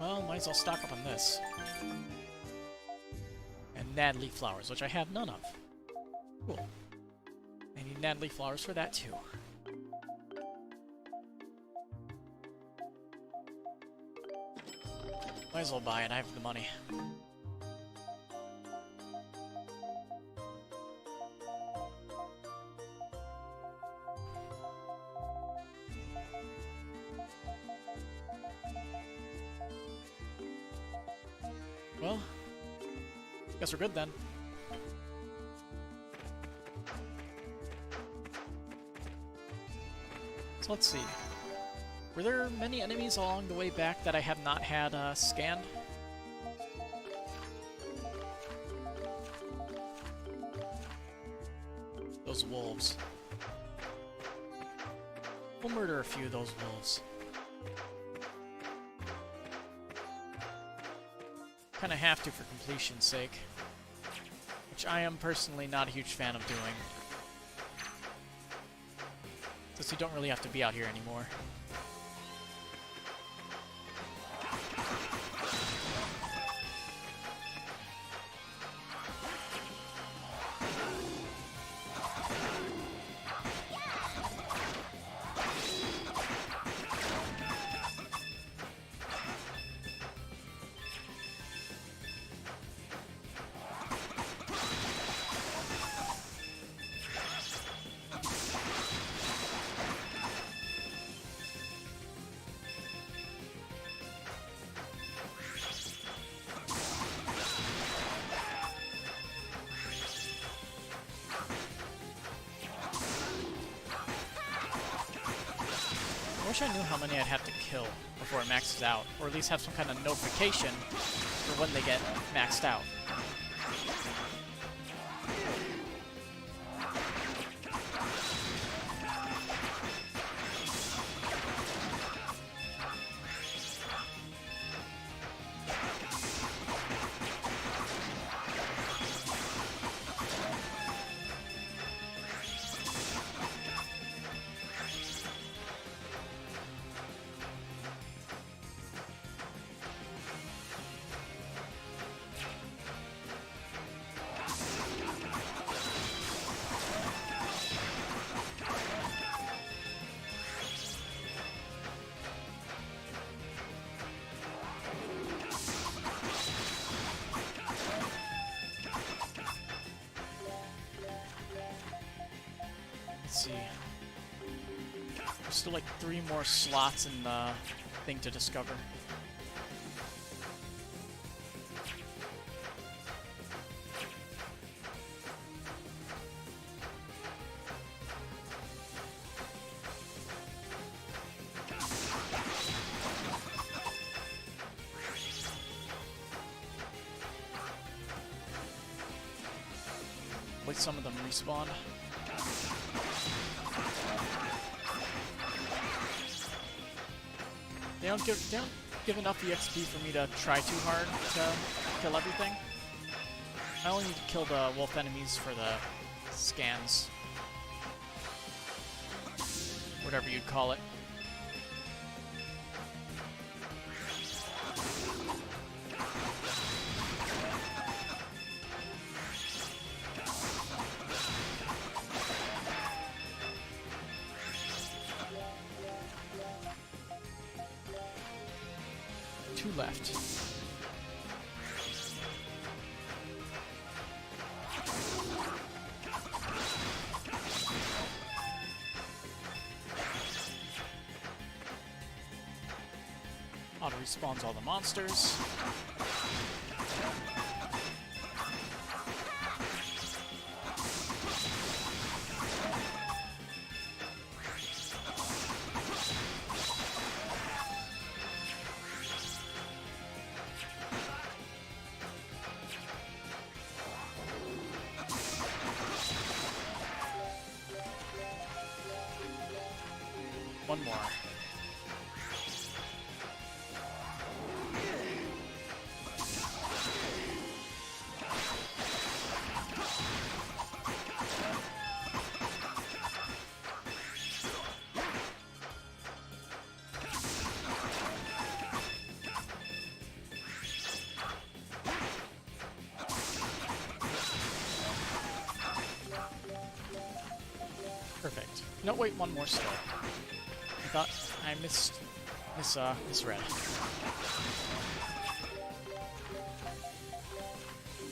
Speaker 1: Well, might as well stock up on this. And Nad leaf flowers, which I have none of. Cool. I need Nad leaf flowers for that too. Might as well buy it, I have the money. Well, guess we're good then. So let's see. Were there many enemies along the way back that I have not had scanned? Those wolves. We'll murder a few of those wolves. Kinda have to for completion's sake. Which I am personally not a huge fan of doing. Since you don't really have to be out here anymore. I wish I knew how many I'd have to kill before it maxes out, or at least have some kind of notification for when they get maxed out. Let's see. There's still like 3 more slots in the thing to discover. Like some of them respawn. They don't give enough EXP for me to try too hard to kill everything. I only need to kill the wolf enemies for the scans. Whatever you'd call it. Two left. Auto respawns all the monsters. One more. Perfect. No, wait, one more still. I thought I misread.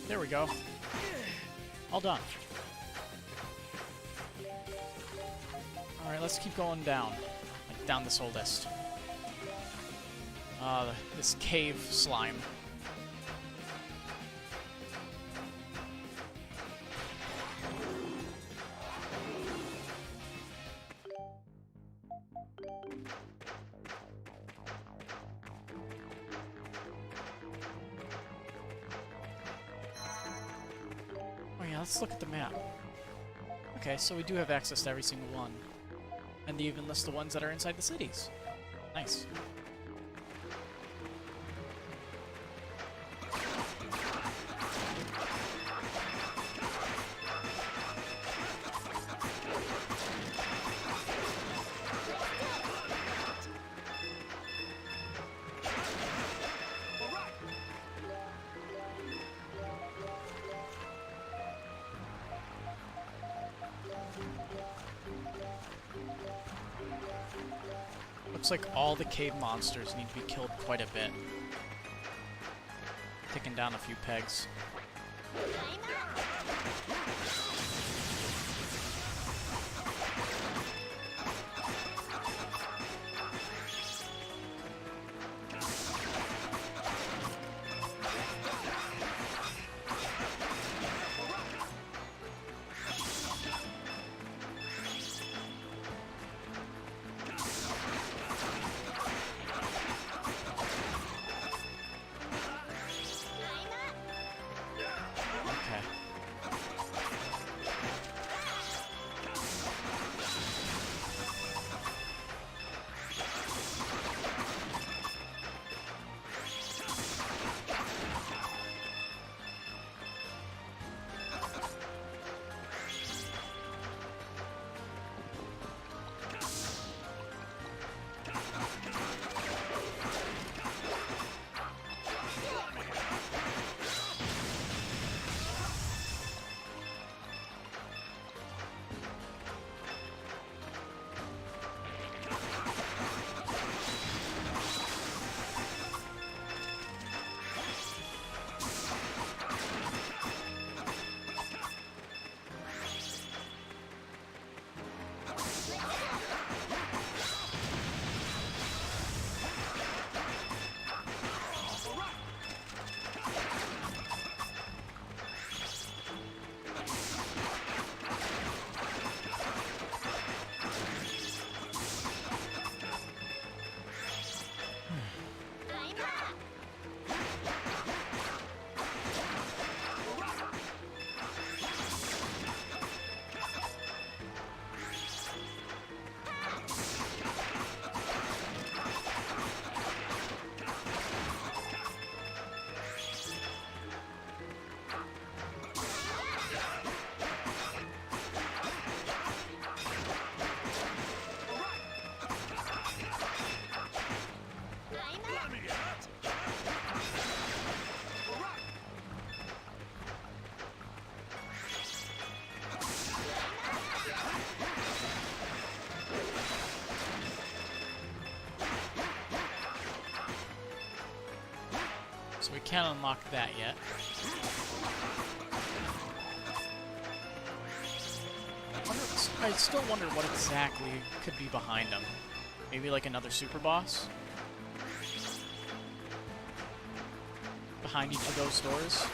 Speaker 1: There we go. All done. Alright, let's keep going down. Like, down this whole list. This cave slime. Oh yeah, let's look at the map. Okay, so we do have access to every single one. And they even list the ones that are inside the cities. Nice. Looks like all the cave monsters need to be killed quite a bit. Taking down a few pegs. Okay. So we can't unlock that yet. I still wonder what exactly could be behind them. Maybe like another super boss? Behind each of those doors?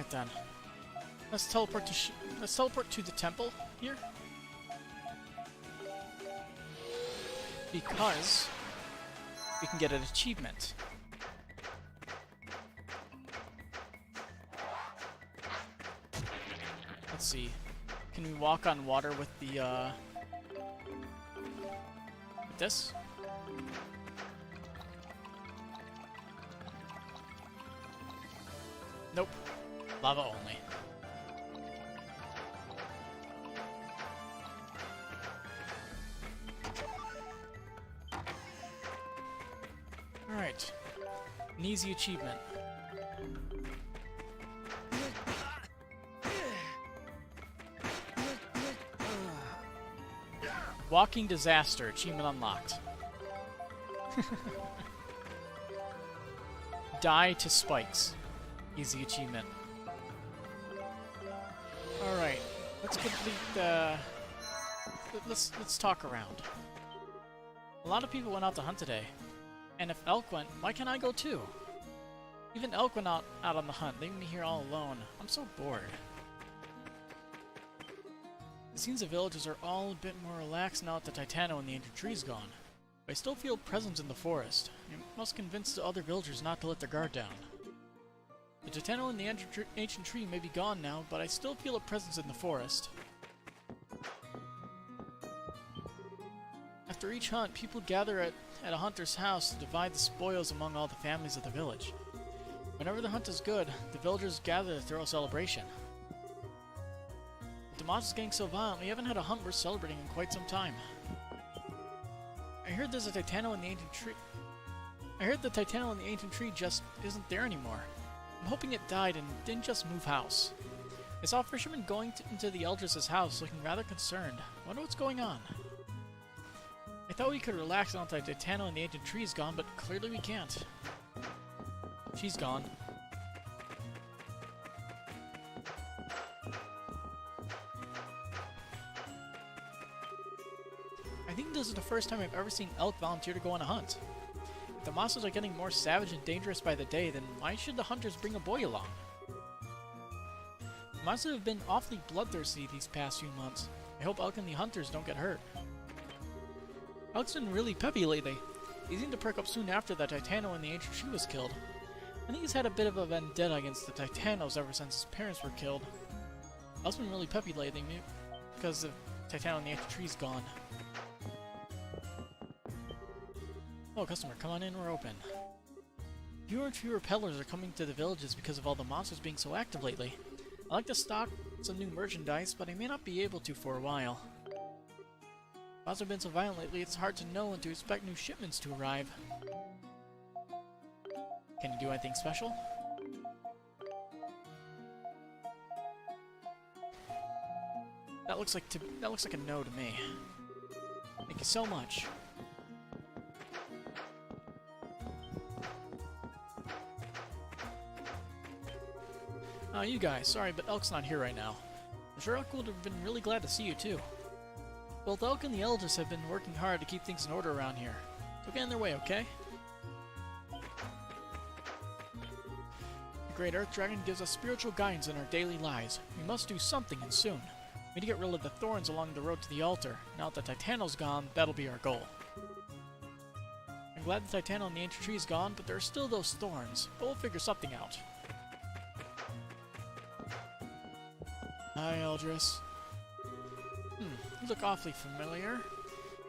Speaker 1: Alright then. Let's teleport to the temple here. Because we can get an achievement. Let's see. Can we walk on water with the with this? Nope. Lava only. Alright. An easy achievement. Walking disaster. Achievement unlocked. Die to spikes. Easy achievement. Alright. Let's complete the... Let's talk around. A lot of people went out to hunt today. And if Elk went, why can't I go too? Even Elk went out on the hunt, leaving me here all alone. I'm so bored. It seems the villagers are all a bit more relaxed now that the Titano and the ancient tree's gone. But I still feel presence in the forest. I must convince the other villagers not to let their guard down. The Titano and the ancient tree may be gone now, but I still feel a presence in the forest. After each hunt, people gather at a hunter's house to divide the spoils among all the families of the village. Whenever the hunt is good, the villagers gather to throw a celebration. With the monsters getting so violent, we haven't had a hunt worth celebrating in quite some time. I heard there's a Titano in the ancient tree. I heard the Titano in the ancient tree just isn't there anymore. I'm hoping it died and didn't just move house. I saw a fisherman going into the Eldris' house looking rather concerned. Wonder what's going on. I thought we could relax now that the Titano and the ancient tree is gone, but clearly we can't. She's gone. I think this is the first time I've ever seen Elk volunteer to go on a hunt. If the monsters are getting more savage and dangerous by the day, then why should the hunters bring a boy along? The monsters have been awfully bloodthirsty these past few months. I hope Elk and the hunters don't get hurt. Elk's been really peppy lately. He seemed to perk up soon after the Titano and the ancient tree was killed. I think he's had a bit of a vendetta against the Titanos ever since his parents were killed. Elk's been really peppy lately, maybe because the Titano and the ancient tree's gone. Oh, customer, come on in, we're open. Fewer and fewer peddlers are coming to the villages because of all the monsters being so active lately. I like to stock some new merchandise, but I may not be able to for a while. Monsters have been so violent lately, it's hard to know when to expect new shipments to arrive. Can you do anything special? That looks like a no to me. Thank you so much. You guys, sorry, but Elk's not here right now. I'm sure Elk would have been really glad to see you too. Both Elk and the Elders have been working hard to keep things in order around here. So get in their way, okay? The Great Earth Dragon gives us spiritual guidance in our daily lives. We must do something, and soon. We need to get rid of the thorns along the road to the altar. Now that the Titano's gone, that'll be our goal. I'm glad the Titano and the ancient tree is gone, but there are still those thorns. But we'll figure something out. Hi, Eldris. You look awfully familiar.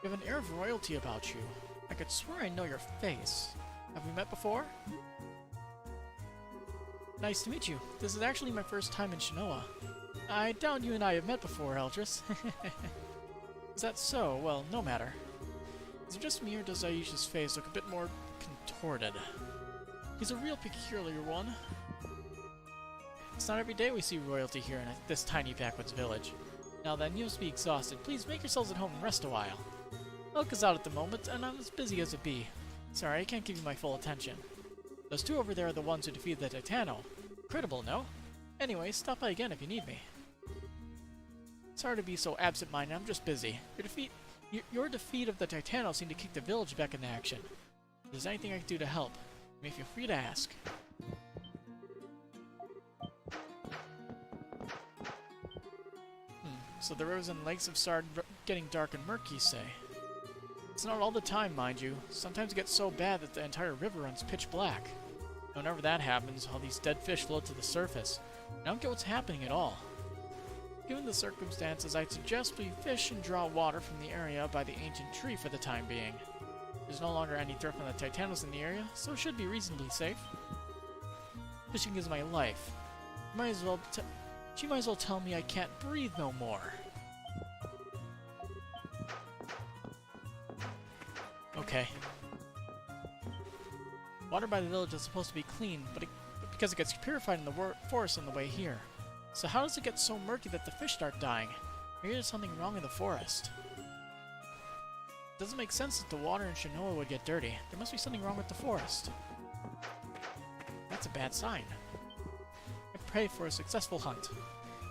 Speaker 1: You have an air of royalty about you. I could swear I know your face. Have we met before? Nice to meet you. This is actually my first time in Shinoa. I doubt you and I have met before, Eldris. Is that so? Well, no matter. Is it just me, or does Aisha's face look a bit more contorted? He's a real peculiar one. It's not every day we see royalty here in this tiny backwoods village. Now then, you must be exhausted. Please make yourselves at home and rest a while. Elk is out at the moment, and I'm as busy as a bee. Sorry, I can't give you my full attention. Those two over there are the ones who defeated the Titano. Incredible, no? Anyway, stop by again if you need me. Sorry to be so absent-minded, I'm just busy. Your defeat of the Titano seemed to kick the village back into action. If there's anything I can do to help, you may feel free to ask. So the rivers and lakes have started getting dark and murky, say. It's not all the time, mind you. Sometimes it gets so bad that the entire river runs pitch black. Whenever that happens, all these dead fish float to the surface. I don't get what's happening at all. Given the circumstances, I'd suggest we fish and draw water from the area by the ancient tree for the time being. There's no longer any threat from the Titanos in the area, so it should be reasonably safe. Fishing is my life. She might as well tell me I can't breathe no more. Okay. Water by the village is supposed to be clean, but because it gets purified in the forest on the way here. So how does it get so murky that the fish start dying? Maybe there's something wrong in the forest. It doesn't make sense that the water in Shinoa would get dirty. There must be something wrong with the forest. That's a bad sign. I pray for a successful hunt.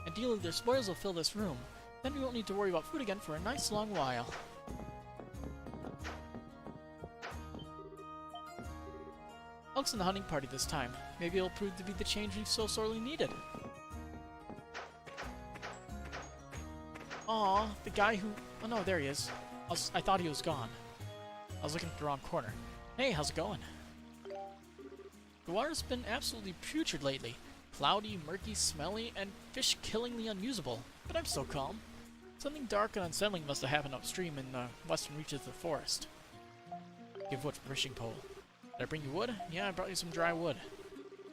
Speaker 1: Ideally, their spoils will fill this room. Then we won't need to worry about food again for a nice long while. Elk's in the hunting party this time. Maybe it'll prove to be the change we've so sorely needed. Aw, the guy who... Oh no, there he is. I thought he was gone. I was looking at the wrong corner. Hey, how's it going? The water's been absolutely putrid lately. Cloudy, murky, smelly, and fish killingly unusable. But I'm still calm. Something dark and unsettling must have happened upstream in the western reaches of the forest. Give wood for fishing pole. Did I bring you wood? Yeah, I brought you some dry wood.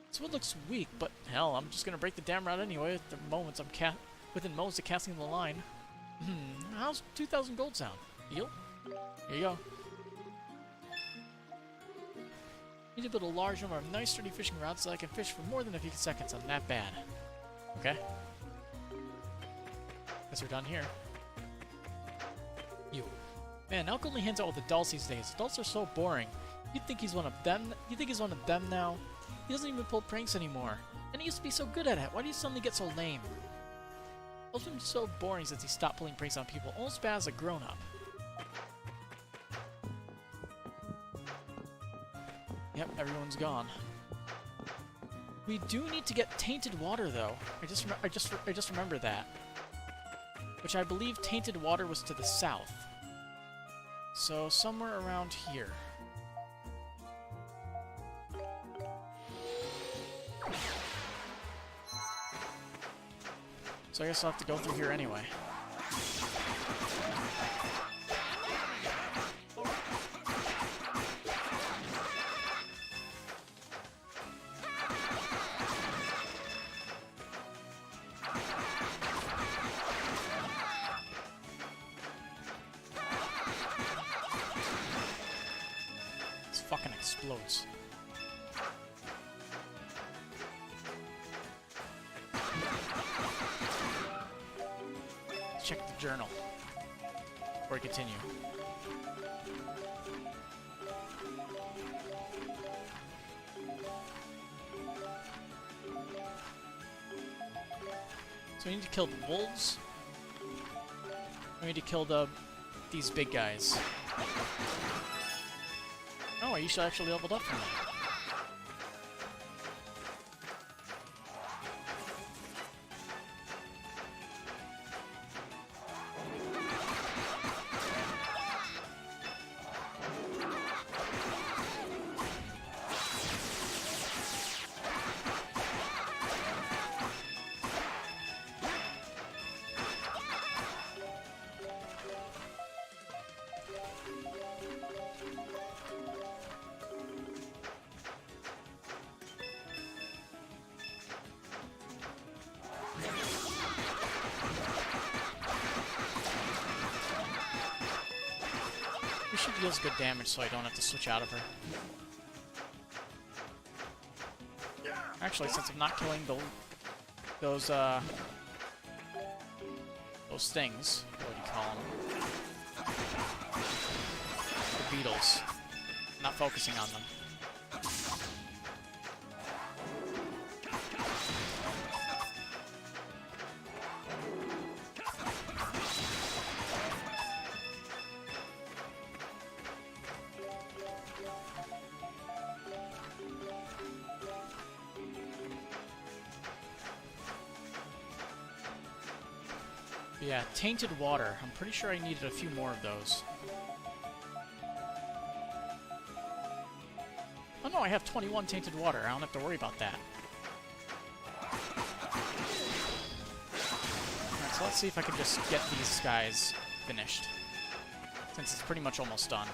Speaker 1: This wood looks weak, but hell, I'm just gonna break the damn rod anyway at the moments within moments of casting the line. How's 2,000 gold sound? Deal? Here you go. Need to build a large number of nice sturdy fishing rods so I can fish for more than a few seconds. I'm that bad. Okay. Guess we're done here. You. Man, Elk only hands out with adults these days. Adults are so boring. You'd think he's one of them? You think he's one of them now? He doesn't even pull pranks anymore. And he used to be so good at it. Why do you suddenly get so lame? Elk's been so boring since he stopped pulling pranks on people, almost bad as a grown-up. Yep, everyone's gone. We do need to get tainted water, though. I just remembered that. Which I believe tainted water was to the south. So somewhere around here. So I guess I'll have to go through here anyway. This fucking explodes. Check the journal before we continue. So we need to kill the wolves. We need to kill these big guys. Oh, you should actually leveled up from that. She deals good damage, so I don't have to switch out of her. Actually, since I'm not killing those things, what do you call them? The beetles. I'm not focusing on them. yeah, tainted water. I'm pretty sure I needed a few more of those. Oh no, I have 21 tainted water. I don't have to worry about that. Alright, so let's see if I can just get these guys finished. Since it's pretty much almost done.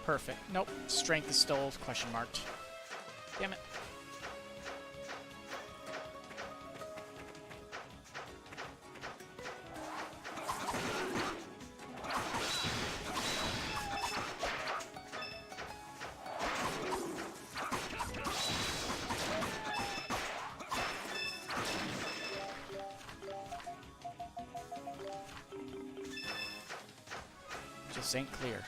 Speaker 1: Perfect. Nope. Strength is still question marked. Damn it. Just ain't clear.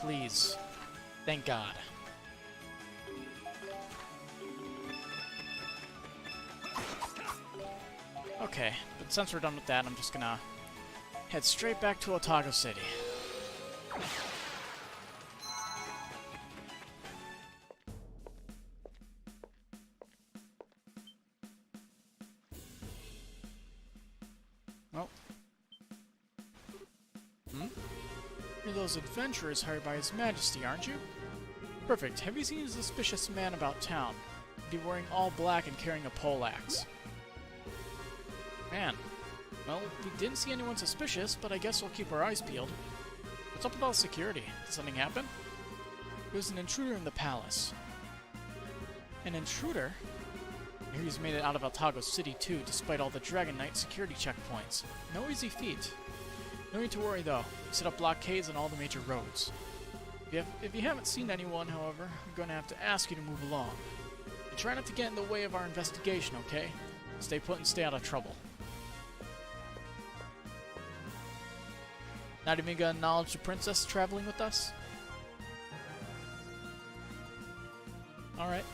Speaker 1: Please. Thank God. Okay, but since we're done with that, I'm just gonna head straight back to Otago City. Oh. You're those adventurers hired by His Majesty, aren't you? Perfect. Have you seen a suspicious man about town? Be wearing all black and carrying a poleaxe. Man. Well, we didn't see anyone suspicious, but I guess we'll keep our eyes peeled. What's up with all the security? Did something happen? There's an intruder in the palace. An intruder? I hear he's made it out of Otago City too, despite all the Dragon Knight security checkpoints. No easy feat. No need to worry though. We set up blockades on all the major roads. If you haven't seen anyone, however, I'm going to have to ask you to move along. And try not to get in the way of our investigation, okay? Stay put and stay out of trouble. Not even gonna acknowledge the princess traveling with us? Alright.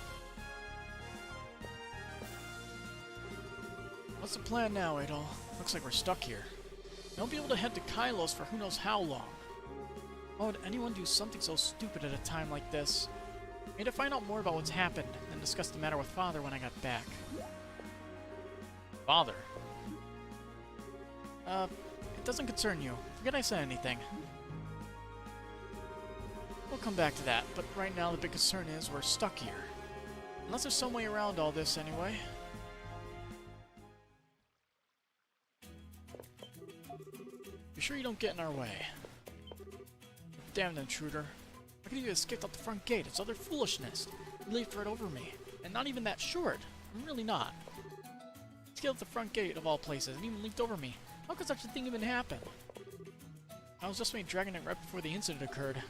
Speaker 1: What's the plan now, Adol? Looks like we're stuck here. We won't be able to head to Kylos for who knows how long. Why would anyone do something so stupid at a time like this? I need to find out more about what's happened, and discuss the matter with Father when I got back. Father? It doesn't concern you. Forget I said anything. We'll come back to that, but right now the big concern is we're stuck here. Unless there's some way around all this anyway. Be sure you don't get in our way. Damned intruder. How could you escape out the front gate? It's utter foolishness. You leaped right over me. And not even that short. I'm really not. Scaled the front gate of all places and even leaped over me. How could such a thing even happen? I was just made Dragon Knight right before the incident occurred.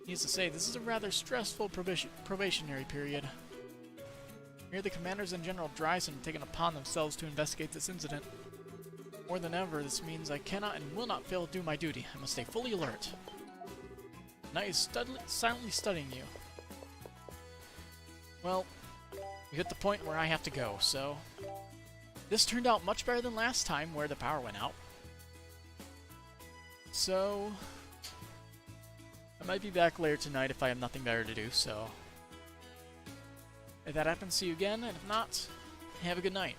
Speaker 1: Needless to say, this is a rather stressful probationary period. Here the commanders and General Dryson have taken upon themselves to investigate this incident. More than ever, this means I cannot and will not fail to do my duty. I must stay fully alert. Knight is silently studying you. Well, you hit the point where I have to go, so... This turned out much better than last time, where the power went out. So... I might be back later tonight if I have nothing better to do, so... If that happens, see you again, and if not, have a good night.